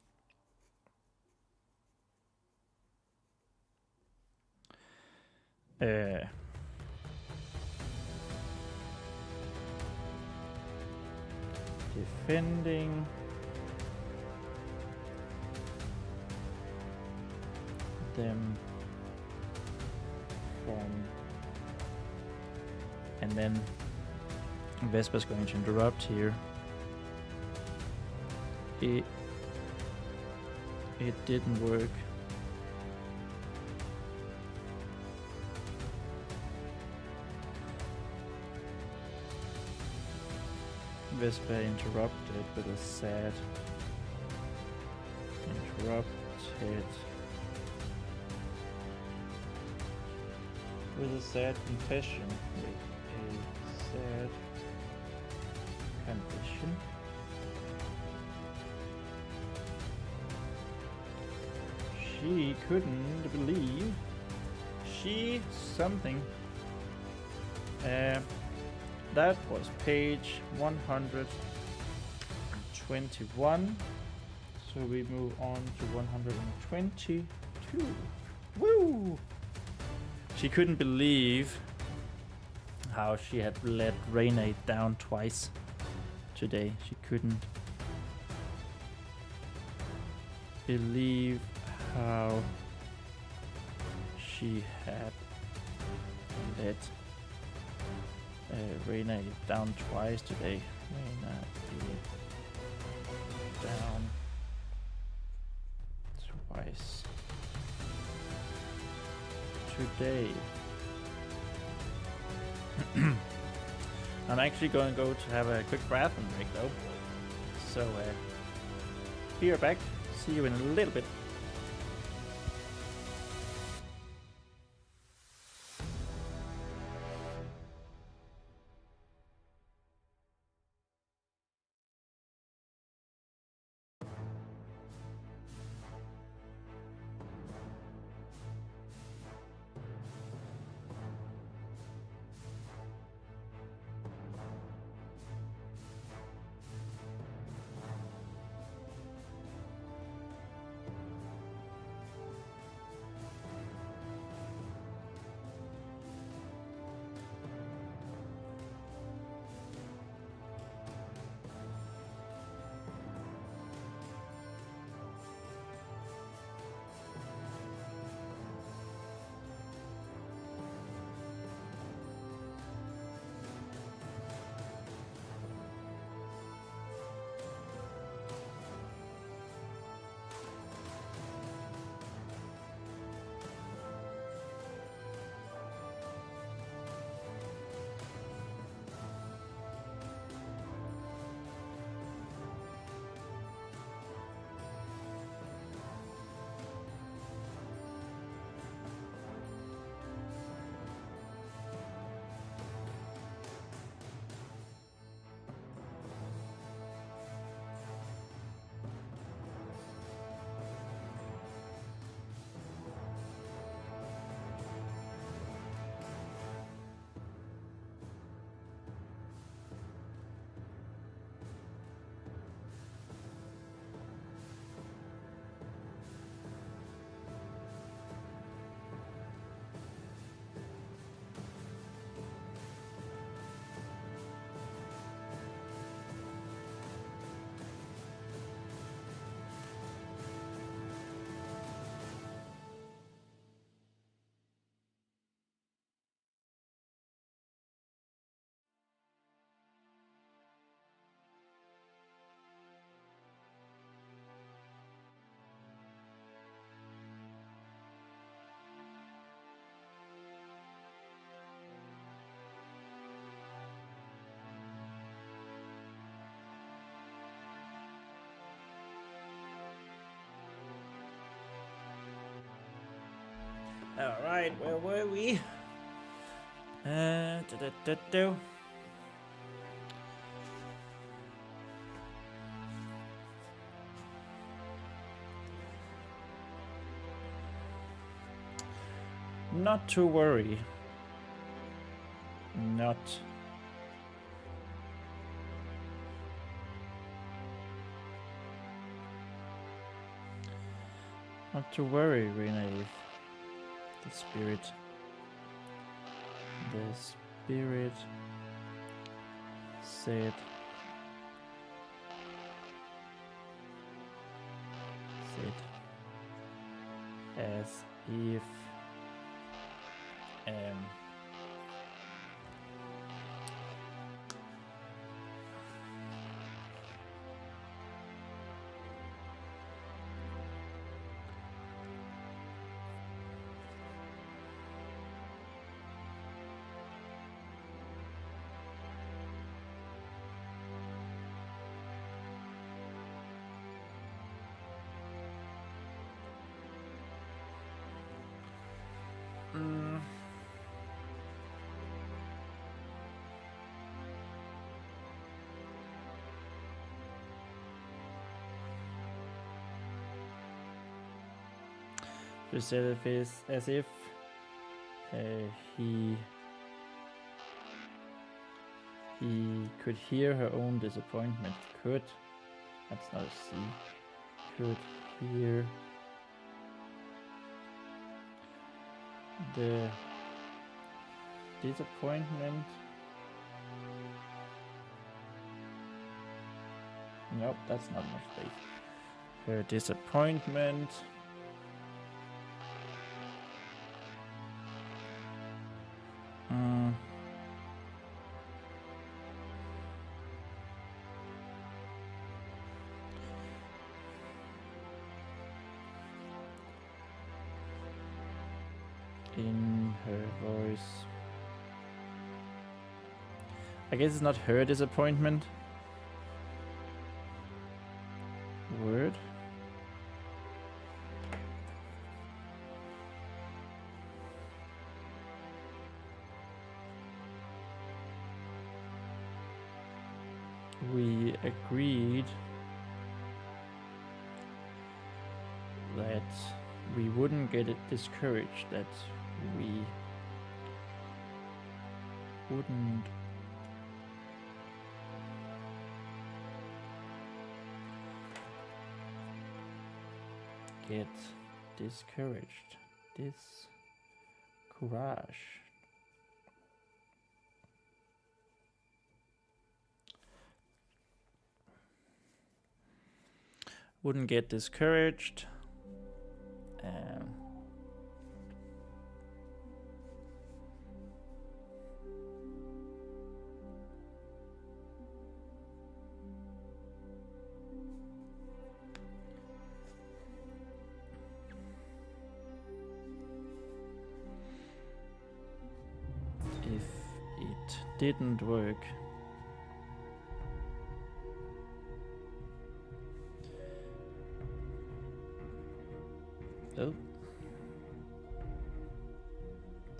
[SPEAKER 1] Defending them from, and then Vesper's going to interrupt here. It didn't work. Vesper interrupted with a sad confession. She couldn't believe something. That was page 121. So we move on to 122. Woo! She couldn't believe how she had let Reynade down twice today. She couldn't believe how she had let Reynade down twice today. Reynade down twice today. I'm actually going to go to have a quick bathroom break though. So be right back. See you in a little bit. Alright, where were we? Not to worry. Not to worry, Renee. The spirit said as if she said it as if he could hear her own disappointment. Could, that's not a C. Could hear the disappointment. Nope, that's not much space. Her disappointment. In her voice. I guess it's not her disappointment. Word. We agreed that we wouldn't get it discouraged, that we wouldn't get discouraged. Discouraged. Wouldn't get discouraged. If it didn't work,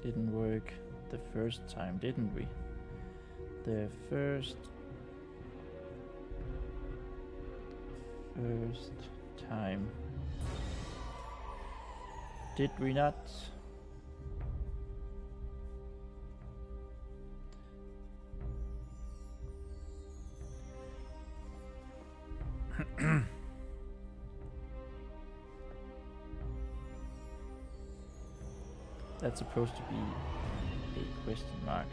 [SPEAKER 1] didn't work the first time, didn't we? The first time, did we not? That's supposed to be a question mark.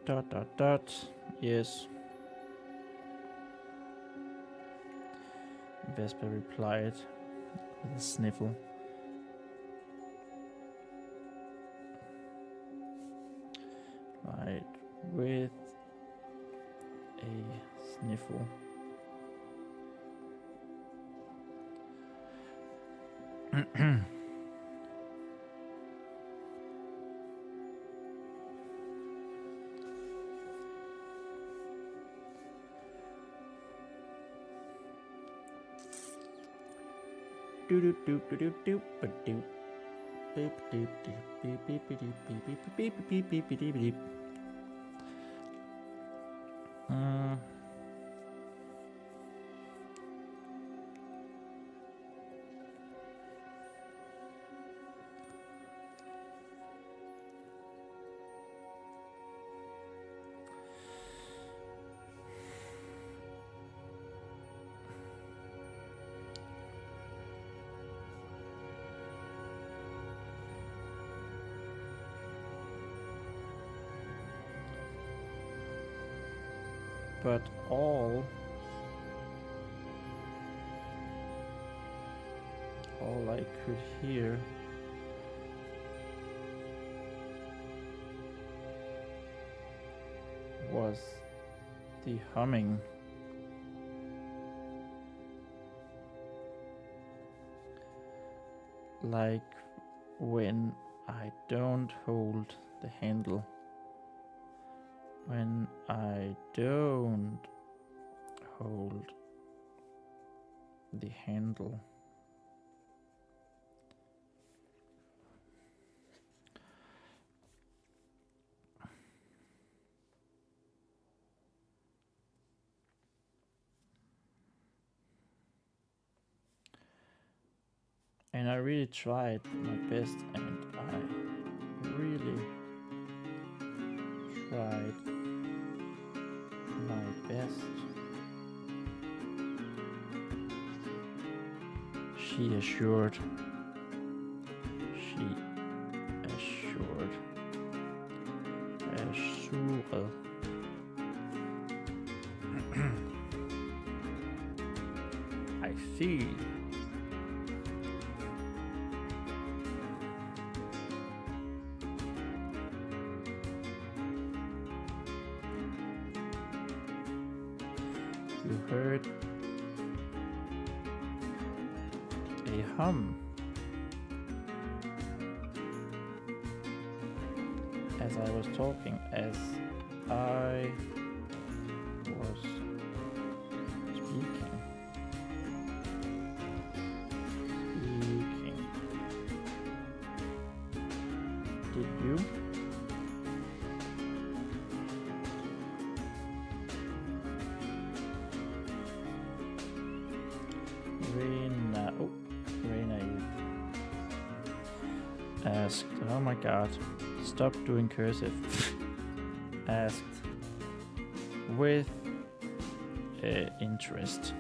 [SPEAKER 1] Dot dot dot. Yes. Vesper replied with a sniffle. Right, with a sniffle. But all I could hear was the humming. Like when I don't hold the handle. When I don't hold the handle. And I really tried my best, and I really tried my best. She assured. Assured. I feel. You heard a hum as I was talking, as I was speaking. Did you? Reina asked, oh my god, stop doing cursive. Asked with interest.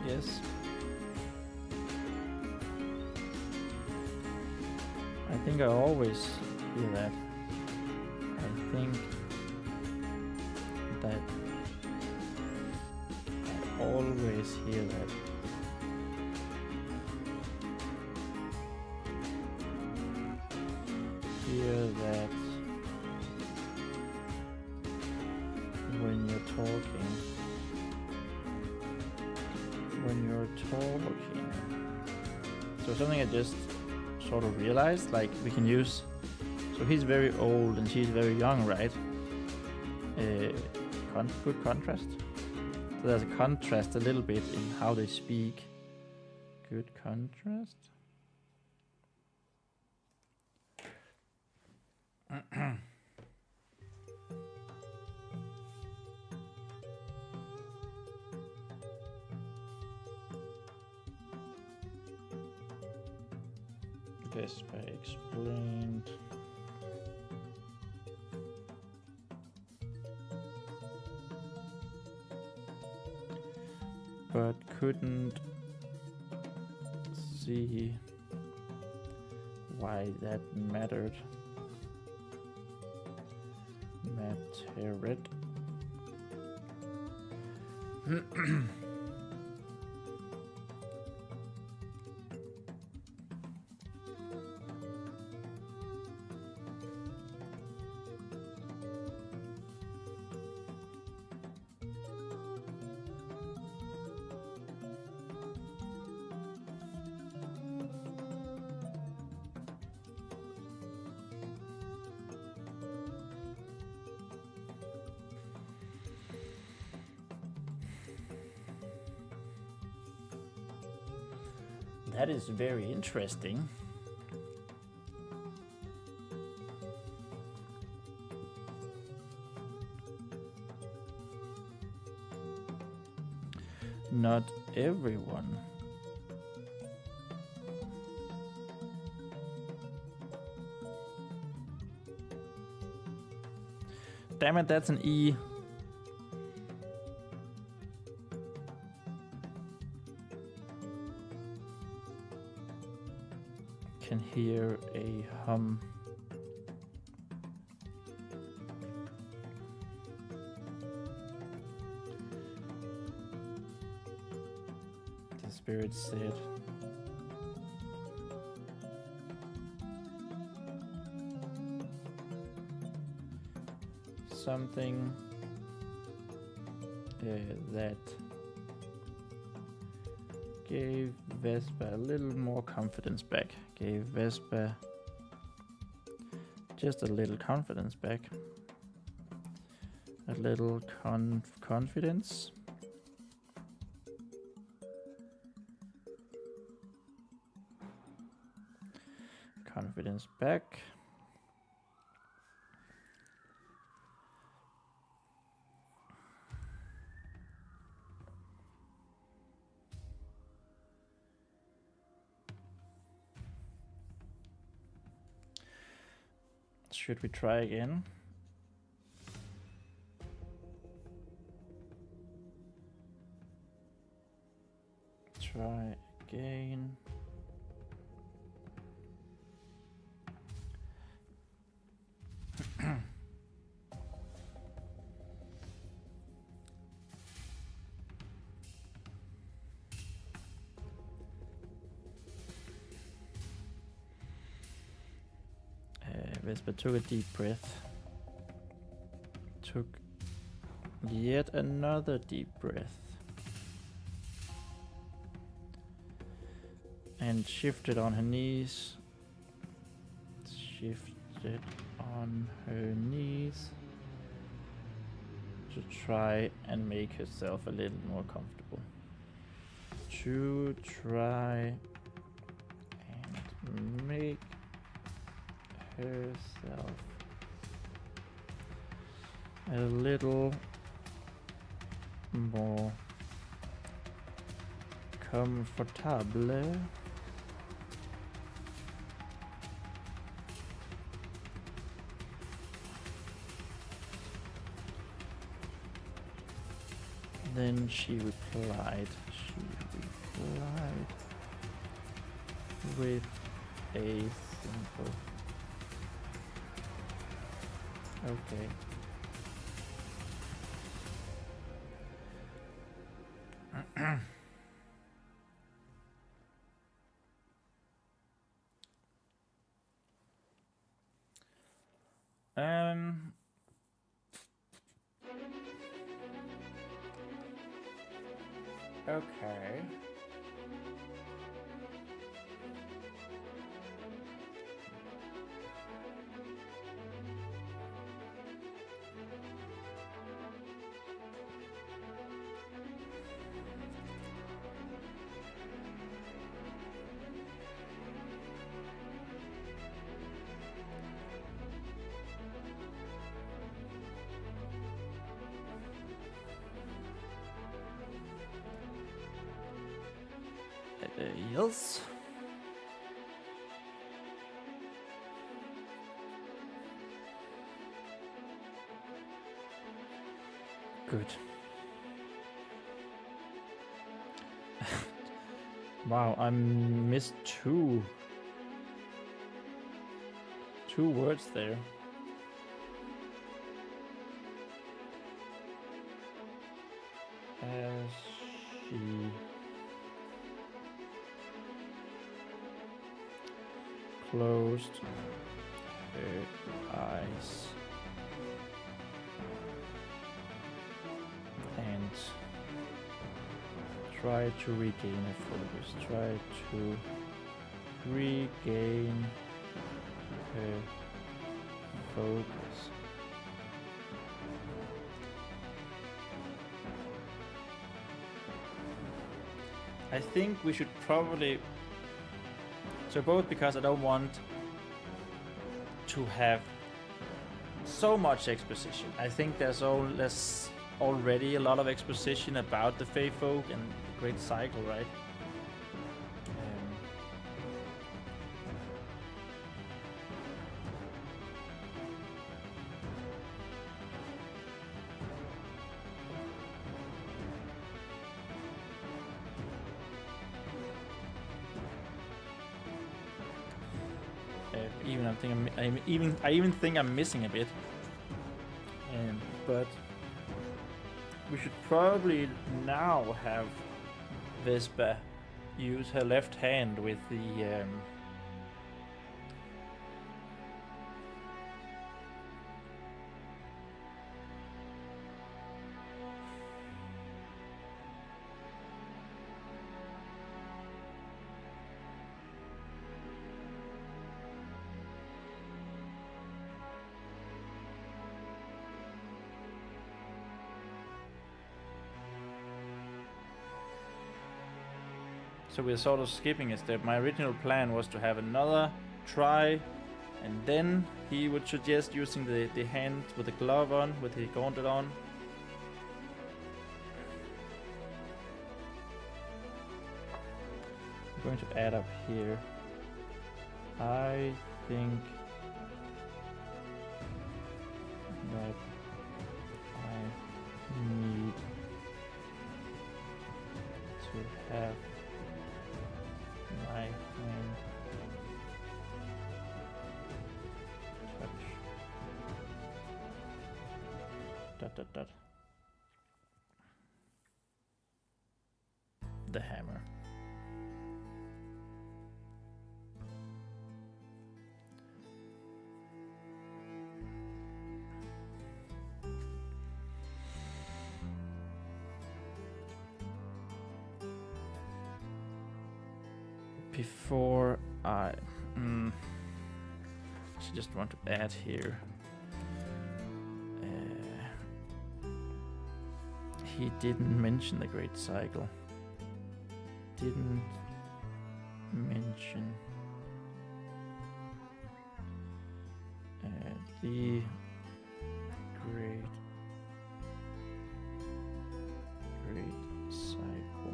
[SPEAKER 1] Yes. I think I always hear that. I think that I always hear that. Hear that when you're talking. So something I just sort of realized, like we can use, so he's very old and she's very young, right? Good contrast. So there's a contrast a little bit in how they speak. good contrast. Vespa explained. But couldn't see why that mattered. Mattered. That is very interesting. Not everyone. Damn it, that's an E. Can hear a hum. The spirit said. Something that gave Vespa a little more confidence back. Gave Vespa just a little confidence back. A little confidence. Confidence back. Should we try again? Try again. Vespa took a deep breath. Took yet another deep breath. And shifted on her knees. Shifted on her knees. To try and make herself a little more comfortable. To try and make herself a little more comfortable. Then she replied with a simple okay. Okay. Yes. Good. Wow, I missed two words there. As she closed her eyes and tried to regain her focus, tried to regain her focus. I think we should probably, so both because I don't want to have so much exposition. I think there's already a lot of exposition about the Fey folk and the Great Cycle, right? I even think I'm missing a bit. But we should probably now have Vespa use her left hand with the so we're sort of skipping a step. My original plan was to have another try, and then he would suggest using the hand with the glove on, with the gauntlet on. I'm going to add up here. I think that I need to have my hand touch ... the hammer. Before I just want to add here, he didn't mention the Great Cycle. Didn't mention the Great Cycle.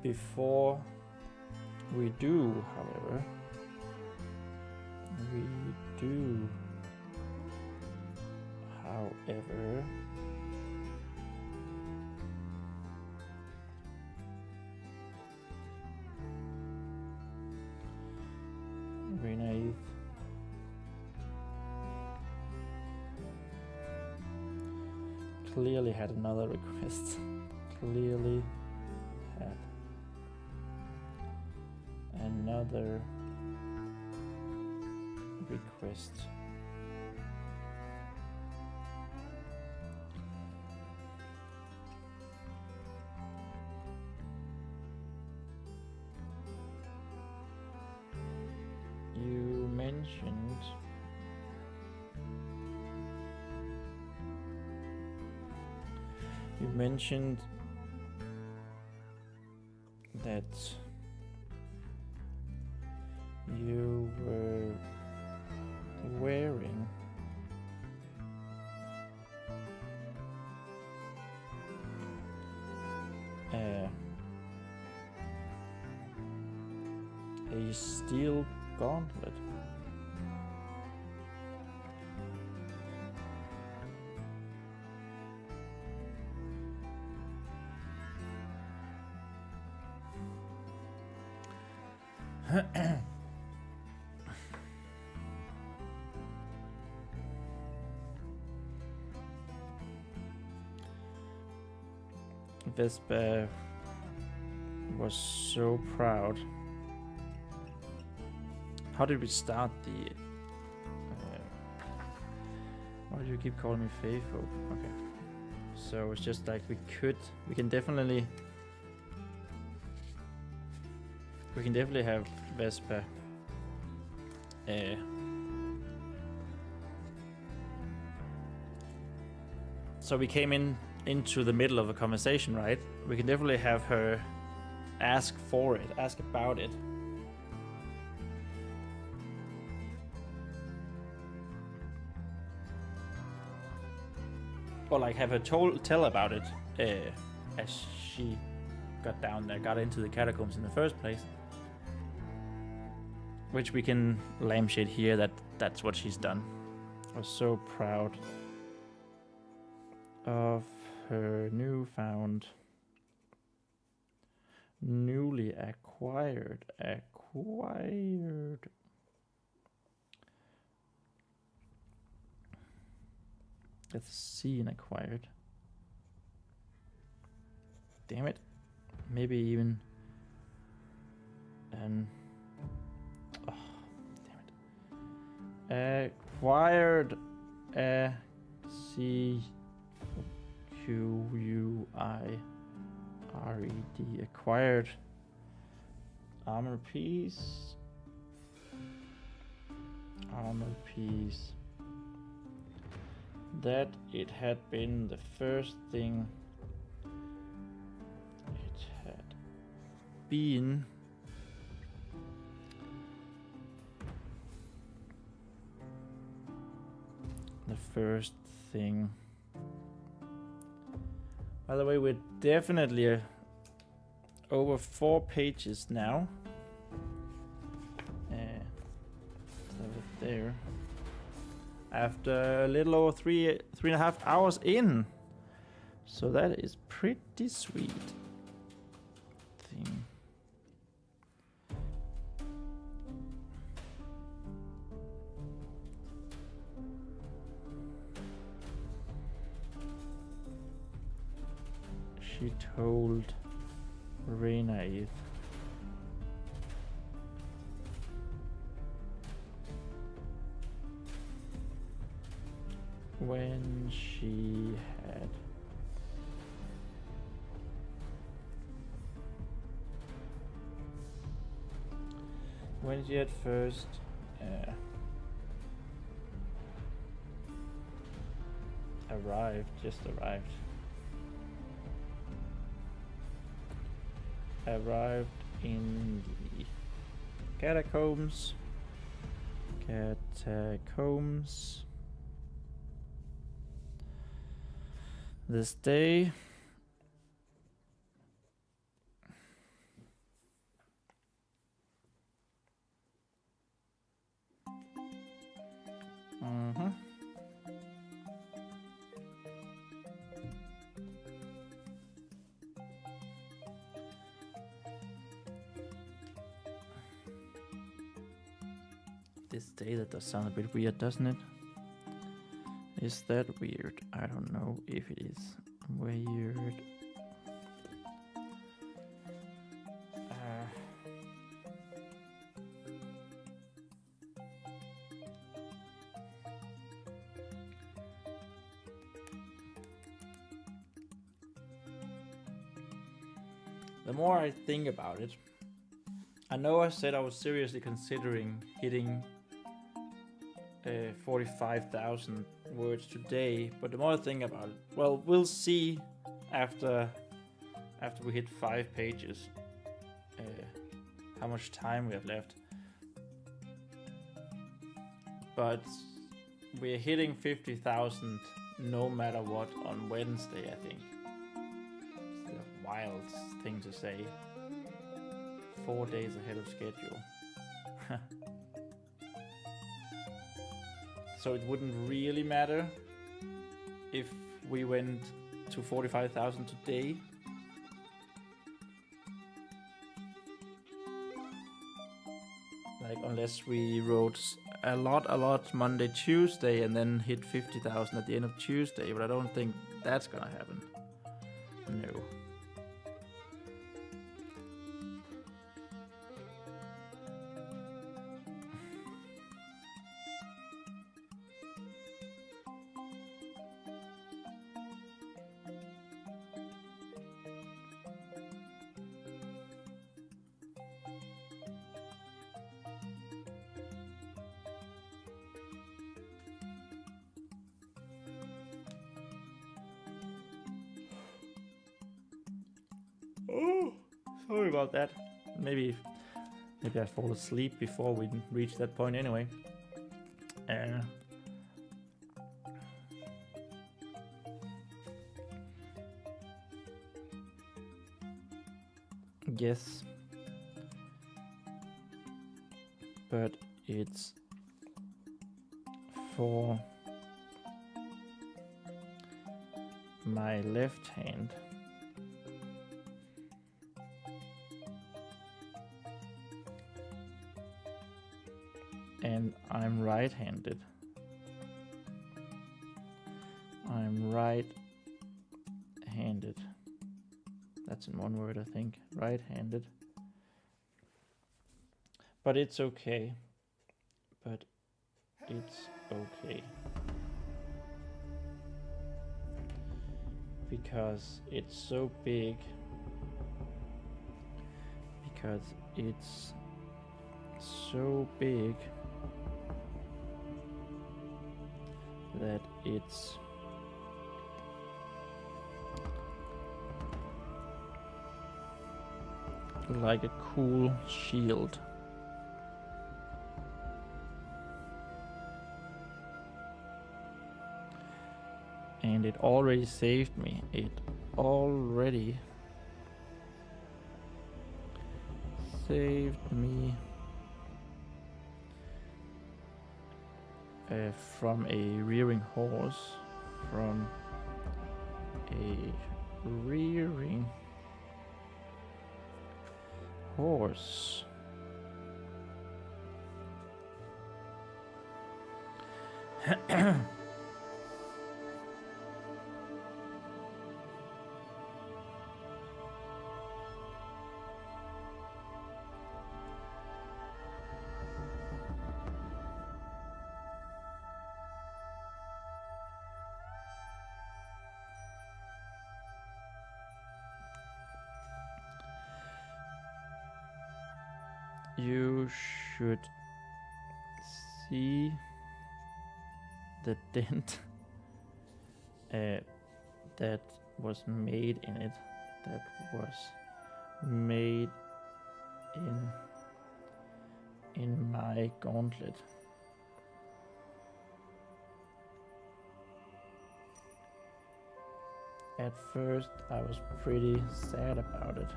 [SPEAKER 1] Before we do, however, Renaith clearly had another request. Clearly had another request. You mentioned that you Steel Gauntlet. Vespa was so proud. How did we start the... why do you keep calling me faithful? Okay. So it's just like we can definitely have Vespa so we came into the middle of a conversation, right? We can definitely have her ask for it, ask about it. Or like have her tell about it as she got down there, got into the catacombs in the first place. Which we can lampshade here that's what she's done. I was so proud of her newly acquired. That's a C in acquired. Damn it. Maybe even an... oh, damn it. Acquired C-Q-U-I-R-E-D. Acquired armor piece. That it had been the first thing it had been the first thing. By the way, we're definitely over 4 pages now. There. After a little over three and a half hours in. So that is pretty sweet thing. She told Reina when she had first arrived in the catacombs this day. This day, that does sound a bit weird, doesn't it? Is that weird? I don't know if it is weird. The more I think about it, I know I said I was seriously considering hitting 45,000 words today, but the more I think about it, well, we'll see after we hit 5 pages how much time we have left. But we're hitting 50,000 no matter what on Wednesday, I think. It's a wild thing to say. 4 days ahead of schedule. so it wouldn't really matter if we went to 45,000 today. Like, unless we wrote a lot Monday, Tuesday, and then hit 50,000 at the end of Tuesday, but I don't think that's gonna happen. No. Oh, sorry about that. Maybe I fall asleep before we reach that point anyway. Yes, but it's for my left hand. And I'm right-handed. I'm right-handed. That's in one word, I think. Right-handed. But it's okay. But it's okay. Because it's so big. Because it's so big that it's like a cool shield. And it already saved me. It already saved me from a rearing horse. From a rearing horse. You should see the dent that was made in it. That was made in my gauntlet. At first, I was pretty sad about it.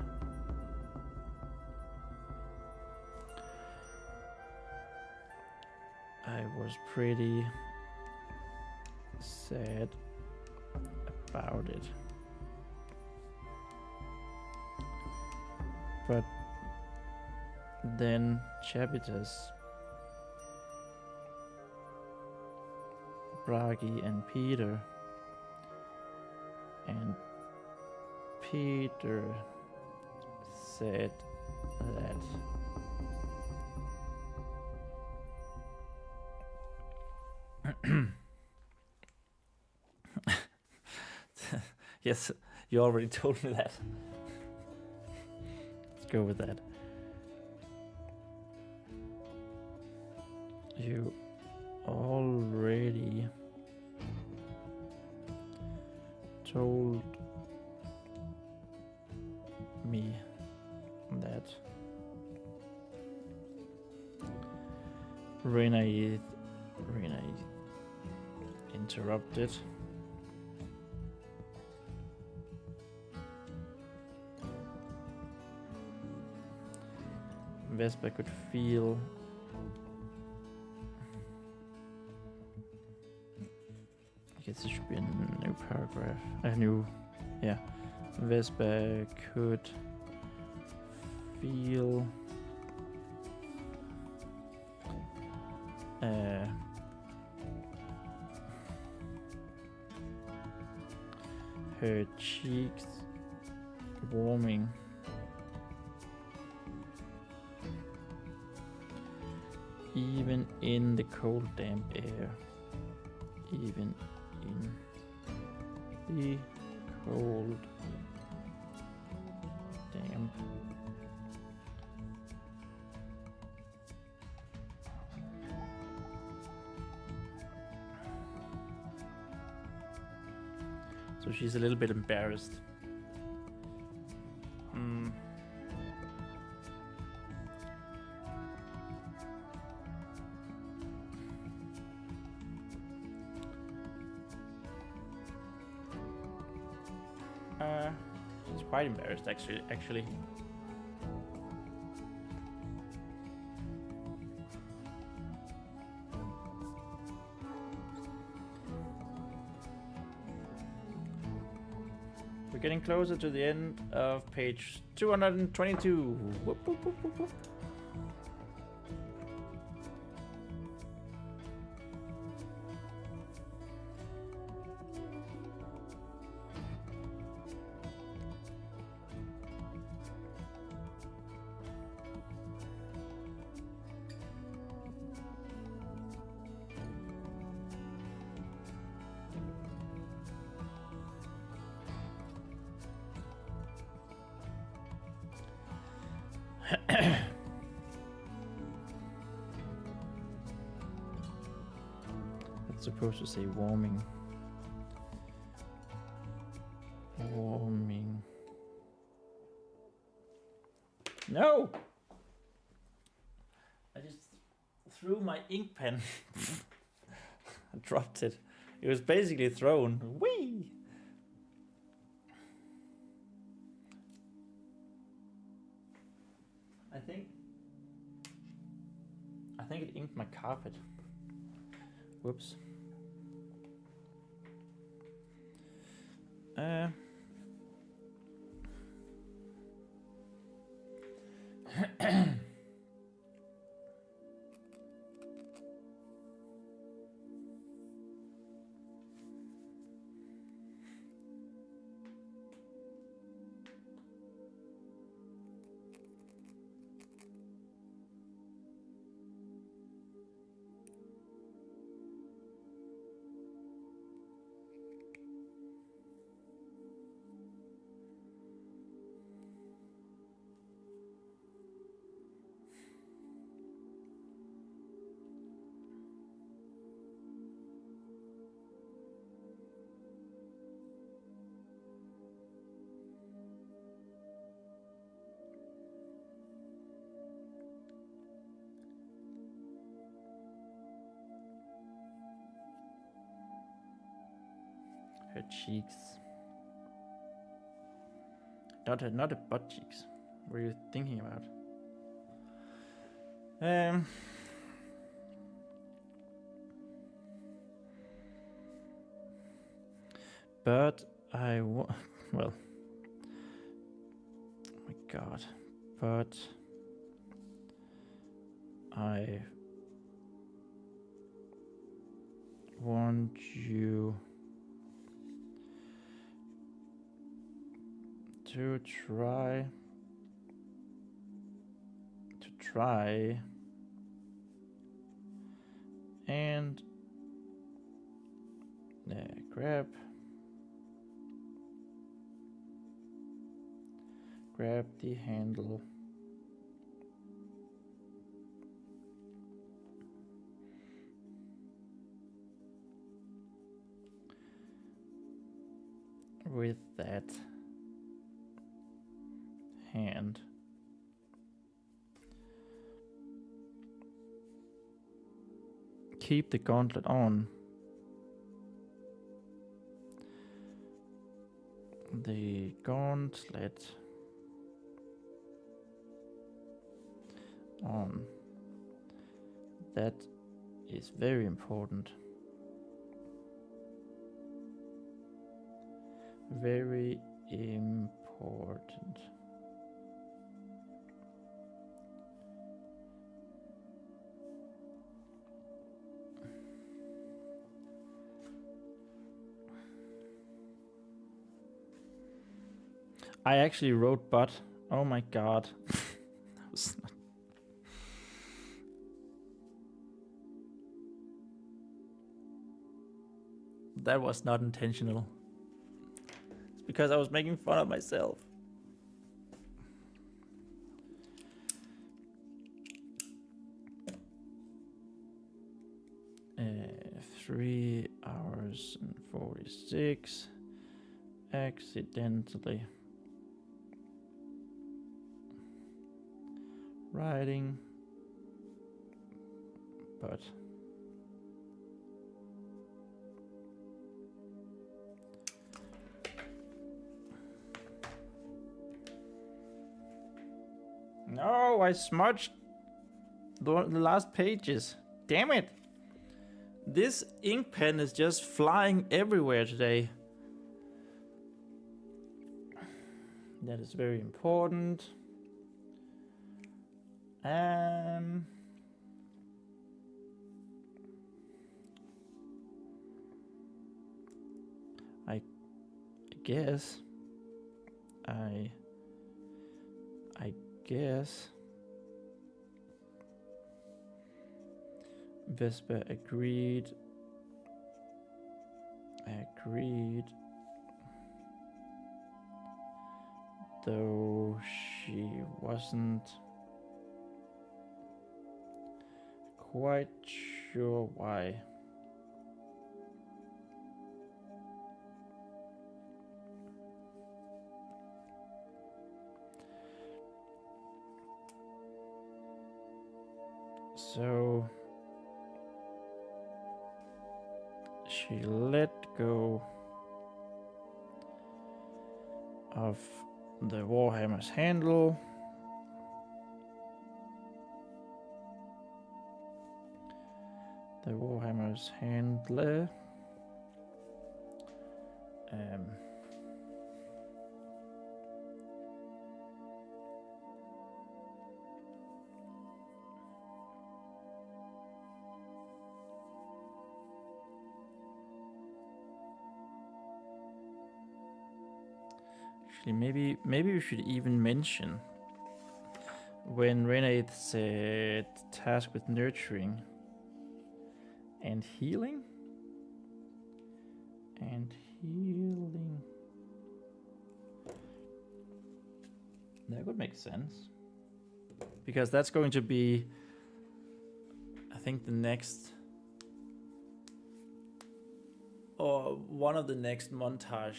[SPEAKER 1] I was pretty sad about it. But then Chapitas, Bragi and Peter said that yes, you already told me that. Let's go with that. You already told me that. Rena interrupted. Vespa could feel guess it should be a new paragraph. A new, yeah. Vespa could feel her cheeks warming even in the cold damp air. Even in the cold damp so she's a little bit embarrassed. She's quite embarrassed actually. We're getting closer to the end of page 222. Whoop, whoop, whoop, whoop, whoop. It's supposed to say warming. Warming. No! I just threw my ink pen. I dropped it. It was basically thrown. Whee! I think it inked my carpet. Whoops. Her cheeks. Not her butt cheeks. What were you thinking about? But well, oh my god. But I want you to try and grab the handle with that hand. Keep the gauntlet on. The gauntlet on. That is very important. Very important. I actually wrote but. Oh my god. That was not... That was not intentional. It's because I was making fun of myself. Uh, 3 hours and 46. Accidentally. Writing. But. No, I smudged the last pages. Damn it! This ink pen is just flying everywhere today. That is very important. I guess I guess Vesper agreed. Though she wasn't quite sure why. So she let go of the Warhammer's handle. The Warhammer's handler. Maybe we should even mention when Renate said task with nurturing and healing. That would make sense. Because that's going to be, I think, the next, or one of the next montages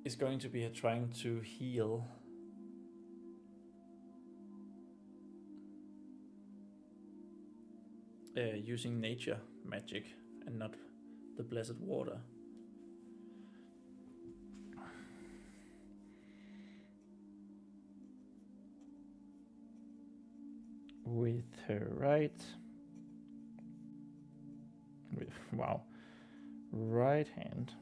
[SPEAKER 1] is going to be trying to heal using nature magic and not the blessed water. With her right hand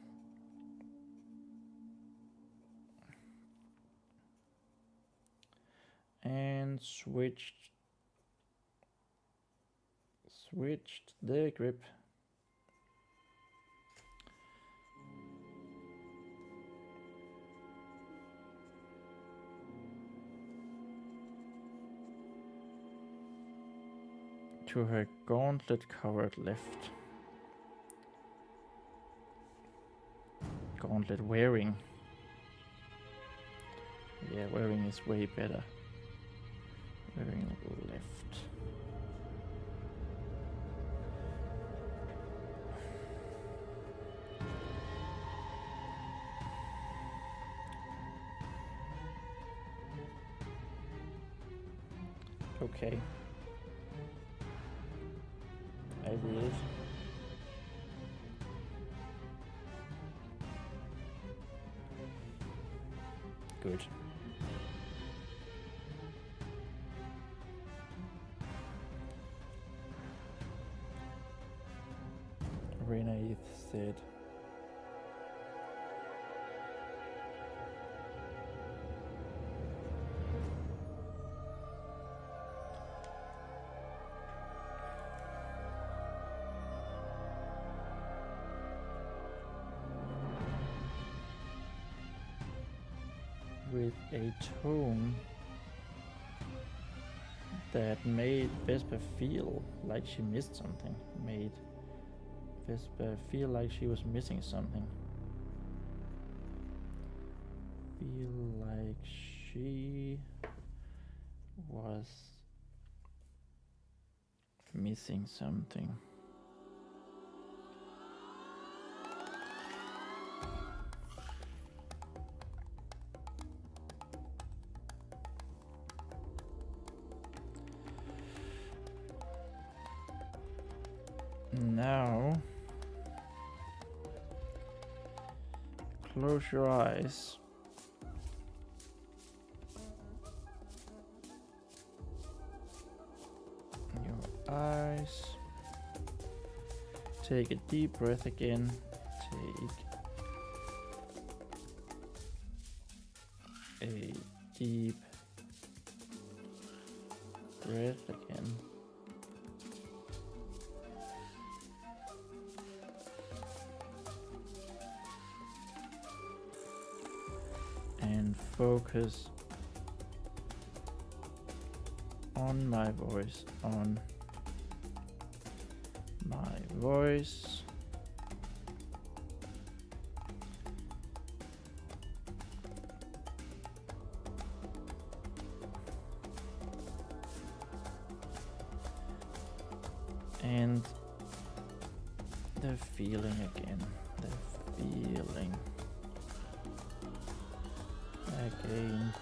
[SPEAKER 1] and switched the grip to her gauntlet covered left. Gauntlet wearing. Yeah, wearing is way better. Wearing left. Okay. I did. Good. Renaith said. With a tone that made Vespa feel like she missed something. Made Vespa feel like she was missing something. Feel like she was missing something. Now, close your eyes. Your eyes. Take a deep breath again. Take a deep breath again. And focus on my voice, and the feeling again, the feeling again.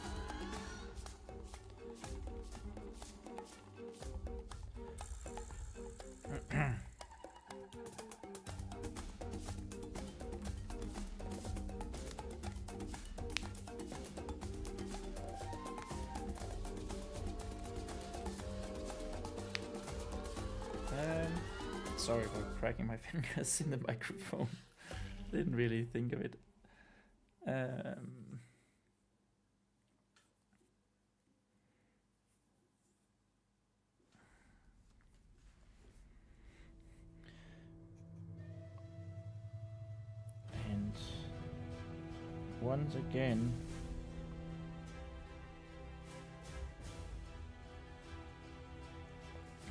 [SPEAKER 1] Sorry for cracking my fingers in the microphone. Didn't really think of it. And once again,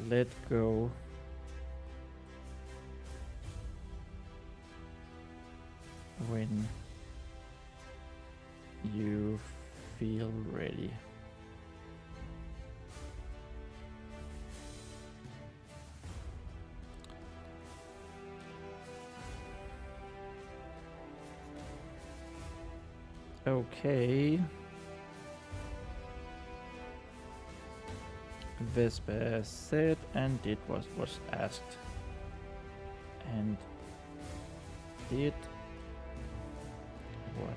[SPEAKER 1] let go when you feel ready. Okay. Vespa said and did what was asked, and did what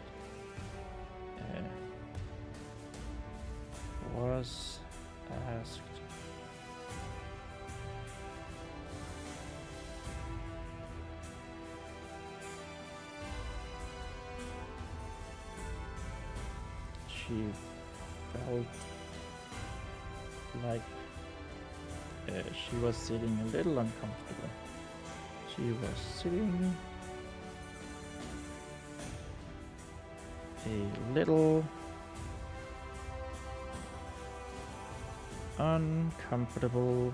[SPEAKER 1] was asked. She felt like she was sitting a little uncomfortable. She was sitting a little uncomfortable.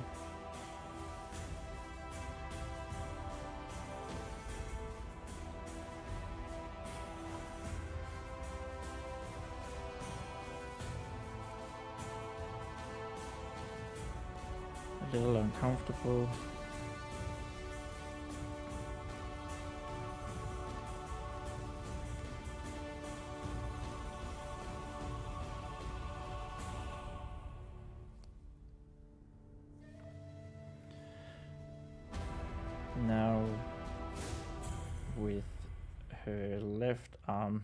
[SPEAKER 1] A little uncomfortable. Now with her left arm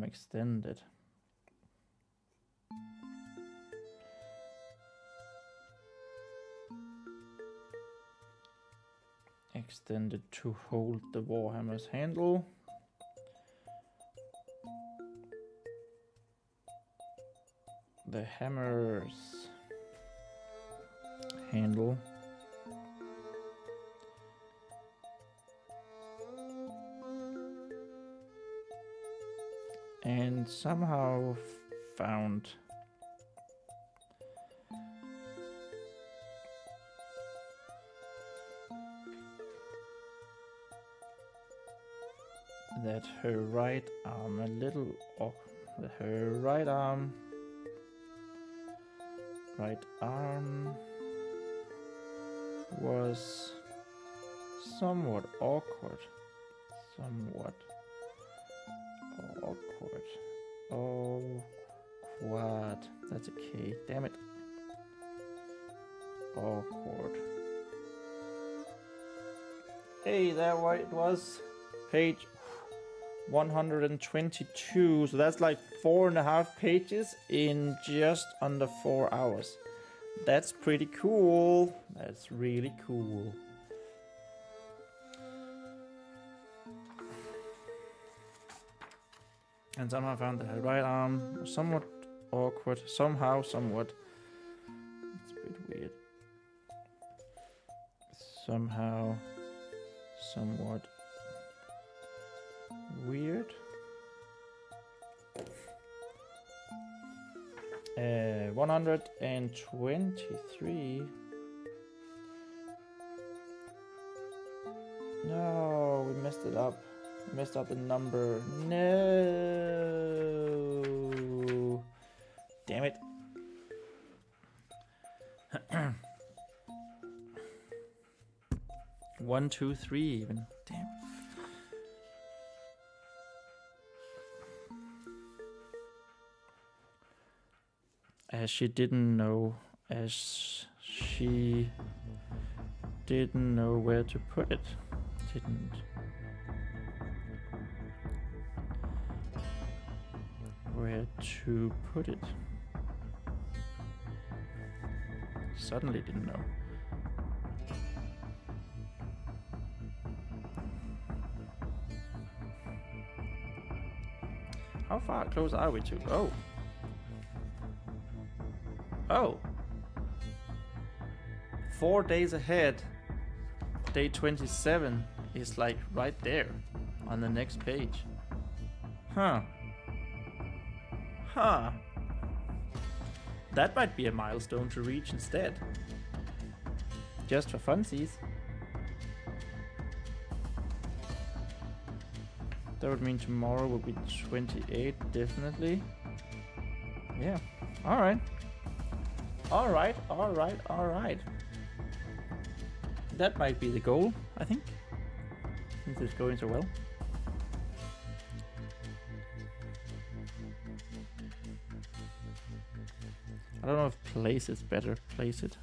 [SPEAKER 1] extended, extended to hold the Warhammer's handle. The hammer's handle. And somehow found that her right arm right arm was somewhat awkward. Awkward. That's a K. Damn it. Awkward. Hey, there it was. Page 122. So that's like 4.5 pages in just under 4 hours. That's pretty cool. That's really cool. And somehow found that her right arm was somewhat awkward. Somewhat. It's a bit weird. Somewhat weird. 123. No, we messed it up. Messed up the number. No. Damn it. 1, 2, 3 even. Damn. As she didn't know where to put it. Suddenly didn't know. How far close are we to? Oh. 4 days ahead. Day 27 is like right there on the next page. Huh. That might be a milestone to reach instead. Just for funsies. That would mean tomorrow will be 28, definitely. Yeah. Alright. That might be the goal, I think. Since it's going so well. I don't know if place is better. Place it.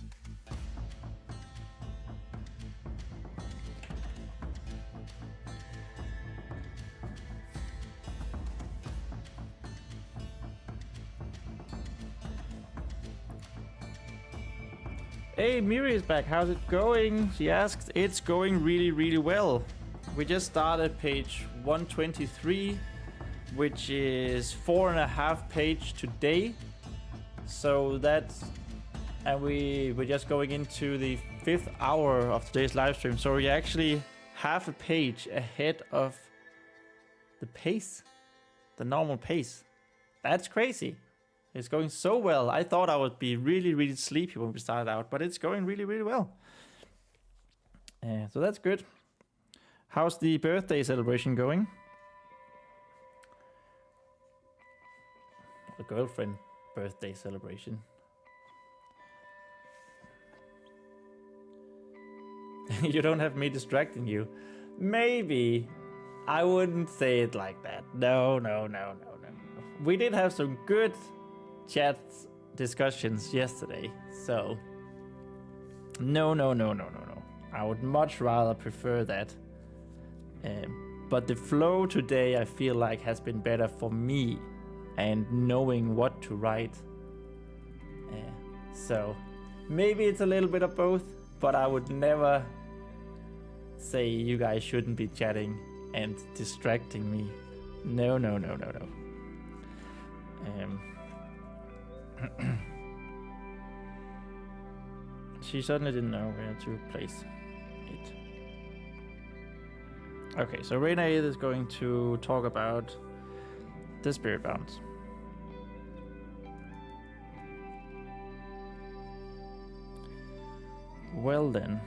[SPEAKER 1] Hey, Miri is back. How's it going? She asked. It's going really, really well. We just started page 123, which is 4.5 page today. So that's, and we're just going into the 5th hour of today's live stream. So we're actually half a page ahead of the pace, the normal pace. That's crazy. It's going so well. I thought I would be really, really sleepy when we started out, but it's going really, really well. So that's good. How's the birthday celebration going? The girlfriend birthday celebration. You don't have me distracting you. Maybe. I wouldn't say it like that. No. We did have some good chat discussions yesterday, so no. I would much rather prefer that. But the flow today, I feel like, has been better for me, and knowing what to write. So maybe it's a little bit of both, but I would never say you guys shouldn't be chatting and distracting me. No. She certainly didn't know where to place it. Okay, so Reina is going to talk about the spirit bounds. Well then.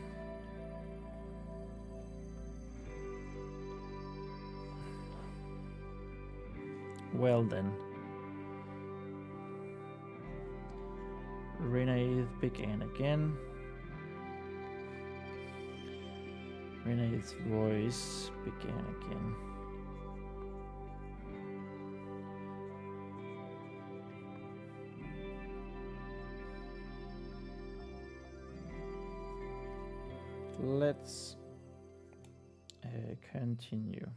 [SPEAKER 1] Renaith began again. Renaith's voice began again. Let's continue.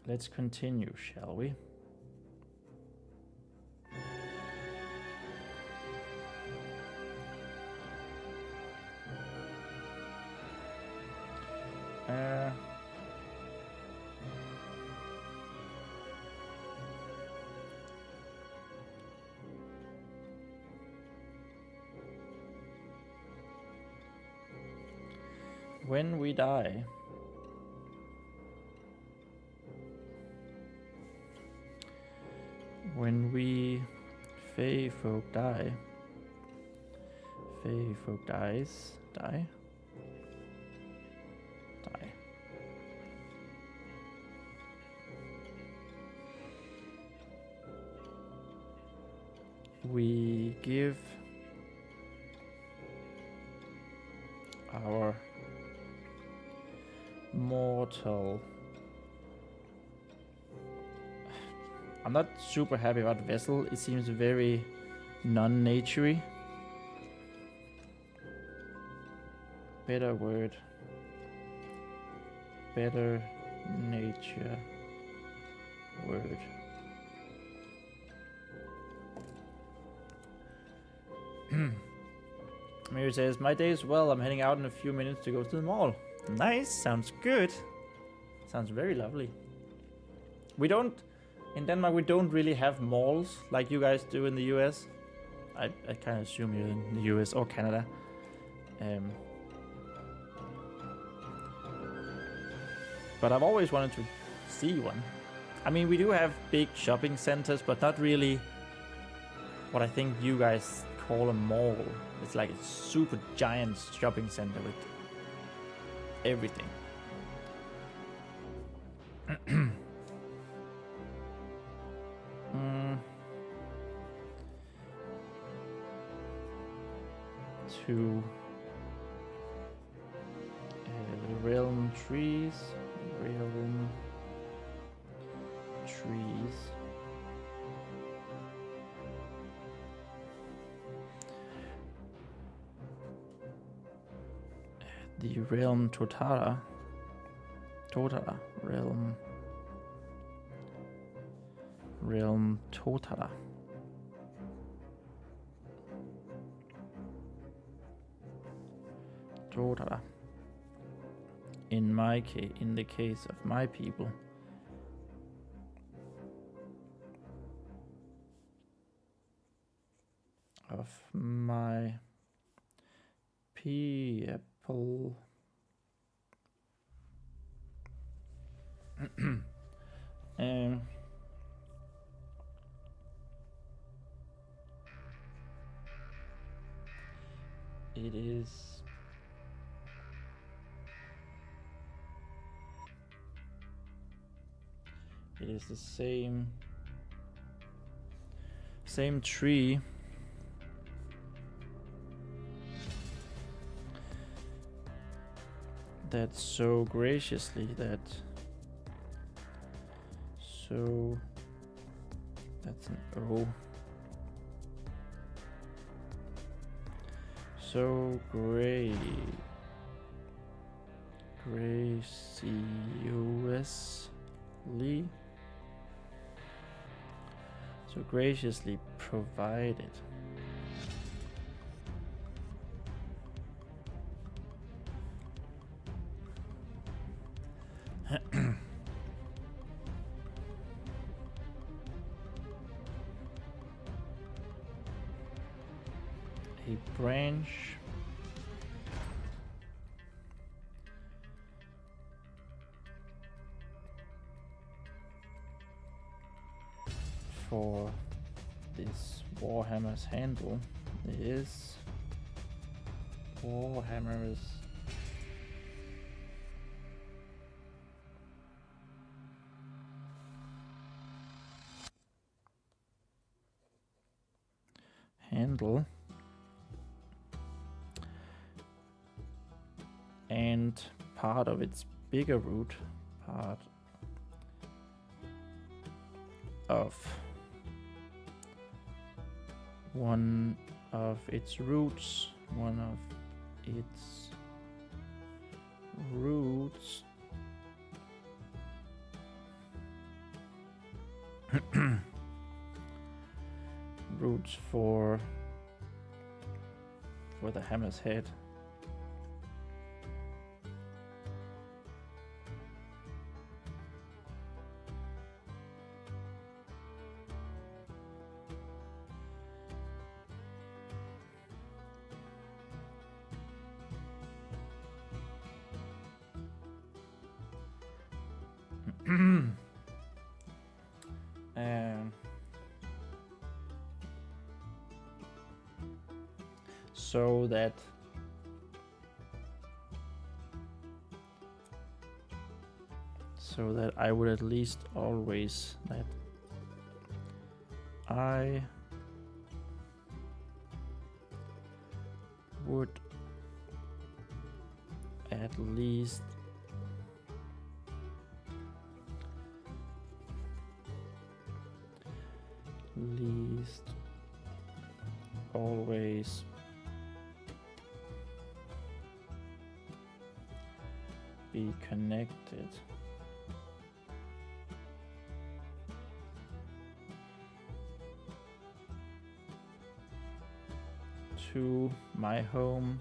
[SPEAKER 1] Let's continue, shall we? When we die, when we Fae folk die, Fae folk dies, die. We give our mortal. I'm not super happy about vessel. It seems very non-naturey. Better word. Better nature word. Mary says, my day is well. I'm heading out in a few minutes to go to the mall. Nice. Sounds good. Sounds very lovely. We don't... In Denmark, we don't really have malls like you guys do in the US. I kind of assume you're in the US or Canada. But I've always wanted to see one. I mean, we do have big shopping centers, but not really what I think you guys call a mall. It's like a super giant shopping center with everything. To realm trees. The realm Totara, realm Totara. In the case of my people, it is the same tree that so graciously that's an O. So graciously provided A branch. For this Warhammer's handle is Warhammer's handle and part of its bigger root, part of one of its roots, roots for the hammer's head. So that I would at least always always be connected to my home,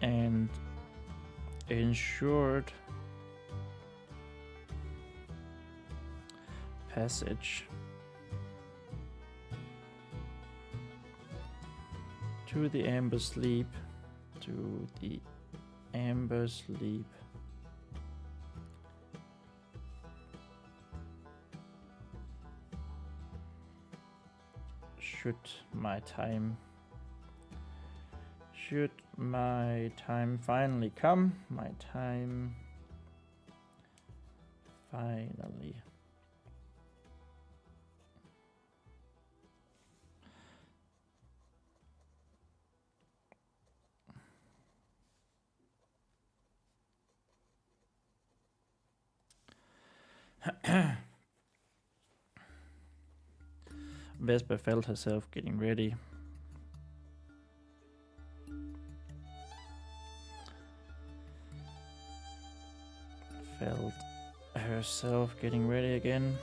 [SPEAKER 1] and ensured passage to the amber sleep, should my time finally come, finally. Vesper felt herself getting ready. Felt herself getting ready again.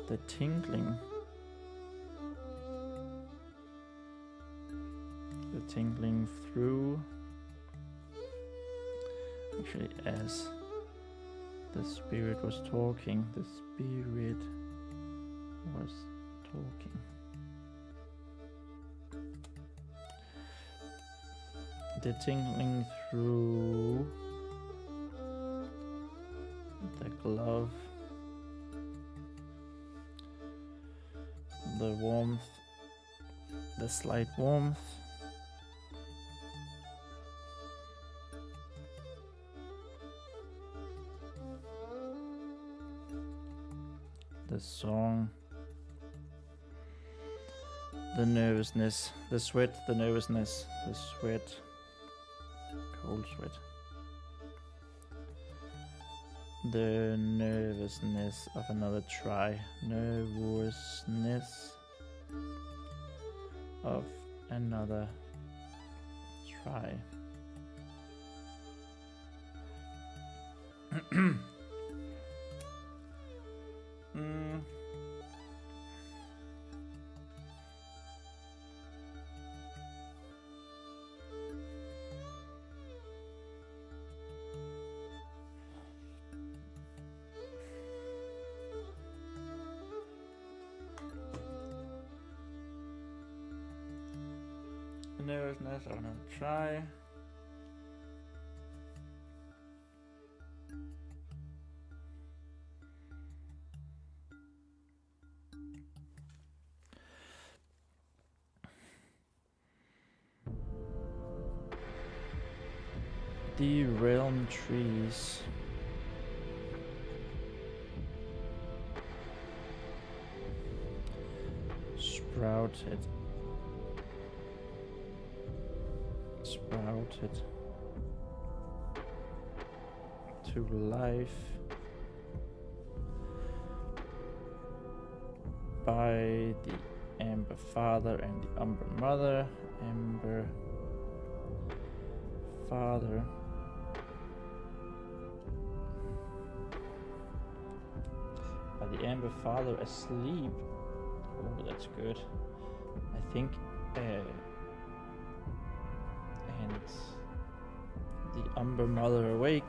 [SPEAKER 1] The tingling through, actually, as the spirit was talking, the tingling through the glove, the warmth, the slight warmth, the song, the nervousness, the sweat, the nervousness, the sweat, cold sweat, The nervousness of another try. Nervousness of another try. Nervousness of another try. The realm trees. Sprouted. To life by the Amber Father and the Umber Mother. Amber Father by the Amber Father asleep. Oh, that's good. I think and the Umber Mother awake.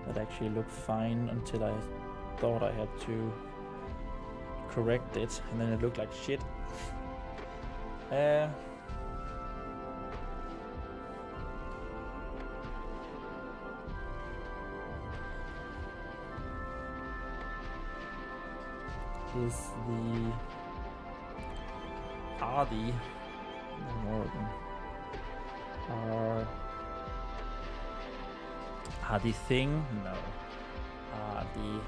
[SPEAKER 1] That actually looked fine until I thought I had to correct it, and then it looked like shit. Is the more of them are the thing? No. Are the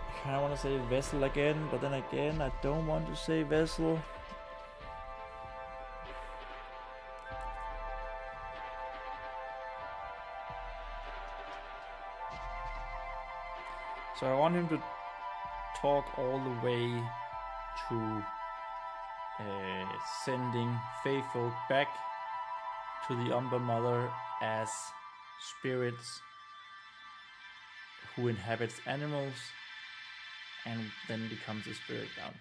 [SPEAKER 1] I kinda wanna say vessel again, but then again I don't want to say vessel. So I want him to talk all the way to sending faithful back to the Umber Mother as spirits who inhabits animals and then becomes a spirit bound.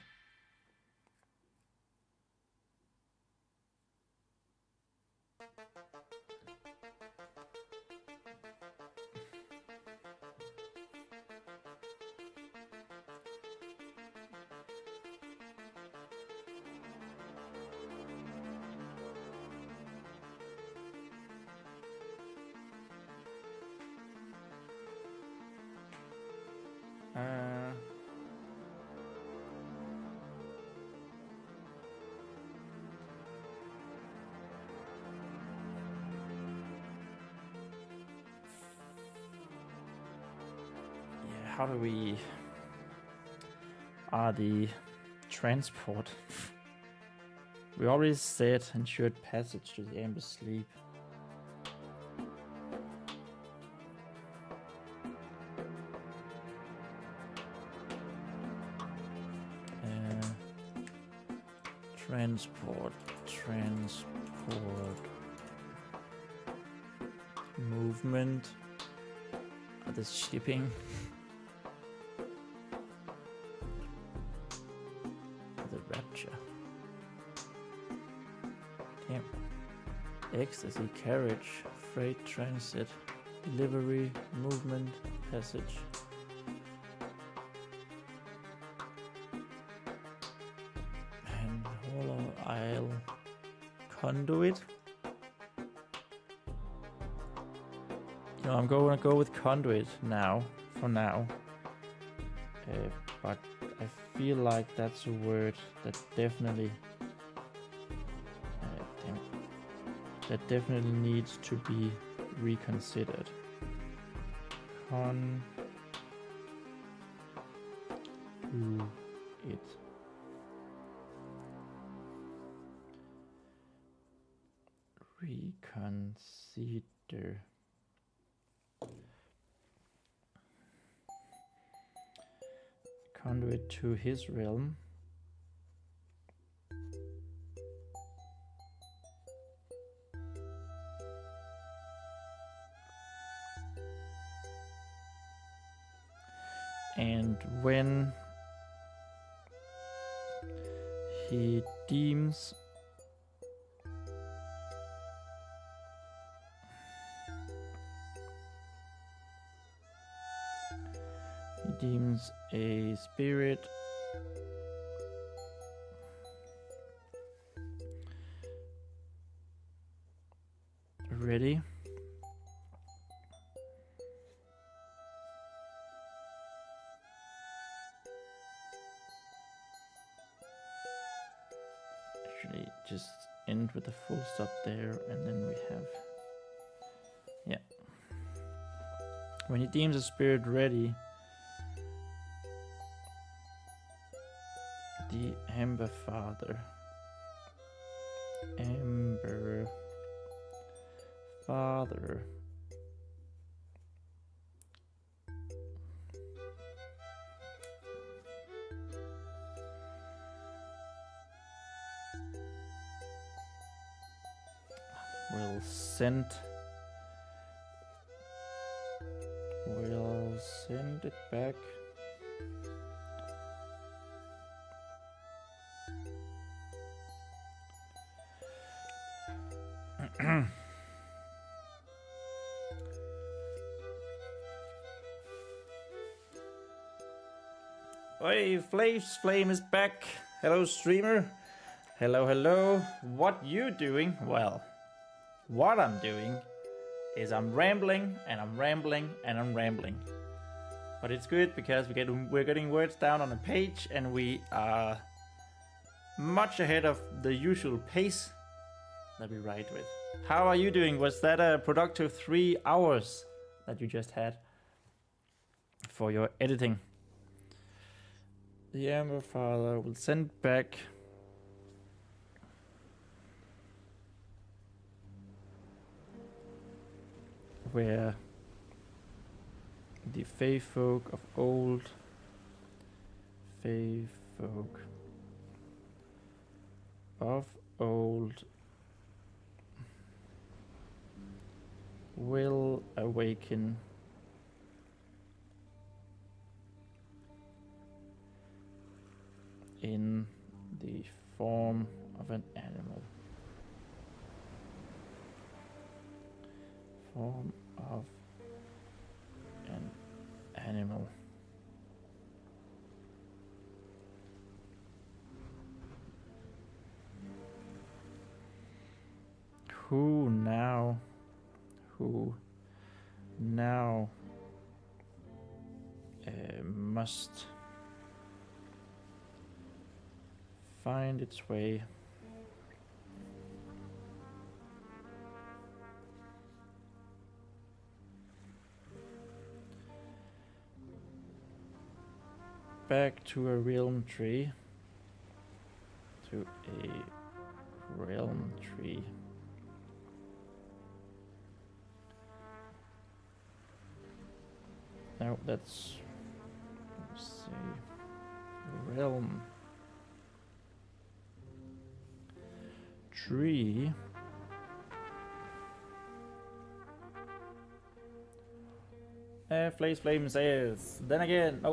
[SPEAKER 1] How do we the transport? We already said ensured passage to the Amber Sleep. Transport, movement, the shipping, the rapture, damn, ecstasy, carriage, freight transit, delivery, movement, passage. will conduit. You know, I'm going to go with conduit now, for now. But I feel like that's a word that definitely needs to be reconsidered. Conduit. Reconsider. Conduit to his realm. And when he deems a spirit ready, actually just end with a full stop there, and then we have, yeah, when he deems a spirit ready, the Amber Father will send it back Hey, Flame is back. Hello, streamer. Hello. What you doing? Well, what I'm doing is I'm rambling and I'm rambling and I'm rambling. But it's good because we're getting words down on a page and we are much ahead of the usual pace that we write with. How are you doing? Was that a productive 3 hours that you just had for your editing? The Amber Father will send back where the Fae folk of old, will awaken in the form of an animal. Who now must find its way back to a realm tree, Now let's see, realm tree. Flame says, then again,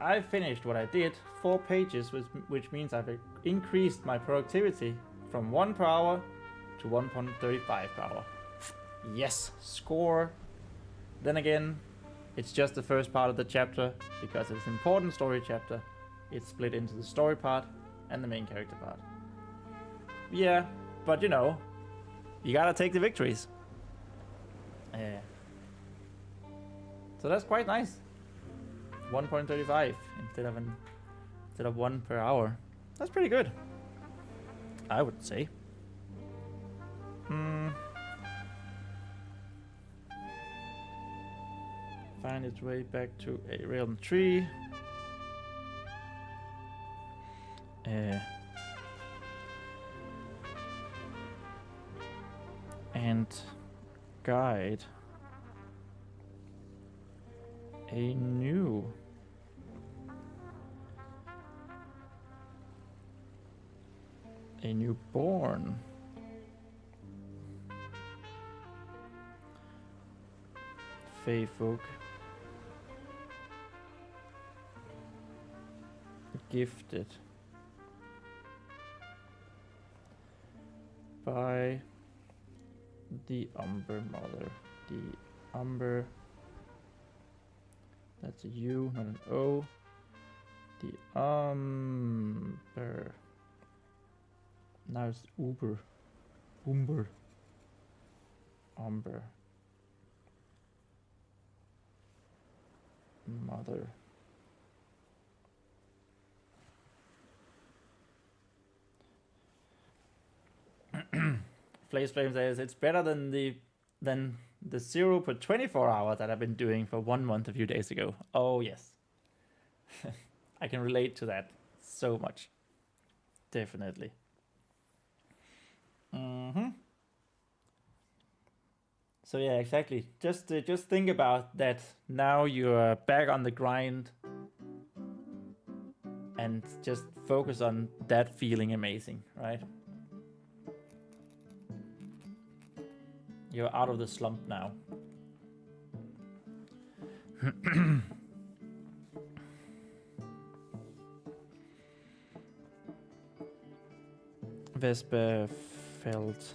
[SPEAKER 1] I finished what I did, 4 pages, which means I've increased my productivity from 1 per hour to 1.35 per hour. Yes, score. Then again, it's just the first part of the chapter, because it's an important story chapter. It's split into the story part and the main character part. Yeah, but you know, you gotta take the victories. So that's quite nice. 1.35 instead of 1 per hour. That's pretty good, I would say. Find its way back to a realm tree. And guide a newborn. Fey folk. Gifted by the Umber Mother. The Umber. That's a U, not an O. The Umber. Now it's Uber. Umber. Umber. Mother. Flames says it's better than the 0 per 24 hour that I've been doing for 1 month a few days ago. Oh yes. I can relate to that so much. Definitely. So yeah, exactly. Just think about that. Now you're back on the grind, and just focus on that feeling amazing, right? You're out of the slump now. Vesper felt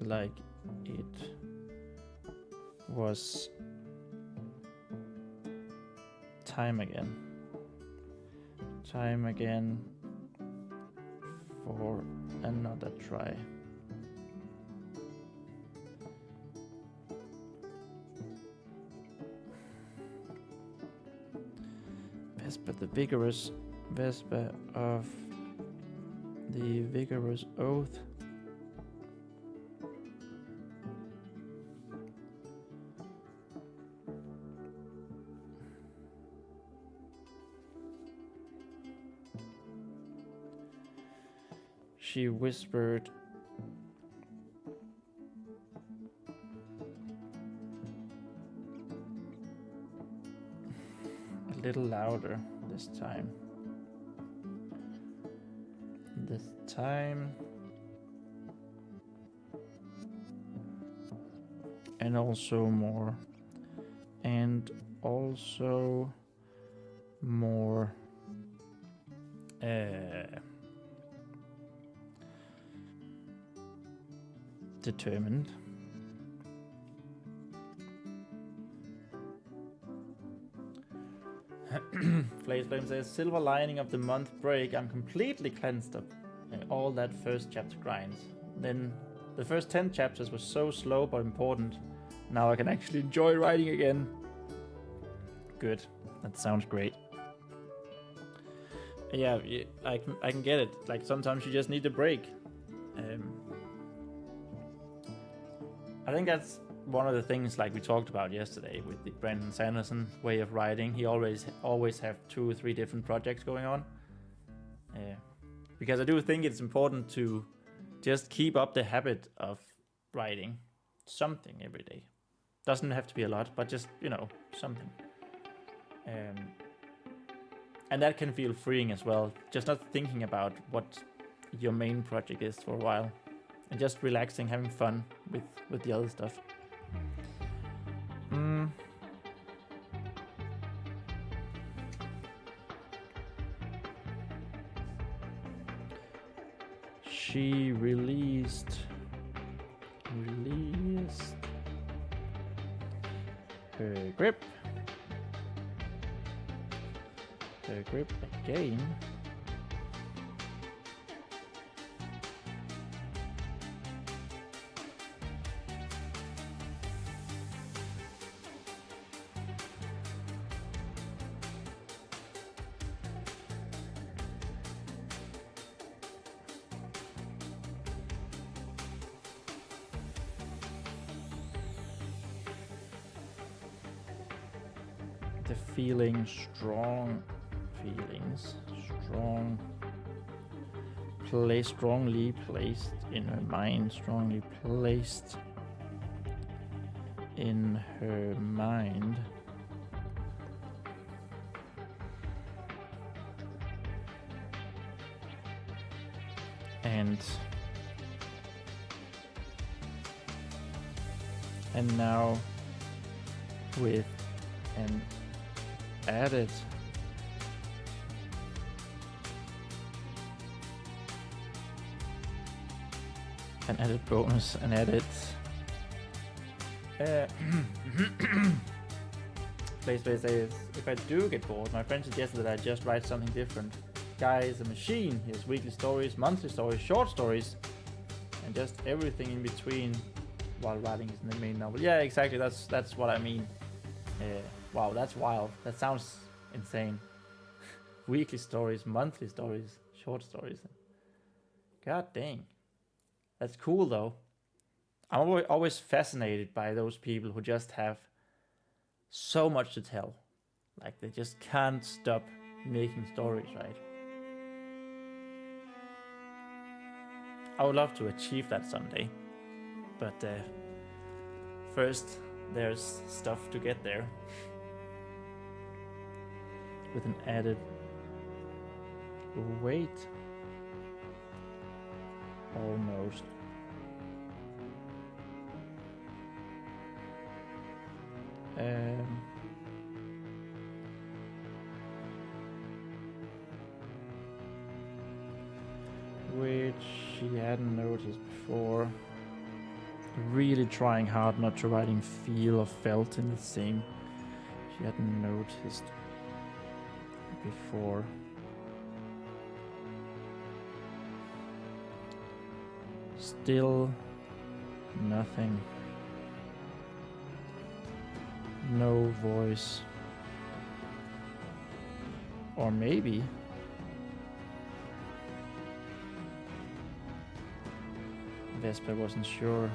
[SPEAKER 1] like it was time again for another try. Vesper the vigorous, Vesper of the vigorous oath. She whispered, a little louder this time. And also more determined. Flame says, silver lining of the month break. I'm completely cleansed of all that first chapter grinds. Then the first 10 chapters were so slow but important. Now I can actually enjoy writing again. Good. That sounds great. Yeah, I can get it. Like sometimes you just need a break. I think that's one of the things like we talked about yesterday with the Brandon Sanderson way of writing. He always have 2 or 3 different projects going on. Because I do think it's important to just keep up the habit of writing something every day. Doesn't have to be a lot, but just, something. And that can feel freeing as well. Just not thinking about what your main project is for a while. And just relaxing, having fun with the other stuff. She released her grip again, the feeling, strong feelings, strongly placed in her mind, strongly placed in her mind. And now with an added bonus, an added Place says, if I do get bored, my friend suggested that I just write something different. Guy is a machine. He has weekly stories, monthly stories, short stories, and just everything in between while writing his main novel. Yeah, exactly. That's what I mean. Wow, that's wild. That sounds insane. Weekly stories, monthly stories, short stories. God dang. That's cool though. I'm always fascinated by those people who just have so much to tell. Like they just can't stop making stories, right? I would love to achieve that someday. But first, there's stuff to get there. With an added weight. Almost. Which she hadn't noticed before. Really trying hard not to write in feel or felt in the same. She hadn't noticed before. Still nothing. No voice. Or maybe Vesper wasn't sure.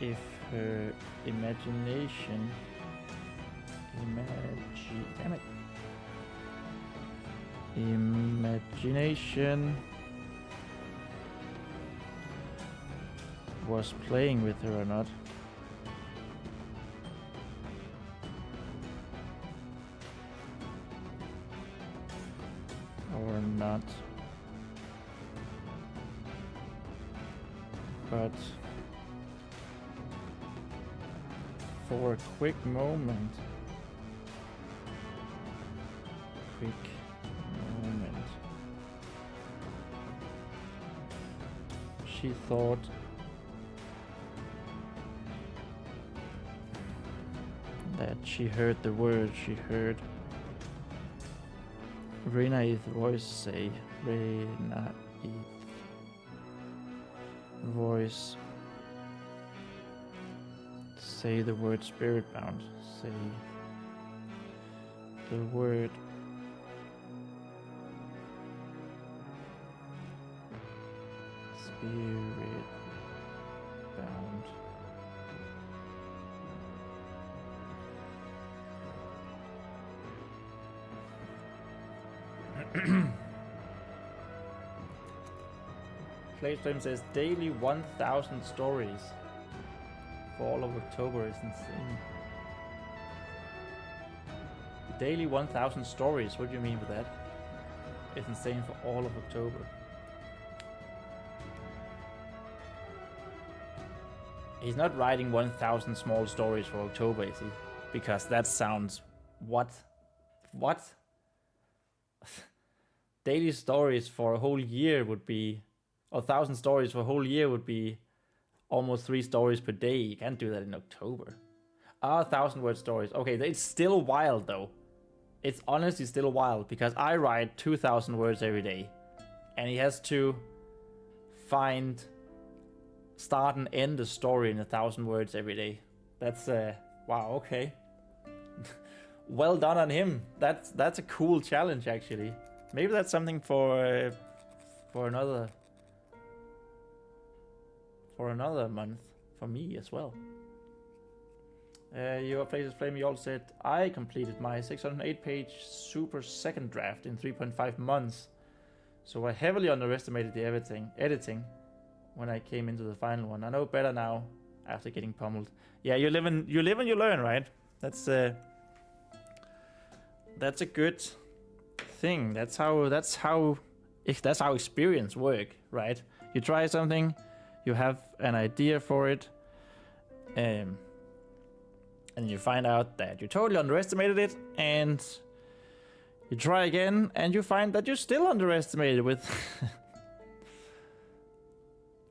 [SPEAKER 1] If her imagination was playing with her or not. Or not. But for a quick moment, she thought that she heard the word. She heard Rena's voice say, say the word spirit bound. Say the word spirit bound. Playtime says daily 1,000 stories for all of October is insane. Daily 1,000 stories, what do you mean with that? It's insane for all of October. He's not writing 1,000 small stories for October, is he? Because that sounds... What? What? Daily stories for a whole year would be... 1,000 stories for a whole year would be almost 3 stories per day. You can't do that in October. 1,000 word stories. Okay, it's still wild though. It's honestly still wild because I write 2,000 words every day. And he has to find, start and end a story in 1,000 words every day. That's, wow, okay. Well done on him. That's a cool challenge actually. Maybe that's something for another month for me as well. Your Places Flame, you all said I completed my 608-page super second draft in 3.5 months. So I heavily underestimated the editing when I came into the final one. I know better now after getting pummeled. Yeah, you live and you learn, right? That's a good thing. That's how experience work, right? You try something, you have an idea for it, and you find out that you totally underestimated it, and you try again, and you find that you still underestimated with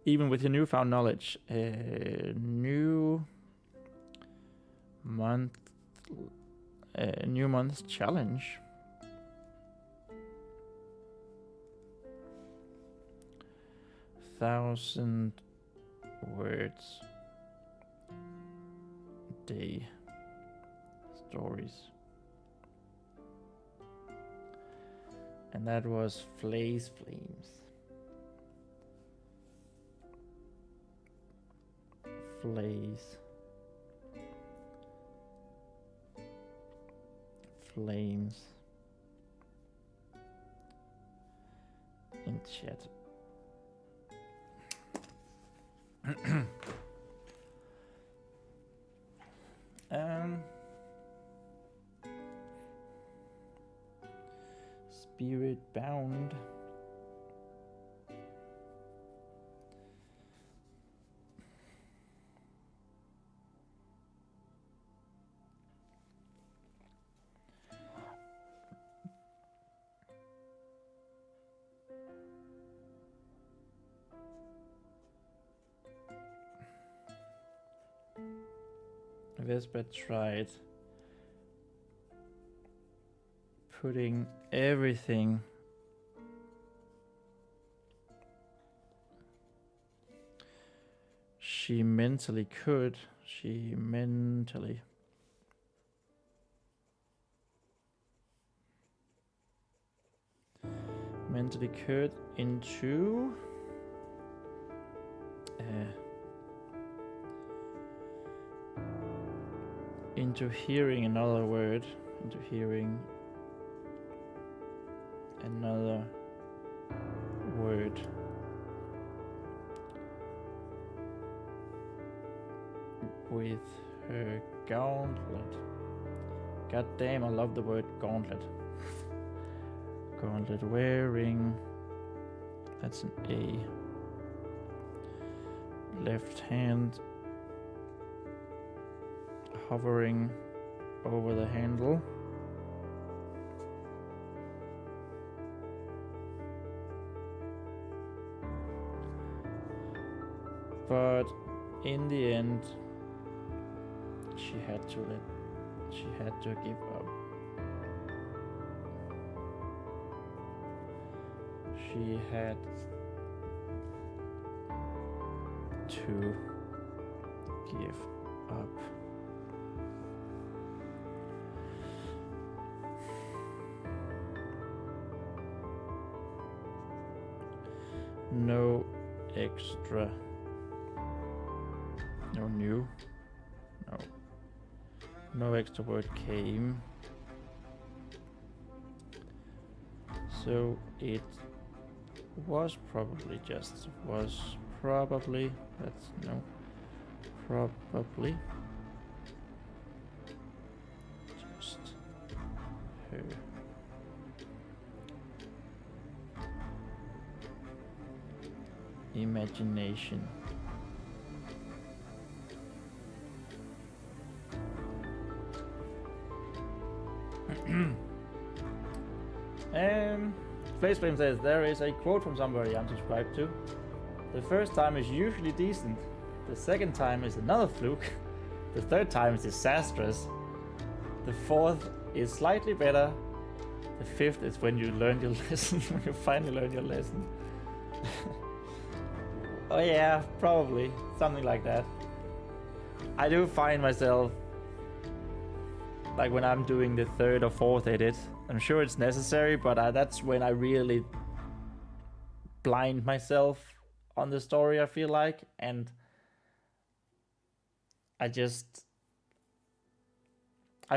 [SPEAKER 1] even with your newfound knowledge. New month challenge. Thousand words day stories. And that was Flames. Flames in chat. Spirit bound. Vespa tried putting everything she mentally could. She mentally could into hearing another word, into hearing another word with her gauntlet. God damn, I love the word gauntlet. Gauntlet wearing, that's an A. Left hand hovering over the handle. But in the end, she had to give up. She had to give up. No extra. No new. No extra word came. So it was probably just probably her imagination. Flame says there is a quote from somebody I'm subscribed to. The first time is usually decent. The second time is another fluke. The third time is disastrous. The fourth is slightly better. The fifth is when you learn your lesson. When you finally learn your lesson. Oh yeah, probably something like that. I do find myself, like when I'm doing the third or fourth edit, I'm sure it's necessary, but that's when I really blind myself on the story, I feel like, and I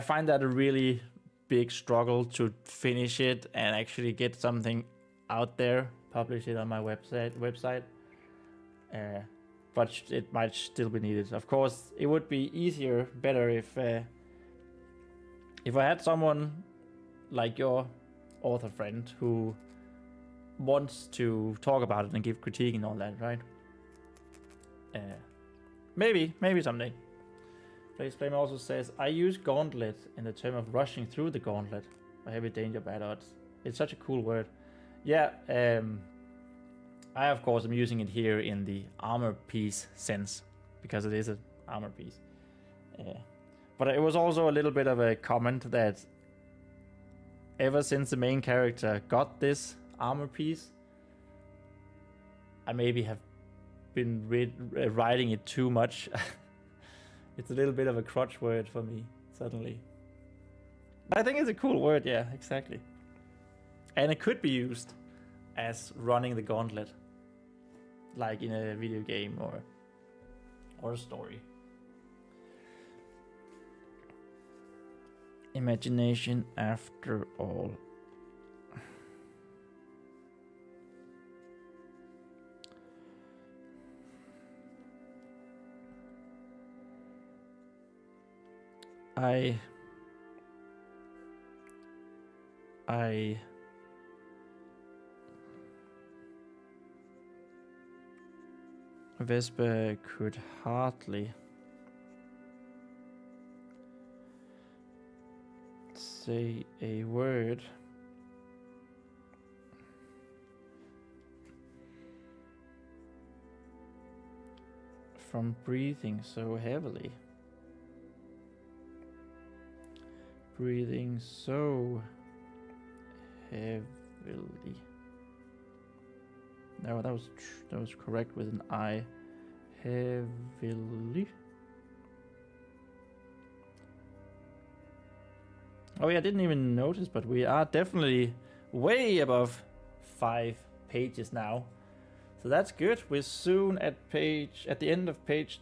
[SPEAKER 1] find that a really big struggle to finish it and actually get something out there, publish it on my website. But it might still be needed. Of course, it would be easier, better if I had someone like your author friend who wants to talk about it and give critique and all that, right? Maybe someday. Flame also says, I use gauntlet in the term of rushing through the gauntlet by heavy danger, bad odds. It's such a cool word. Yeah, I of course am using it here in the armor piece sense, because it is an armor piece. But it was also a little bit of a comment that ever since the main character got this armor piece, I maybe have been writing it too much. It's a little bit of a crutch word for me, suddenly. But I think it's a cool word, yeah, exactly. And it could be used as running the gauntlet, like in a video game or a story. Imagination after all. Vespa could hardly say a word from breathing so heavily. Breathing so heavily. No, that was correct with an I. Heavily. Oh yeah, I didn't even notice, but we are definitely way above 5 pages now. So that's good. We're soon at the end of page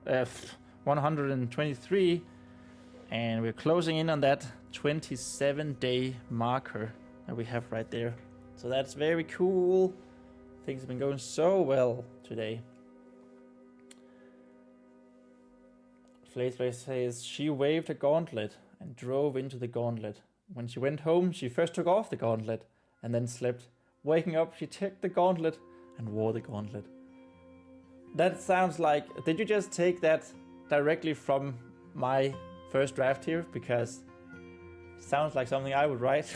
[SPEAKER 1] 123. And we're closing in on that 27-day marker that we have right there. So that's very cool. Things have been going so well today. Flace says she waved a gauntlet and drove into the gauntlet. When she went home, she first took off the gauntlet and then slept. Waking up, she took the gauntlet and wore the gauntlet. That sounds like... Did you just take that directly from my first draft here? Because it sounds like something I would write.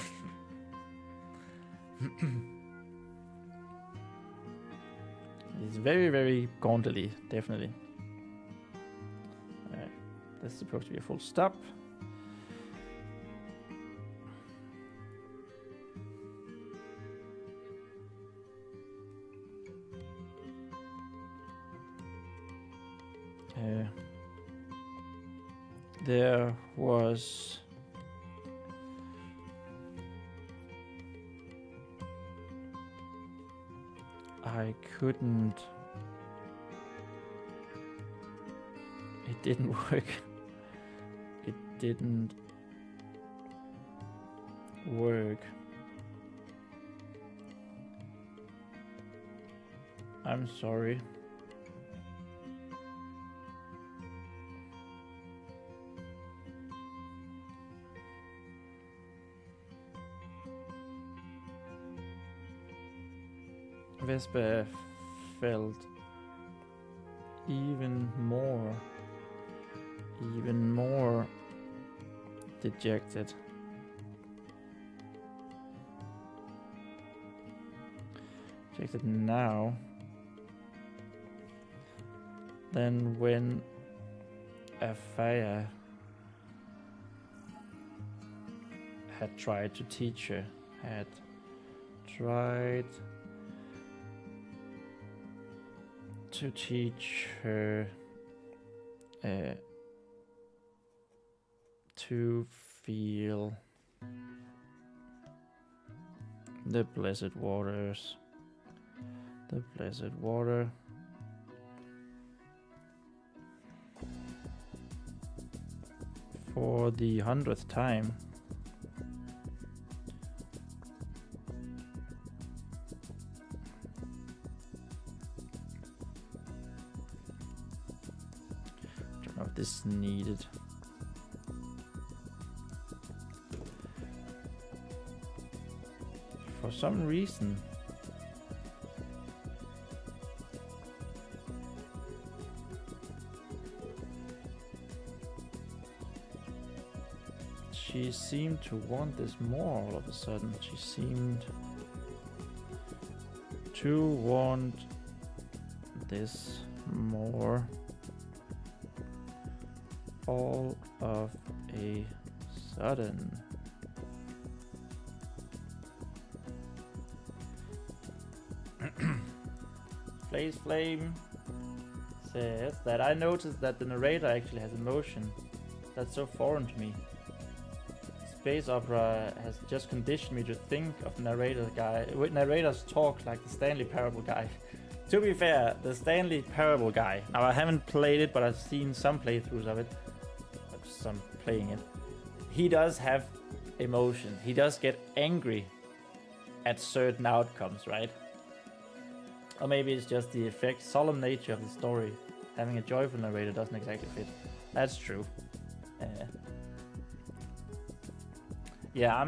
[SPEAKER 1] It's very, very gauntly, definitely. Alright, that's supposed to be a full stop. There was I couldn't. It didn't work. It didn't work. I'm sorry. Vespa felt even more dejected. Dejected now than when a fire had tried to teach her, to teach her to feel The blessed waters. The blessed water. For the 100th time. Don't know if this is needed. For some reason. She seemed to want this more all of a sudden. She seemed to want this more all of a sudden. Blaze Flame says that I noticed that the narrator actually has emotion. That's so foreign to me. Space opera has just conditioned me to think of narrators talk like the Stanley Parable guy. To be fair, the Stanley Parable guy, now I haven't played it, but I've seen some playthroughs of it, some playing it. He does have emotion. He does get angry at certain outcomes, right? Or maybe it's just the solemn nature of the story. Having a joyful narrator doesn't exactly fit. That's true. Yeah, I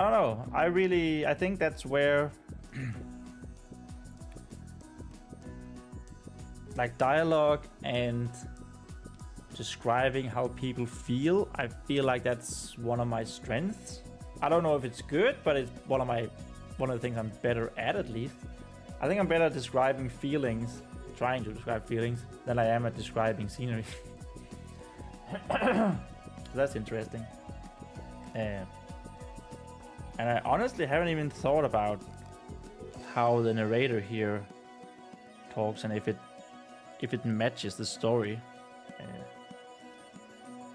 [SPEAKER 1] don't know. I think that's where like dialogue and describing how people feel, I feel like that's one of my strengths. I don't know if it's good, but it's one of the things I'm better at least. I think I'm better at describing feelings, trying to describe feelings, than I am at describing scenery. So that's interesting. And I honestly haven't even thought about how the narrator here talks and if it matches the story.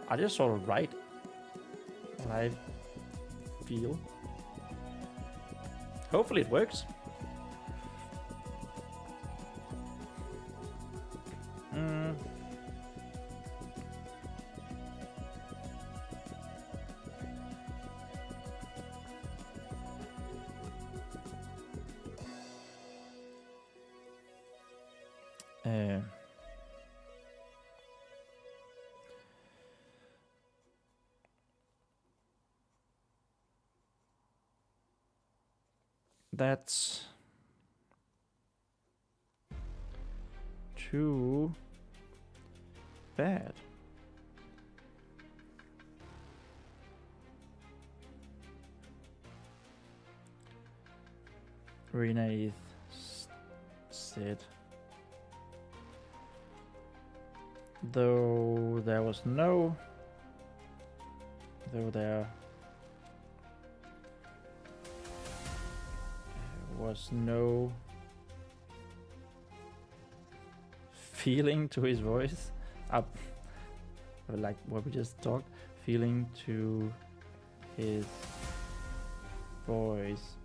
[SPEAKER 1] I just sort of write what I feel. Hopefully it works. That's too bad. Renee said, though there was no feeling to his voice, like what we just talked, feeling to his voice.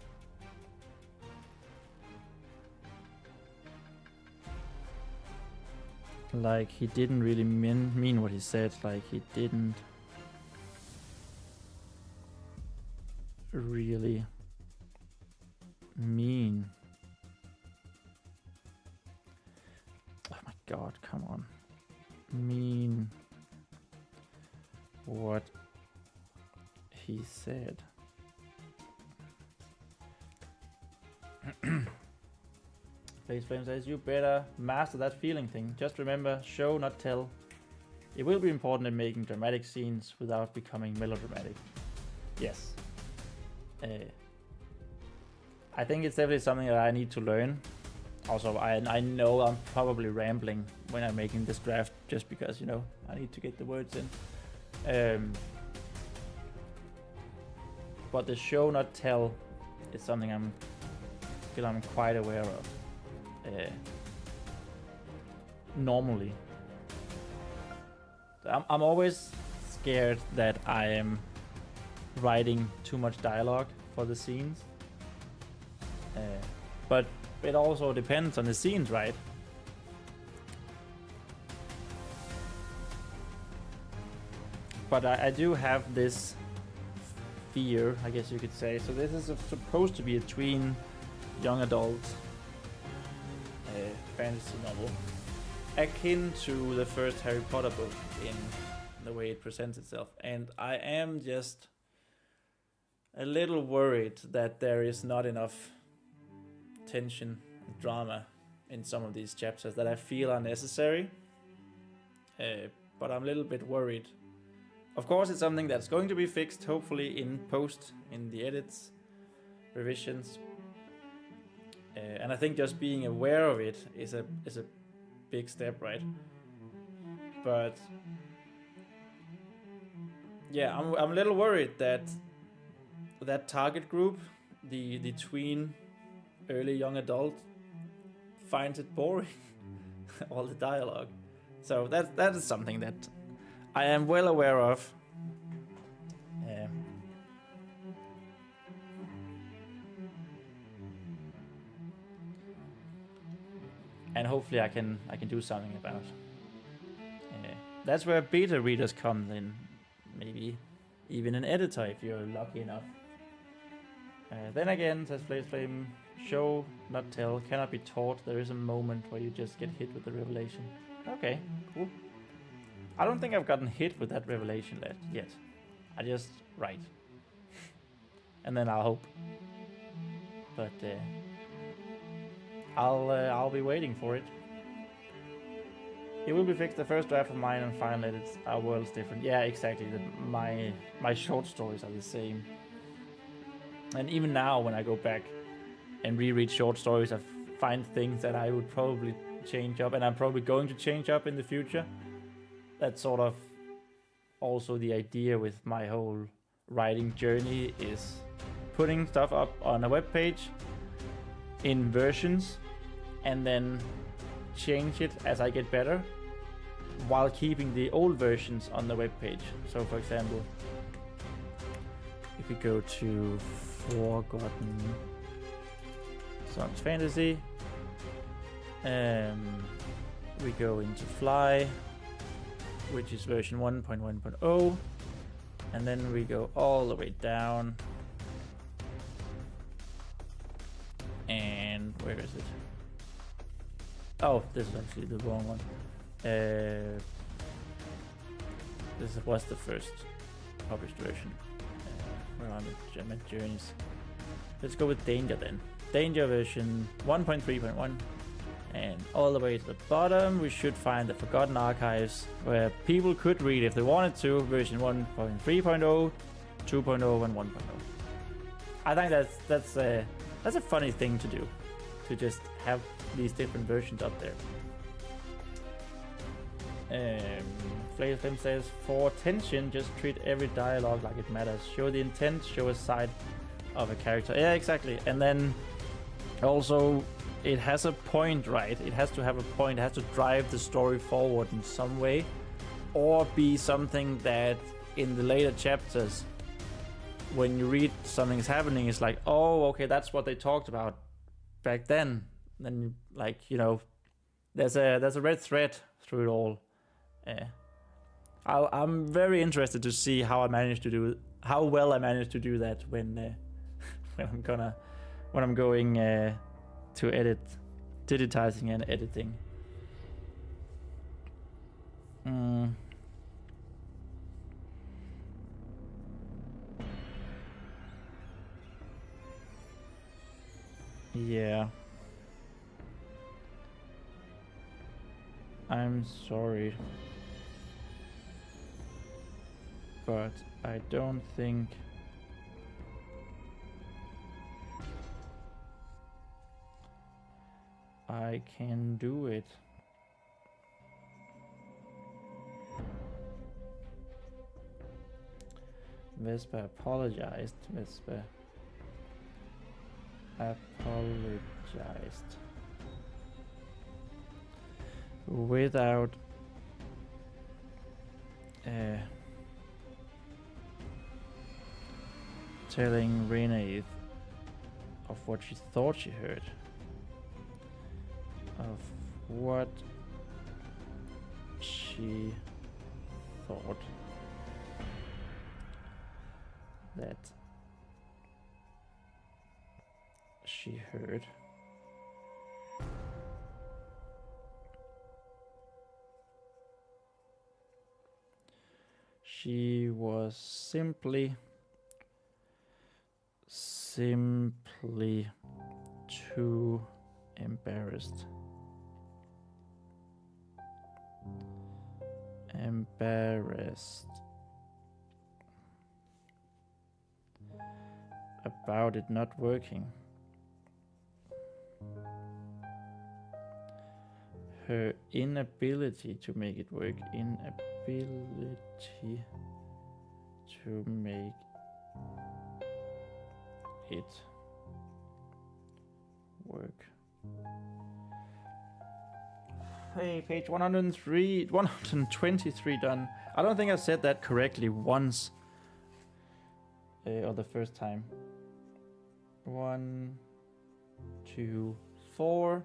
[SPEAKER 1] Like he didn't really mean what he said, like he didn't really mean. Oh my god, come on. Mean what he said. Blaze Flame says, you better master that feeling thing. Just remember, show, not tell. It will be important in making dramatic scenes without becoming melodramatic. Yes. I think it's definitely something that I need to learn. Also, I know I'm probably rambling when I'm making this draft just because, you know, I need to get the words in. But the show, not tell is something I'm quite aware of. Normally. I'm always scared that I am writing too much dialogue for the scenes. But it also depends on the scenes, right? But I do have this fear, I guess you could say. So this is supposed to be a tween young adult fantasy novel, akin to the first Harry Potter book in the way it presents itself. And I am just a little worried that there is not enough tension and drama in some of these chapters that I feel are necessary. But I'm a little bit worried. Of course, it's something that's going to be fixed, hopefully in post, in the edits, revisions. And I think just being aware of it is a big step, right? But yeah, I'm a little worried that that target group, the tween, early young adult, finds it boring, all the dialogue. So that is something that I am well aware of. And hopefully I can do something about. That's where beta readers come in, maybe even an editor if you're lucky enough. Then again, says Flame, show, not tell, cannot be taught. There is a moment where you just get hit with the revelation. Okay, cool. I don't think I've gotten hit with that revelation yet. I just write. And then I'll hope. But I'll be waiting for it. It will be fixed. The first draft of mine and final edits are worlds different. Yeah, exactly. My short stories are the same. And even now, when I go back and reread short stories, I find things that I would probably change up, and I'm probably going to change up in the future. That's sort of also the idea with my whole writing journey, is putting stuff up on a web page in versions and then change it as I get better while keeping the old versions on the web page. So for example, if we go to Forgotten Sons Fantasy, we go into Fly, which is version 1.1.0, and then we go all the way down, and where is it? Oh, this is actually the wrong one. This was the first published version. Where are my journeys? Let's go with Danger then. Danger version 1.3.1. And all the way to the bottom, we should find the Forgotten Archives, where people could read if they wanted to, version 1.3.0, 2.0, and 1.0. I think that's a funny thing to do, to just have these different versions up there. Flame says, for tension, just treat every dialogue like it matters. Show the intent, show a side of a character. Yeah, exactly. And then also, it has a point, right? It has to have a point. It has to drive the story forward in some way, or be something that in the later chapters, when you read something's happening, it's like, oh, okay, that's what they talked about back then. Then, like, you know, there's a red thread through it all. I'm very interested to see how well I managed to do that when I'm going to edit, digitizing and editing. Yeah. I'm sorry, but I don't think I can do it. Vespa apologized. Vespa apologized. Without telling Renee of what she thought she heard. Of what she thought that she heard. She was simply too embarrassed. About it not working. Her inability to make it work. Inability to make it work. Hey, page 123 done. I don't think I said that correctly once. Or the first time. 1, 2, 4.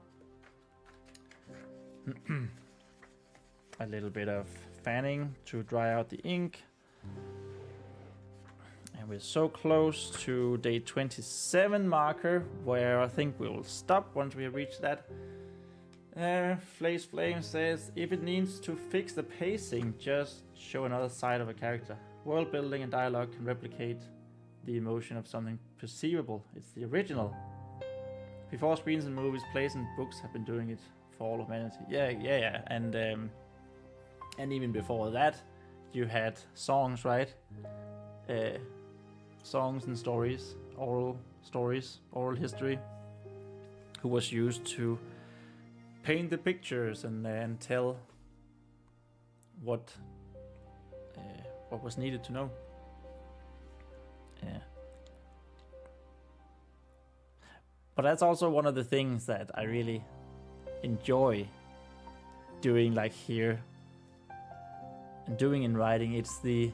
[SPEAKER 1] A little bit of fanning to dry out the ink. And we're so close to day 27 marker, where I think we will stop once we have reached that. Flays Flame says, if it needs to fix the pacing, just show another side of a character. World building and dialogue can replicate the emotion of something perceivable. It's the original. Before screens and movies, plays and books have been doing it for all of humanity. Yeah. And even before that, you had songs, right? Songs and stories, oral history, who was used to paint the pictures and then tell what was needed to know. Yeah. But that's also one of the things that I really enjoy doing, like here and doing in writing. It's the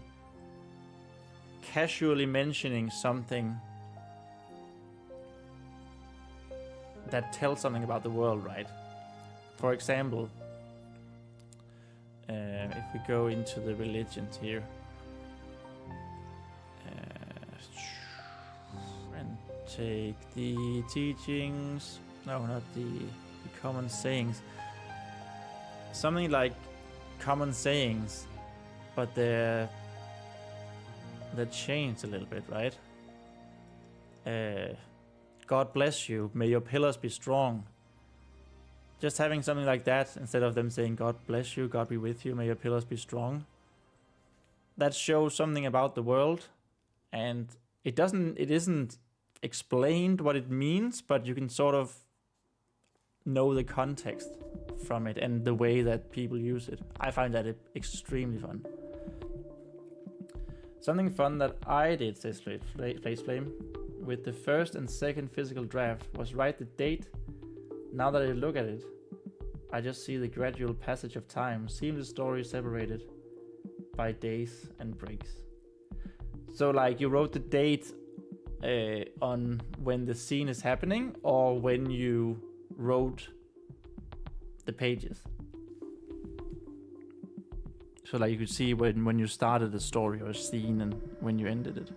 [SPEAKER 1] casually mentioning something that tells something about the world, right? For example, if we go into the religions here and take the teachings, no, not the common sayings, something like common sayings, but they're changed a little bit, right? God bless you, may your pillars be strong. Just having something like that instead of them saying God bless you, God be with you, may your pillars be strong. That shows something about the world, and it isn't explained what it means, but you can sort of know the context from it and the way that people use it. I find that extremely fun. Something fun that I did, says Flays Flame, with the first and second physical draft was write the date. Now that I look at it, I just see the gradual passage of time, seeing the story separated by days and breaks. So like you wrote the date on when the scene is happening, or when you wrote the pages. So like you could see when you started the story or scene and when you ended it.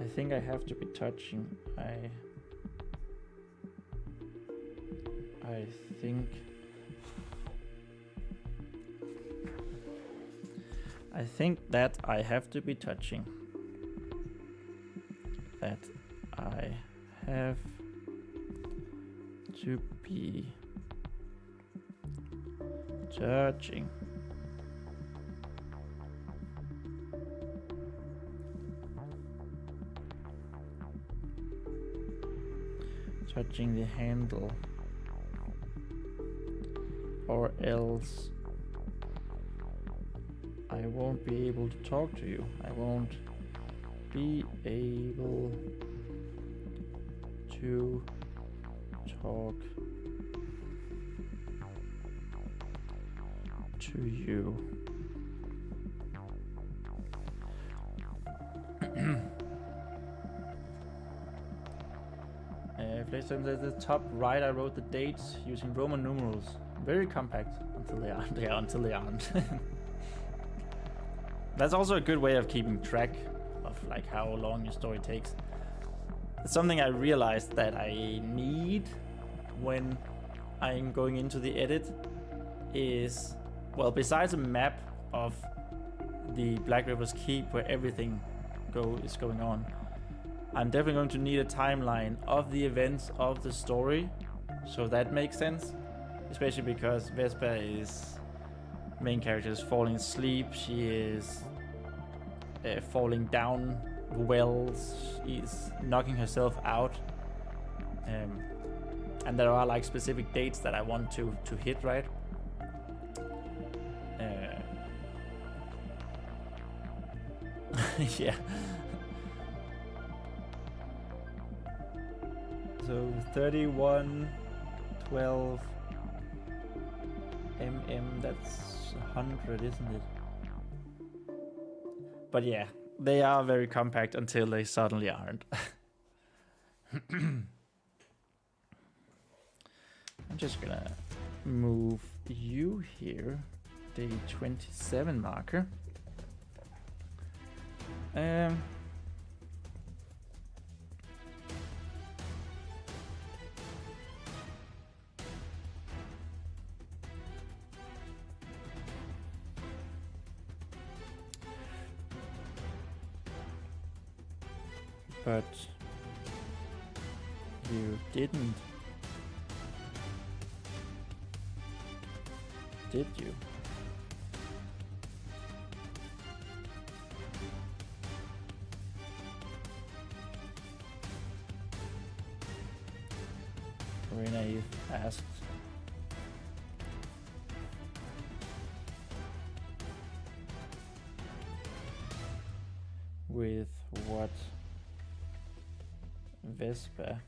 [SPEAKER 1] I think I have to be touching. I think that I have to be touching. That I have to be touching. Touching the handle, or else I won't be able to talk to you. I won't be able to talk to you. At the top right, I wrote the dates using Roman numerals. Very compact until they aren't. Yeah, until they aren't. That's also a good way of keeping track of like how long your story takes. It's something I realized that I need when I'm going into the edit is, well, besides a map of the Black River's Keep where everything is going on, I'm definitely going to need a timeline of the events of the story, so that makes sense. Especially because Vesper is main character is falling asleep. She is falling down wells. She's knocking herself out, and there are like specific dates that I want to hit, right? Yeah. So 3112 that's 100, isn't it? But yeah, they are very compact until they suddenly aren't. I'm just gonna move you here, day 27 marker. But you didn't, did you? Renee asked. With what Vesper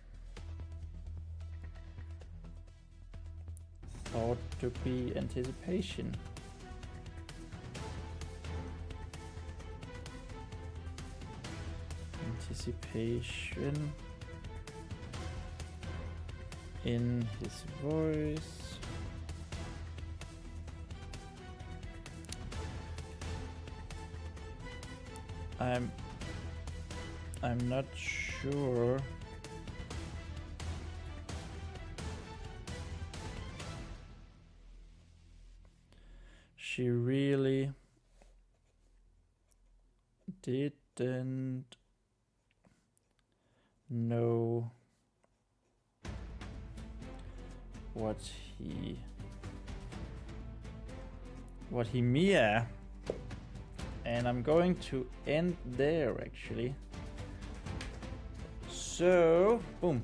[SPEAKER 1] thought to be anticipation. Anticipation in his voice. I'm not sure. She really didn't know what he Mia. And I'm going to end there actually. So, boom.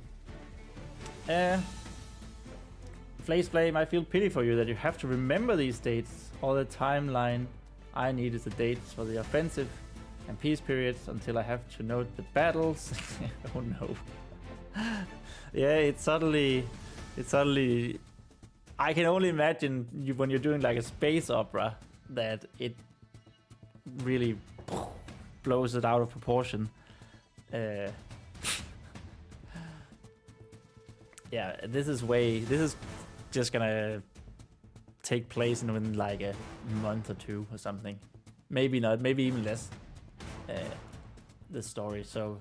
[SPEAKER 1] Flaze Flame, I feel pity for you that you have to remember these dates. All the timeline I need is the dates for the offensive and peace periods until I have to note the battles. Oh no. Yeah, it's suddenly, I can only imagine when you're doing like a space opera that it really blows it out of proportion. Yeah, this is just gonna take place in like a month or two or something. Maybe not, maybe even less. This story, so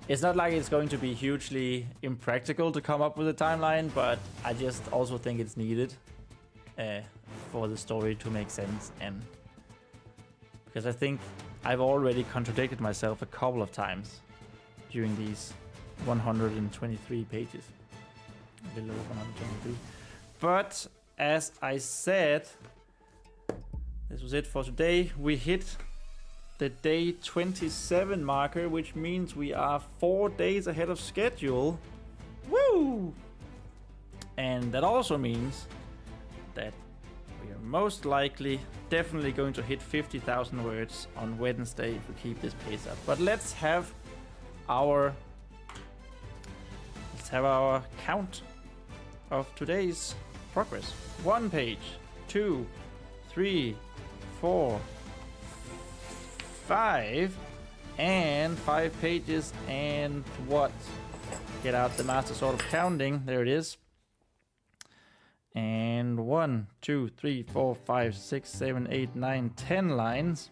[SPEAKER 1] it's not like it's going to be hugely impractical to come up with a timeline, but I just also think it's needed for the story to make sense, and because I think I've already contradicted myself a couple of times during these 123 pages, below 123. But as I said, this was it for today. We hit the day 27 marker, which means we are 4 days ahead of schedule. Woo! And that also means that we are most likely definitely going to hit 50,000 words on Wednesday if we keep this pace up. But let's have our let's have our count of today's progress. 1 page, 2, 3, 4, 5, and 5 pages, and what? Get out the master sort of counting. There it is. And 1, 2, 3, 4, 5, 6, 7, 8, 9, 10 lines.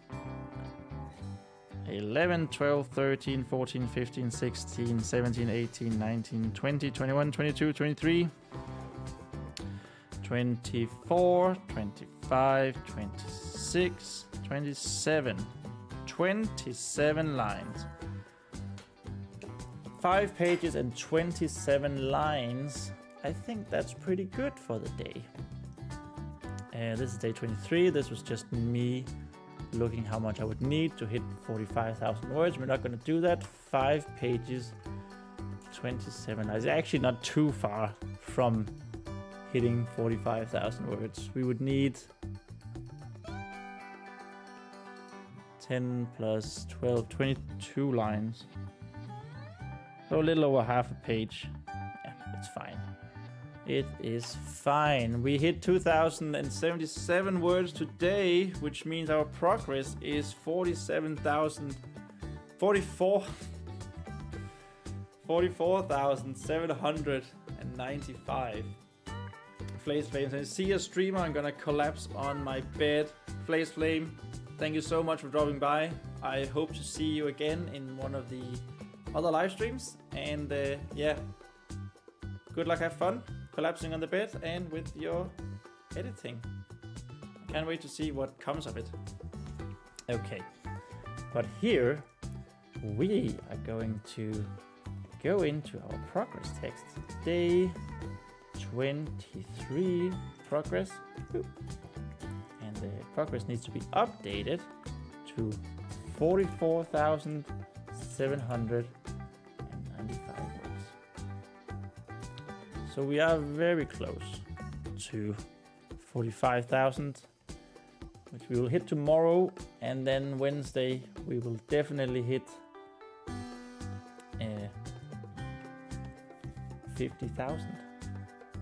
[SPEAKER 1] 11, 12, 13, 14, 15, 16, 17, 18, 19, 20, 21, 22, 23, 24, 25, 26, 27. 27 lines. 5 pages and 27 lines. I think that's pretty good for the day. This is day 23. This was just me looking how much I would need to hit 45,000 words. We're not going to do that. 5 pages, 27 lines. Actually not too far from hitting 45,000 words. We would need 10 plus 12, 22 lines. So a little over half a page. Yeah, it's fine. It is fine. We hit 2,077 words today, which means our progress is 44,795. Flames Flames. And see a streamer, I'm gonna collapse on my bed. Flames Flame, thank you so much for dropping by. I hope to see you again in one of the other live streams. And yeah, good luck, have fun collapsing on the bed and with your editing. Can't wait to see what comes of it. Okay, but here we are going to go into our progress text. Day 23 progress. And the progress needs to be updated to 44,795 words. So we are very close to 45,000, which we will hit tomorrow, and then Wednesday we will definitely hit 50,000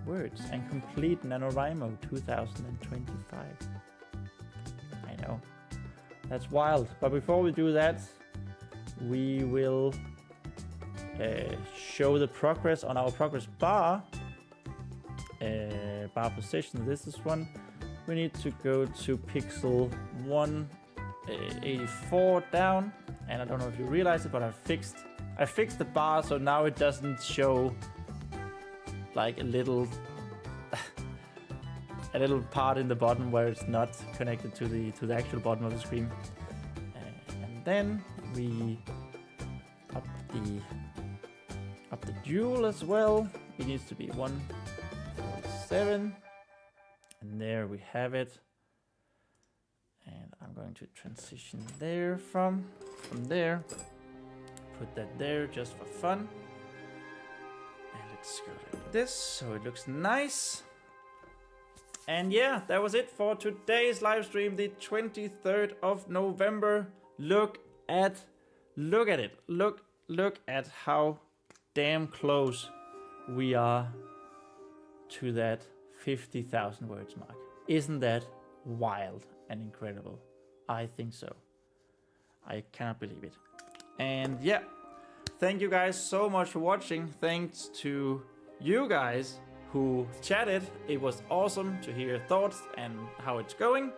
[SPEAKER 1] words and complete NaNoWriMo 2025. I know, that's wild. But before we do that, we will show the progress on our progress bar. Bar position, this is one. We need to go to pixel 184 down, and I don't know if you realize it, but I fixed the bar, so now it doesn't show like a little part in the bottom where it's not connected to the actual bottom of the screen. And then we up the dual as well. It needs to be 147, and there we have it. And I'm going to transition there from there, put that there just for fun. And let's go like this so it looks nice. And yeah, that was it for today's live stream, the 23rd of November. Look at it. Look at how damn close we are to that 50,000 words mark. Isn't that wild and incredible? I think so. I cannot believe it. And yeah, thank you guys so much for watching. Thanks to you guys who chatted. It was awesome to hear your thoughts and how it's going.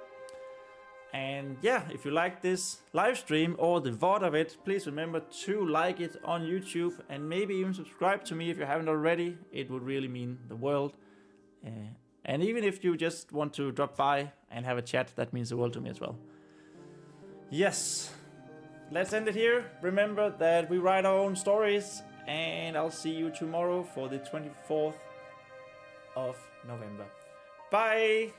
[SPEAKER 1] And yeah, if you like this live stream or the VOD of it, please remember to like it on YouTube and maybe even subscribe to me if you haven't already. It would really mean the world. And even if you just want to drop by and have a chat, that means the world to me as well. Yes, let's end it here. Remember that we write our own stories, and I'll see you tomorrow for the 24th of November. Bye!